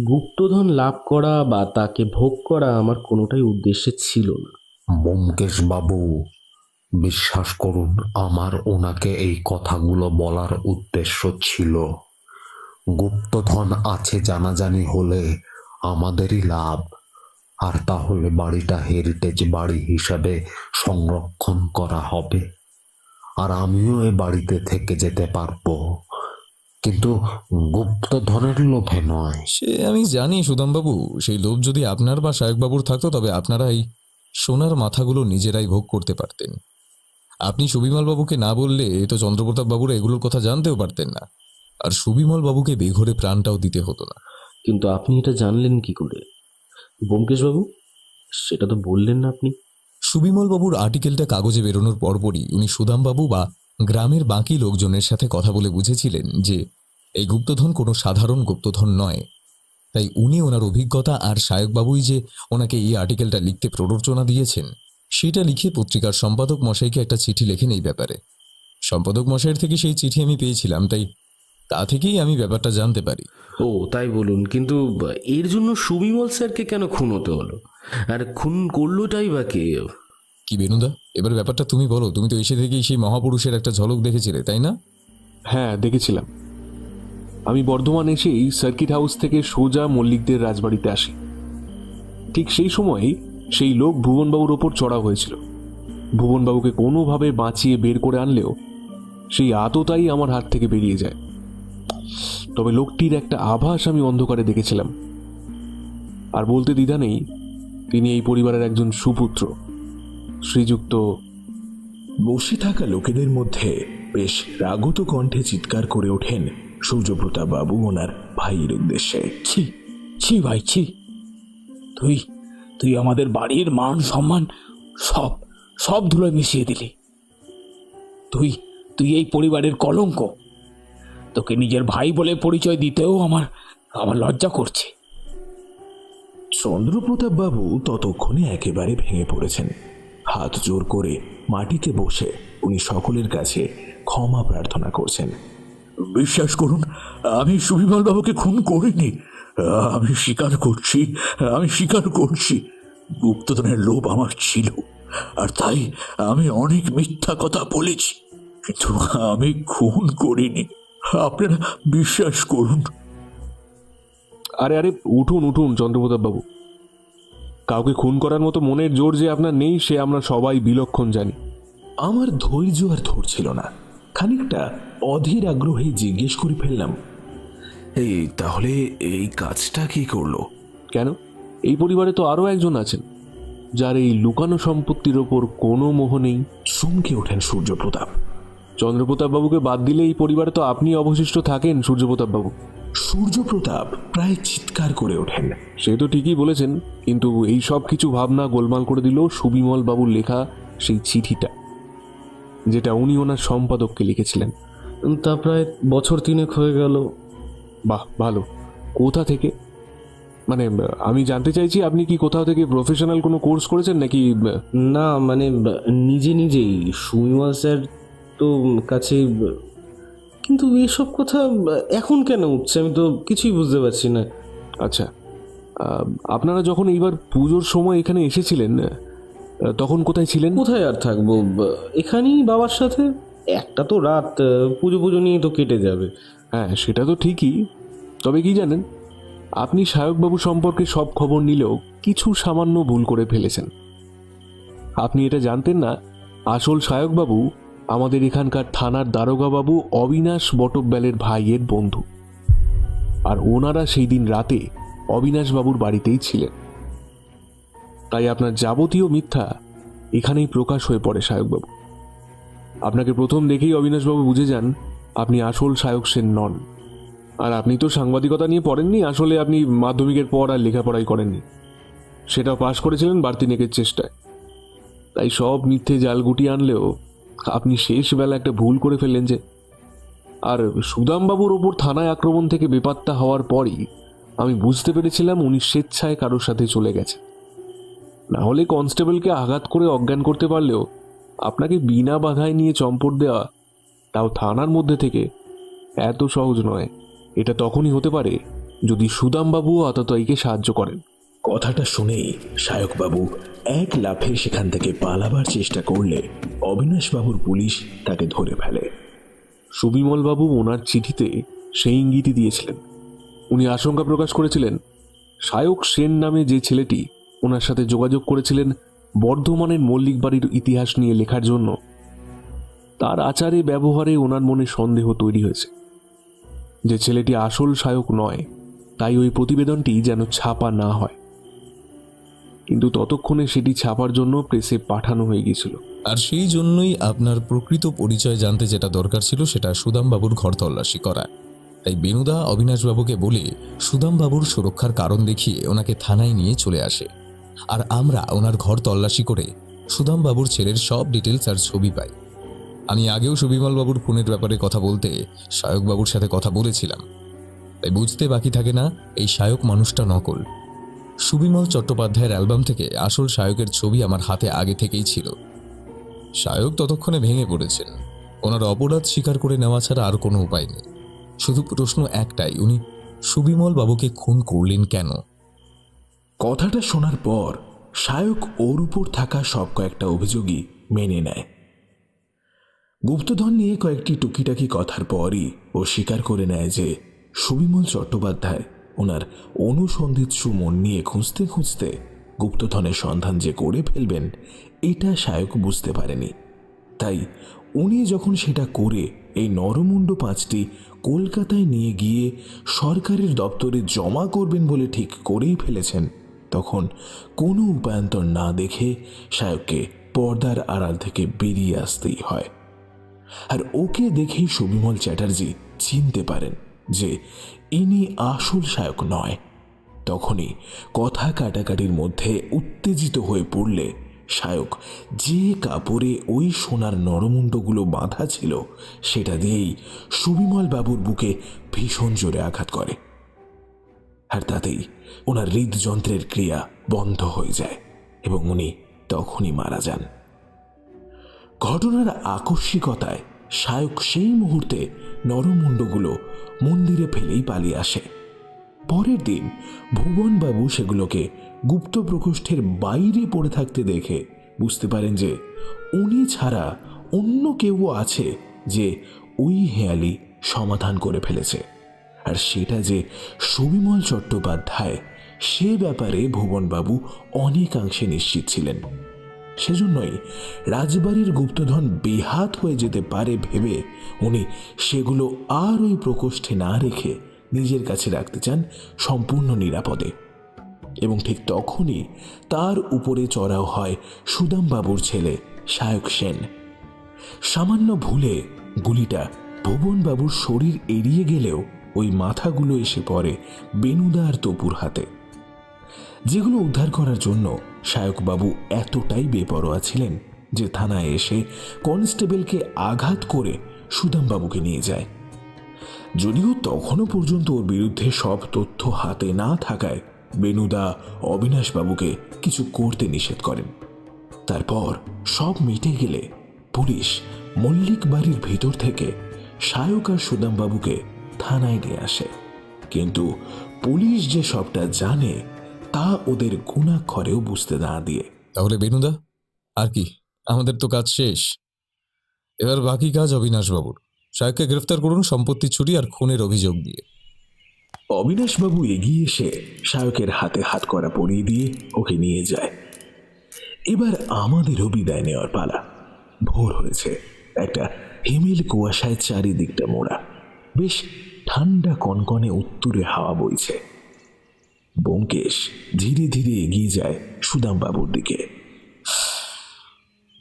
গুপ্তধন লাভ করা বা তাকে ভোগ করা আমার কোনোটাই উদ্দেশ্যে ছিল না। ব্যোমকেশ বাবু, বিশ্বাস করুন আমার ওনাকে এই কথাগুলো বলার উদ্দেশ্য ছিল। গুপ্তধন আছে জানাজানি হলে আমাদেরই লাভ, আর তাহলে বাড়িটা হেরিটেজ বাড়ি হিসাবে সংরক্ষণ করা হবে, আর আমিও এ বাড়িতে থেকে যেতে পারবো, কিন্তু গুপ্তধনের লোভে নয়। সে আমি জানি সুদামবাবু, সেই লোভ যদি আপনার বা সায়কবাবুর থাকতো তবে আপনারা এই সোনার মাথাগুলো নিজেরাই ভোগ করতে পারতেন। আপনি সুবিমল বাবুকে না বললে তো চন্দ্রপ্রতাপ বাবুরা এগুলোর কথা জানতেও পারতেন না, আর সুবিমল বাবুকে বেঘরে প্রাণটাও দিতে হতো না। কিন্তু আপনি এটা জানলেন কি করে ব্যোমকেশবাবু? সেটা তো বললেন না আপনি। সুবিমল বাবুর আর্টিকেলটা কাগজে বেরোনোর পরপরই উনি সুদামবাবু বা গ্রামের বাকি লোকজনের সাথে কথা বলে বুঝেছিলেন যে এই গুপ্তধন কোনো সাধারণ গুপ্তধন নয়। তাই উনি ওনার অভিজ্ঞতা আর সায়কবাবুই যে ওনাকে এই আর্টিকেলটা লিখতে প্ররোচনা দিয়েছেন সেটা লিখে পত্রিকার সম্পাদক মশাইকে একটা চিঠি লেখেন এই ব্যাপারে। সম্পাদক মশাইয়ের থেকে সেই চিঠি আমি পেয়েছিলাম, তাই তা থেকেই আমি ব্যাপারটা জানতে পারি। ও তাই বলুন, কিন্তু এর জন্য সুবিমল স্যারকে কেন খুন হতে হলো, আর খুন করলোটাই বা কে? কি বেনুদা, এবার ব্যাপারটা তুমি বলো। তুমি তো এসে থেকেই সেই মহাপুরুষের একটা ঝলক দেখেছিলে, তাই না? হ্যাঁ, দেখেছিলাম। আমি বর্ধমান এসেই সার্কিট হাউস থেকে সোজা মল্লিকদের রাজবাড়িতে আসি। ঠিক সেই সময়ই সেই লোক ভুবনবাবুর ওপর চড়া হয়েছিল। ভুবনবাবুকে কোনোভাবে বাঁচিয়ে বের করে আনলেও সেই আততাই আমার হাত থেকে বেরিয়ে যায়। তবে লোকটির একটা আভাস আমি অন্ধকারে দেখেছিলাম, আর বলতে দ্বিধা নেই তিনি এই পরিবারের একজন সুপুত্র, শ্রীযুক্ত। বসে থাকা লোকেদের মধ্যে বেশ রাগত কণ্ঠে চিৎকার করে ওঠেন সূর্যপ্রতাপ বাবু ওনার ভাইয়ের উদ্দেশ্যে। ছি ছি ভাই, ছি! তুই তুই আমাদের বাড়ির মান সম্মান সব সব ধুলোয় মিশিয়ে দিলি। তুই তুই এই পরিবারের কলঙ্ক। তোকে নিজের ভাই বলে পরিচয় দিতেও আমার লজ্জা করছে। চন্দ্রপ্রতাপ বাবু ততক্ষণে একেবারে ভেঙে পড়েছেন। হাত জোর করে মাটিতে বসে উনি সকলের কাছে ক্ষমা প্রার্থনা করছেন। বিশ্বাস করুন, আমি সুবিমল বাবুকে খুন করিনি। আমি স্বীকার করছি গুপ্তধনের লোভ আমার ছিল, আর তাই আমি অনেক মিথ্যা কথা বলেছি, কিন্তু আমি খুন করিনি। আপনারা বিশ্বাস করুন। আরে আরে উঠুন উঠুন চন্দ্রপ্রতাপ বাবু, কাউকে খুন করার মতো মনের জোর যে আপনার নেই সে আমরা সবাই বিলক্ষণ জানি। আমার ধৈর্য আর ধরছিল না। খানিকটা অধীর আগ্রহে জিজ্ঞেস করে ফেললাম, এই তাহলে এই কাজটা কি করলো? কেন, এই পরিবারে তো আরো একজন আছেন যার এই লুকানো সম্পত্তির ওপর কোনো মোহ নেই। চমকে ওঠেন সূর্যপ্রতাপ। চন্দ্রপ্রতাপ বাবুকে বাদ দিলে এই পরিবারে তো আপনি অবশিষ্ট থাকেন সূর্যপ্রতাপ বাবু। সূর্যপ্রতাপ প্রায় চিৎকার করে ওঠেন। সে তো ঠিকই বলেছেন, কিন্তু এই সব কিছু ভাবনা গোলমাল করে দিল সুবিমল বাবুর লেখা সেই চিঠিটা, যেটা উনি ওনার সম্পাদককে লিখেছিলেন। তা প্রায় বছর 3 হয়ে গেল। বাহ, ভালো। কোথা থেকে? মানে আমি জানতে চাইছি আপনি কি কোথাও থেকে প্রফেশনাল কোনো কোর্স করেছেন নাকি? না মানে নিজেই সুবিমল স্যার তো কাছে। কিন্তু এসব কথা এখন কেন উঠছে আমি তো কিছুই বুঝতে পারছি না। আচ্ছা, আপনারা যখন এইবার পুজোর সময় এখানে এসেছিলেন তখন কোথায় ছিলেন? কোথায় আর থাকবো, এখানেই বাবার সাথে। একটা তো রাত, পুজো পুজো নিয়ে তো কেটে যাবে। হ্যাঁ, সেটা তো ঠিকই, তবে কি জানেন, আপনি সায়কবাবু সম্পর্কে সব খবর নিলেও কিছু সামান্য ভুল করে ফেলেছেন। আপনি এটা জানতেন না আসল সায়কবাবু আমাদের এখানকার থানার দারোগাবাবু অবিনাশ বটব্যালের ভাইয়ের বন্ধু, আর ওনারা সেই দিন রাতে অবিনাশবাবুর বাড়িতেই ছিলেন। তাই আপনার যাবতীয় মিথ্যা এখানেই প্রকাশ হয়ে পড়ে সায়কবাবু। আপনাকে প্রথম দেখেই অবিনাশবাবু বুঝে যান আপনি আসল সায়ক সেন নন। আর আপনি তো সাংবাদিকতা নিয়ে পড়েননি, আসলে আপনি মাধ্যমিকের পর আর লেখাপড়াই করেননি, সেটা পাশ করেছিলেন বাড়তি নেকের চেষ্টায়। তাই সব মিথ্যে জাল গুটিয়ে আনলেও আপনি শেষ বেলা একটা ভুল করে ফেললেন যে। আর সুদামবাবুর ওপর থানায় আক্রমণ থেকে বেপাত্তা হওয়ার পরই আমি বুঝতে পেরেছিলাম উনি স্বেচ্ছায় কারোর সাথে চলে গেছে। না হলে কনস্টেবলকে আঘাত করে অজ্ঞান করতে পারলেও আপনাকে বিনা বাধায় নিয়ে চম্পট দেওয়া, তাও থানার মধ্যে থেকে, এত সহজ নয়। এটা তখনই হতে পারে যদি সুদামবাবুও আততায়ীকে সাহায্য করেন। কথাটা শুনেই সায়কবাবু এক লাফে সেখান থেকে পালাবার চেষ্টা করলে অবিনাশবাবুর পুলিশ তাকে ধরে ফেলে। সুবিমলবাবু ওনার চিঠিতে সেই ইঙ্গিতই দিয়েছিলেন। উনি আশঙ্কা প্রকাশ করেছিলেন সায়ক সেন নামে যে ছেলেটি ওনার সাথে যোগাযোগ করেছিলেন বর্ধমানের মল্লিক বাড়ির ইতিহাস নিয়ে লেখার জন্য, তার আচারে ব্যবহারে ওনার মনে সন্দেহ তৈরি হয়েছে যে ছেলেটি আসল সায়ক নয়, তাই ওই প্রতিবেদনটি যেন ছাপা না হয়। কিন্তু ততক্ষণে সেটি ছাপার জন্য প্রেসে পাঠানো হয়ে গিয়েছিল। আর সেই জন্যই আপনার প্রকৃত পরিচয় জানতে যেটা দরকার ছিল সেটা সুদামবাবুর ঘর তল্লাশি করা। তাই বেনুদা অবিনাশবাবুকে বলে সুদামবাবুর সুরক্ষার কারণ দেখিয়ে ওনাকে থানায় নিয়ে চলে আসে। আর আমরা ওনার ঘর তল্লাশি করে সুদামবাবুর ছেলের সব ডিটেলস আর ছবি পাই। আমি আগেও সুবিমলবাবুর খুনের ব্যাপারে কথা বলতে সায়কবাবুর সাথে কথা বলেছিলাম, তাই বুঝতে বাকি থাকে না এই সায়ক মানুষটা নকল। সুবিমল চট্টোপাধ্যায়ের অ্যালবাম থেকে আসল সায়কের ছবি আমার হাতে আগে থেকেই ছিল। সায়ক ততক্ষণে ভেঙে পড়েছেন, ওনার অপরাধ স্বীকার করে নেওয়া ছাড়া আর কোনো উপায় নেই। শুধু প্রশ্ন একটাই, উনি সুবিমল বাবুকে খুন করলেন কেন? কথাটা শোনার পর সায়ক ওর উপর থাকা সব কয়েকটা অভিযোগই মেনে নেয়। গুপ্তধন নিয়ে কয়েকটি টুকিটাকি কথার পরই ও স্বীকার করে নেয় যে সুবিমল চট্টোপাধ্যায় ওনার অনুসন্ধিৎসু মন নিয়ে খুঁজতে খুঁজতে গুপ্তধনের সন্ধান যে করে ফেলবেন এটা সায়ক বুঝতে পারেনি। তাই উনি যখন সেটা করে এই নরমুণ্ড পাঁচটি কলকাতায় নিয়ে গিয়ে সরকারের দপ্তরে জমা করবেন বলে ঠিক করেই ফেলেছেন, তখন কোনো উপায়ান্তর না দেখে সায়ককে পর্দার আড়াল থেকে বেরিয়ে আসতেই হয়। আর ওকে দেখেই সুবিমল চ্যাটার্জি চিনতে পারেন যে ইনি আসল সায়ক নয়। তখনই কথা কাটাকাটির মধ্যে উত্তেজিত হয়ে পড়লে সায়ক যে কাপড়ে ওই সোনার নরমুণ্ডগুলো বাঁধা ছিল সেটা দিয়েই সুবিমল বাবুর বুকে ভীষণ জোরে আঘাত করে। আর তাতেই ওনার হৃদযন্ত্রের ক্রিয়া বন্ধ হয়ে যায় এবং উনি তখনই মারা যান। ঘটনার আকস্মিকতায় সায়ক সেই মুহূর্তে নরমুণ্ডগুলো মন্দিরে ফেলেই পালিয়ে আসে। পরের দিন ভুবনবাবু সেগুলোকে গুপ্ত প্রকোষ্ঠের বাইরে পড়ে থাকতে দেখে বুঝতে পারেন যে উনি ছাড়া অন্য কেউ আছে যে ওই হেয়ালি সমাধান করে ফেলেছে, আর সেটা যে সুবিমল চট্টোপাধ্যায় সে ব্যাপারে ভুবনবাবু অনেকাংশে নিশ্চিত ছিলেন। সেজন্যই রাজবাড়ির গুপ্তধন বেহাত হয়ে যেতে পারে ভেবে উনি সেগুলো আর ওই প্রকোষ্ঠে না রেখে নিজের কাছে রাখতে চান সম্পূর্ণ নিরাপদে। এবং ঠিক তখনই তার উপরে চড়াও হয় সুদামবাবুর ছেলে সায়ক সেন। সামান্য ভুলে গুলিটা ভুবনবাবুর শরীর এড়িয়ে গেলেও ওই মাথাগুলো এসে পড়ে বেনুদা আর তপুর হাতে, যেগুলো উদ্ধার করার জন্য সায়কবাবু এতটাই বেপরোয়া ছিলেন যে থানায় এসে কনস্টেবলকে আঘাত করে সুদামবাবুকে নিয়ে যায়। যদিও তখনও পর্যন্ত ওর বিরুদ্ধে সব তথ্য হাতে না থাকায় বেনুদা অবিনাশবাবুকে কিছু করতে নিষেধ করেন। তারপর সব মিটে গেলে পুলিশ মল্লিক বাড়ির ভিতর থেকে সায়ক আর সুদামবাবুকে থানায় নিয়ে আসে। কিন্তু পুলিশ যে সবটা জানে তা ওদের গুণাক্ষরেও বুঝতে না দিয়ে। তাহলে বেনুদা, আর কি, আমাদের তো কাজ শেষ। এবার বাকি কাজ অবিনাশবাবুর। সাহেবকে গ্রেফতার করুন সম্পত্তি চুরি আর খুনের অভিযোগ দিয়ে। অবিনাশবাবু এগিয়ে এসে শায়কের হাতে হাত করা পরিয়ে দিয়ে ওকে নিয়ে যায়। এবার আমাদেরও বিদায় নেওয়ার পালা। ভোর হয়েছে, একটা হিমেল কুয়াশায় চারিদিকটা মোড়া, বেশ ঠান্ডা কনকনে উত্তুরে হাওয়া বইছে। ব্যোমকেশ ধীরে ধীরে এগিয়ে যায় সুদামবাবুর দিকে।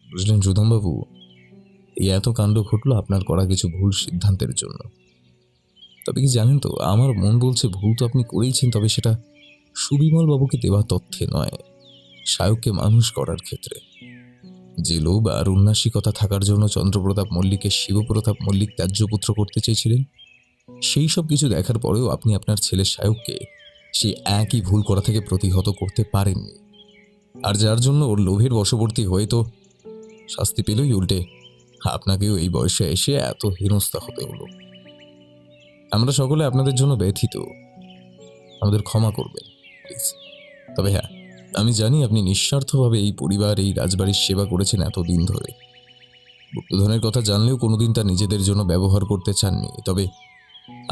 বুঝলেন সুদামবাবু, এই এত কাণ্ড ঘটলো আপনার করা কিছু ভুল সিদ্ধান্তের জন্য। তবে কি জানেন তো, আমার মন বলছে ভুল তো আপনি করেইছেন, তবে সেটা সুবিমল বাবুকে দেওয়া তথ্যে নয়, শায়ককে মানুষ করার ক্ষেত্রে। যে লোভ আর উন্নাসিকতা থাকার জন্য চন্দ্রপ্রতাপ মল্লিককে শিবপ্রতাপ মল্লিক ত্যায্যপুত্র করতে চেয়েছিলেন, সেই সব কিছু দেখার পরেও আপনি আপনার ছেলে শায়ককে সেই একই ভুল করা থেকে প্রতিহত করতে পারেননি। আর যার জন্য ওর লোভের বশবর্তী হয়ে তো শাস্তি পেলই, উল্টে আপনাকেও এই বয়সে এসে এত হেনস্থা হতে হলো। আমরা সকলে আপনাদের জন্য ব্যথিত, আমাদের ক্ষমা করবেন প্লিজ। তবে হ্যাঁ, আমি জানি আপনি নিঃস্বার্থভাবে এই পরিবার, এই রাজবাড়ির সেবা করেছেন এতদিন ধরে। গুপ্তধনের কথা জানলেও কোনোদিন তা নিজেদের জন্য ব্যবহার করতে চাননি। তবে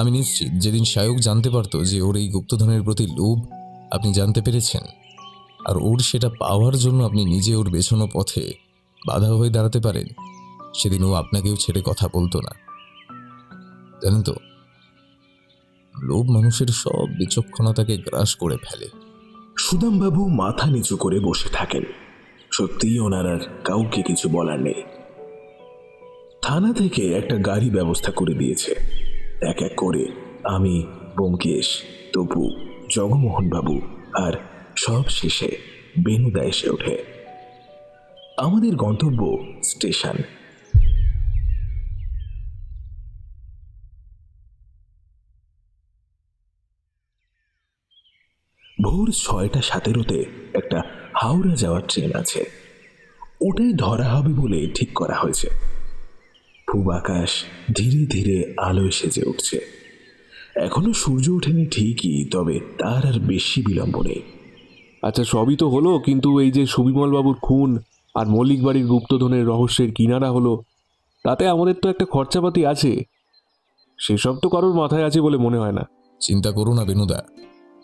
আমি নিশ্চিত যেদিন শায়ক জানতে পারত যে ওর এই গুপ্তধনের প্রতি লোভ আপনি জানতে পেরেছেন, আর ওর সেটা পাওয়ার জন্য আপনি নিজে ওর বেছানো পথে বাধা হয়ে দাঁড়াতে পারেন, সেদিন ও আপনাকেও ছেড়ে কথা বলতো না। জানেন তো, লোভ মানুষের সব বিচক্ষণতাকে গ্রাস করে ফেলে। সুদামবাবু মাথা নিচু করে বসে থাকেন। সত্যিই ওনার আর কাউকে কিছু বলার নেই। থানা থেকে একটা গাড়ি ব্যবস্থা করে দিয়েছে। এক এক করে আমি, ব্যোমকেশ, তপু, জগমোহনবাবু আর সব শেষে বেনুদা এসে ওঠে। আমাদের গন্তব্য স্টেশন। ভোর 6:17 একটা হাওড়া যাওয়ার ট্রেন আছে, ওটাই ধরা হবে বলে ঠিক করা হয়েছে। পূব আকাশ ধীরে ধীরে আলোয় সেজে উঠছে। এখনো সূর্য ওঠেনি ঠিকই, তবে তার আর বেশি বিলম্ব নেই। আচ্ছা, সবই তো হলো, কিন্তু এই যে সুবিমল বাবুর খুন আর মল্লিক বাড়ির গুপ্তধনের রহস্যের কিনারা হলো, তাতে আমাদের তো একটা খরচাপাতি আছে। সেসব তো কারোর মাথায় আছে বলে মনে হয় না। চিন্তা করো না বেনুদা,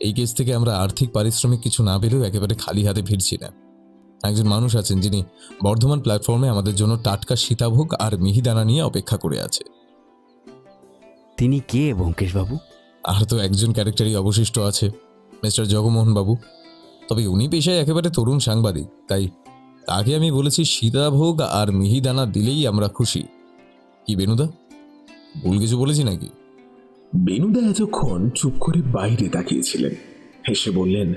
এই কেস থেকে আমরা আর্থিক পারিশ্রমিক কিছু না পেলেও একেবারে খালি হাতে ফিরছি না। একজন মানুষ আছেন যিনি বর্ধমান প্ল্যাটফর্মে আমাদের জন্য টাটকা সীতাভোগ আর মিহিদানা নিয়ে অপেক্ষা করে আছে। তিনি কে ব্যোমকেশবাবু? আর তো একজন ক্যারেক্টারই অবশিষ্ট আছে, মিস্টার জগমোহন বাবু। তবে উনি পেশায় একেবারে তরুণ সাংবাদিক, তাই তাকে আমি বলেছি সীতাভোগ আর মিহিদানা দিলেই আমরা খুশি। কি বেনুদা, ভুল কিছু বলেছি নাকি? বেনুদা এতক্ষণ চুপ করে বাইরে তাকিয়েছিলেন, হেসে বললেন,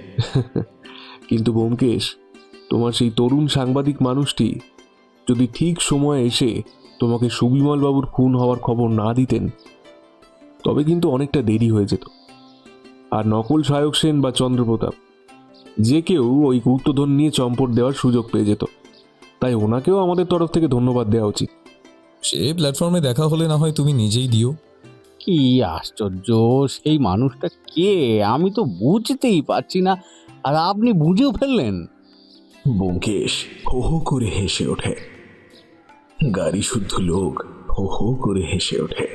কিন্তু ব্যোমকেশ, তোমার সেই তরুণ সাংবাদিক মানুষটি যদি ঠিক সময়ে এসে তোমাকে সুবিমল বাবুর খুন হওয়ার খবর না দিতেন, তবে কিন্তু অনেকটা দেরি হয়ে যেত। আর নকল শায়ক সেন বা চন্দ্রপ্রতাপ যে কেউ ওই গুপ্তধন নিয়ে চম্পট দেওয়ার সুযোগ পেয়ে যেত। তাই ওনাকেও আমাদের তরফ থেকে ধন্যবাদ দেওয়া উচিত। সে প্ল্যাটফর্মে দেখা হলে না হয় তুমি নিজেই দিও। কি আশ্চর্য, সেই মানুষটা কে আমি তো বুঝতেই পারছি না, আর আপনি বুঝেও ফেললেন। ব্যোমকেশ হো হো করে হেসে ওঠে। গাড়ি শুদ্ধ লোক হো হো করে হেসে ওঠে।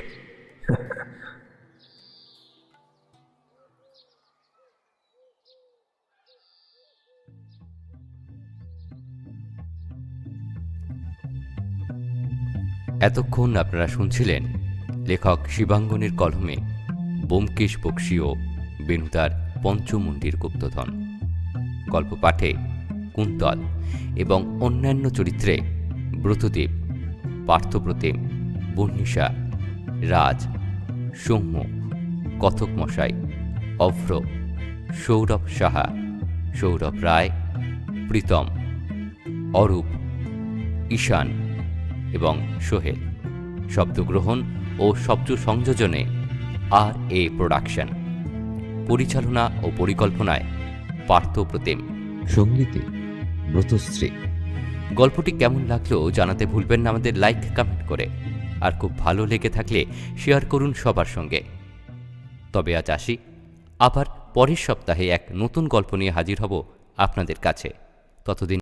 এতক্ষণ আপনারা শুনছিলেন লেখক শিবাঙ্গনের কলমে ব্যোমকেশ বক্সী ও বেনুদার পঞ্চমুণ্ডির গুপ্তধন। গল্প পাঠে কুন্তল এবং অন্যান্য চরিত্রে ব্রতদেব, পার্থপ্রতিম, বর্ণিশা, রাজ, সৌম্য, কথক মশাই, অভ্র, সৌরভ সাহা, সৌরভ রায়, প্রীতম, অরূপ, ঈশান এবং সোহেল। শব্দগ্রহণ ও শব্দ সংযোজনে RA প্রোডাকশন। পরিচালনা ও পরিকল্পনায় পার্থপ্রতিম। সঙ্গীতে ব্রতশ্রী। গল্পটি কেমন লাগলো জানাতে ভুলবেন না আমাদের লাইক কমেন্ট করে, আর খুব ভালো লেগে থাকলে শেয়ার করুন সবার সঙ্গে। তবে আজ আসি, আবার পরের সপ্তাহে এক নতুন গল্প নিয়ে হাজির হব আপনাদের কাছে। ততদিন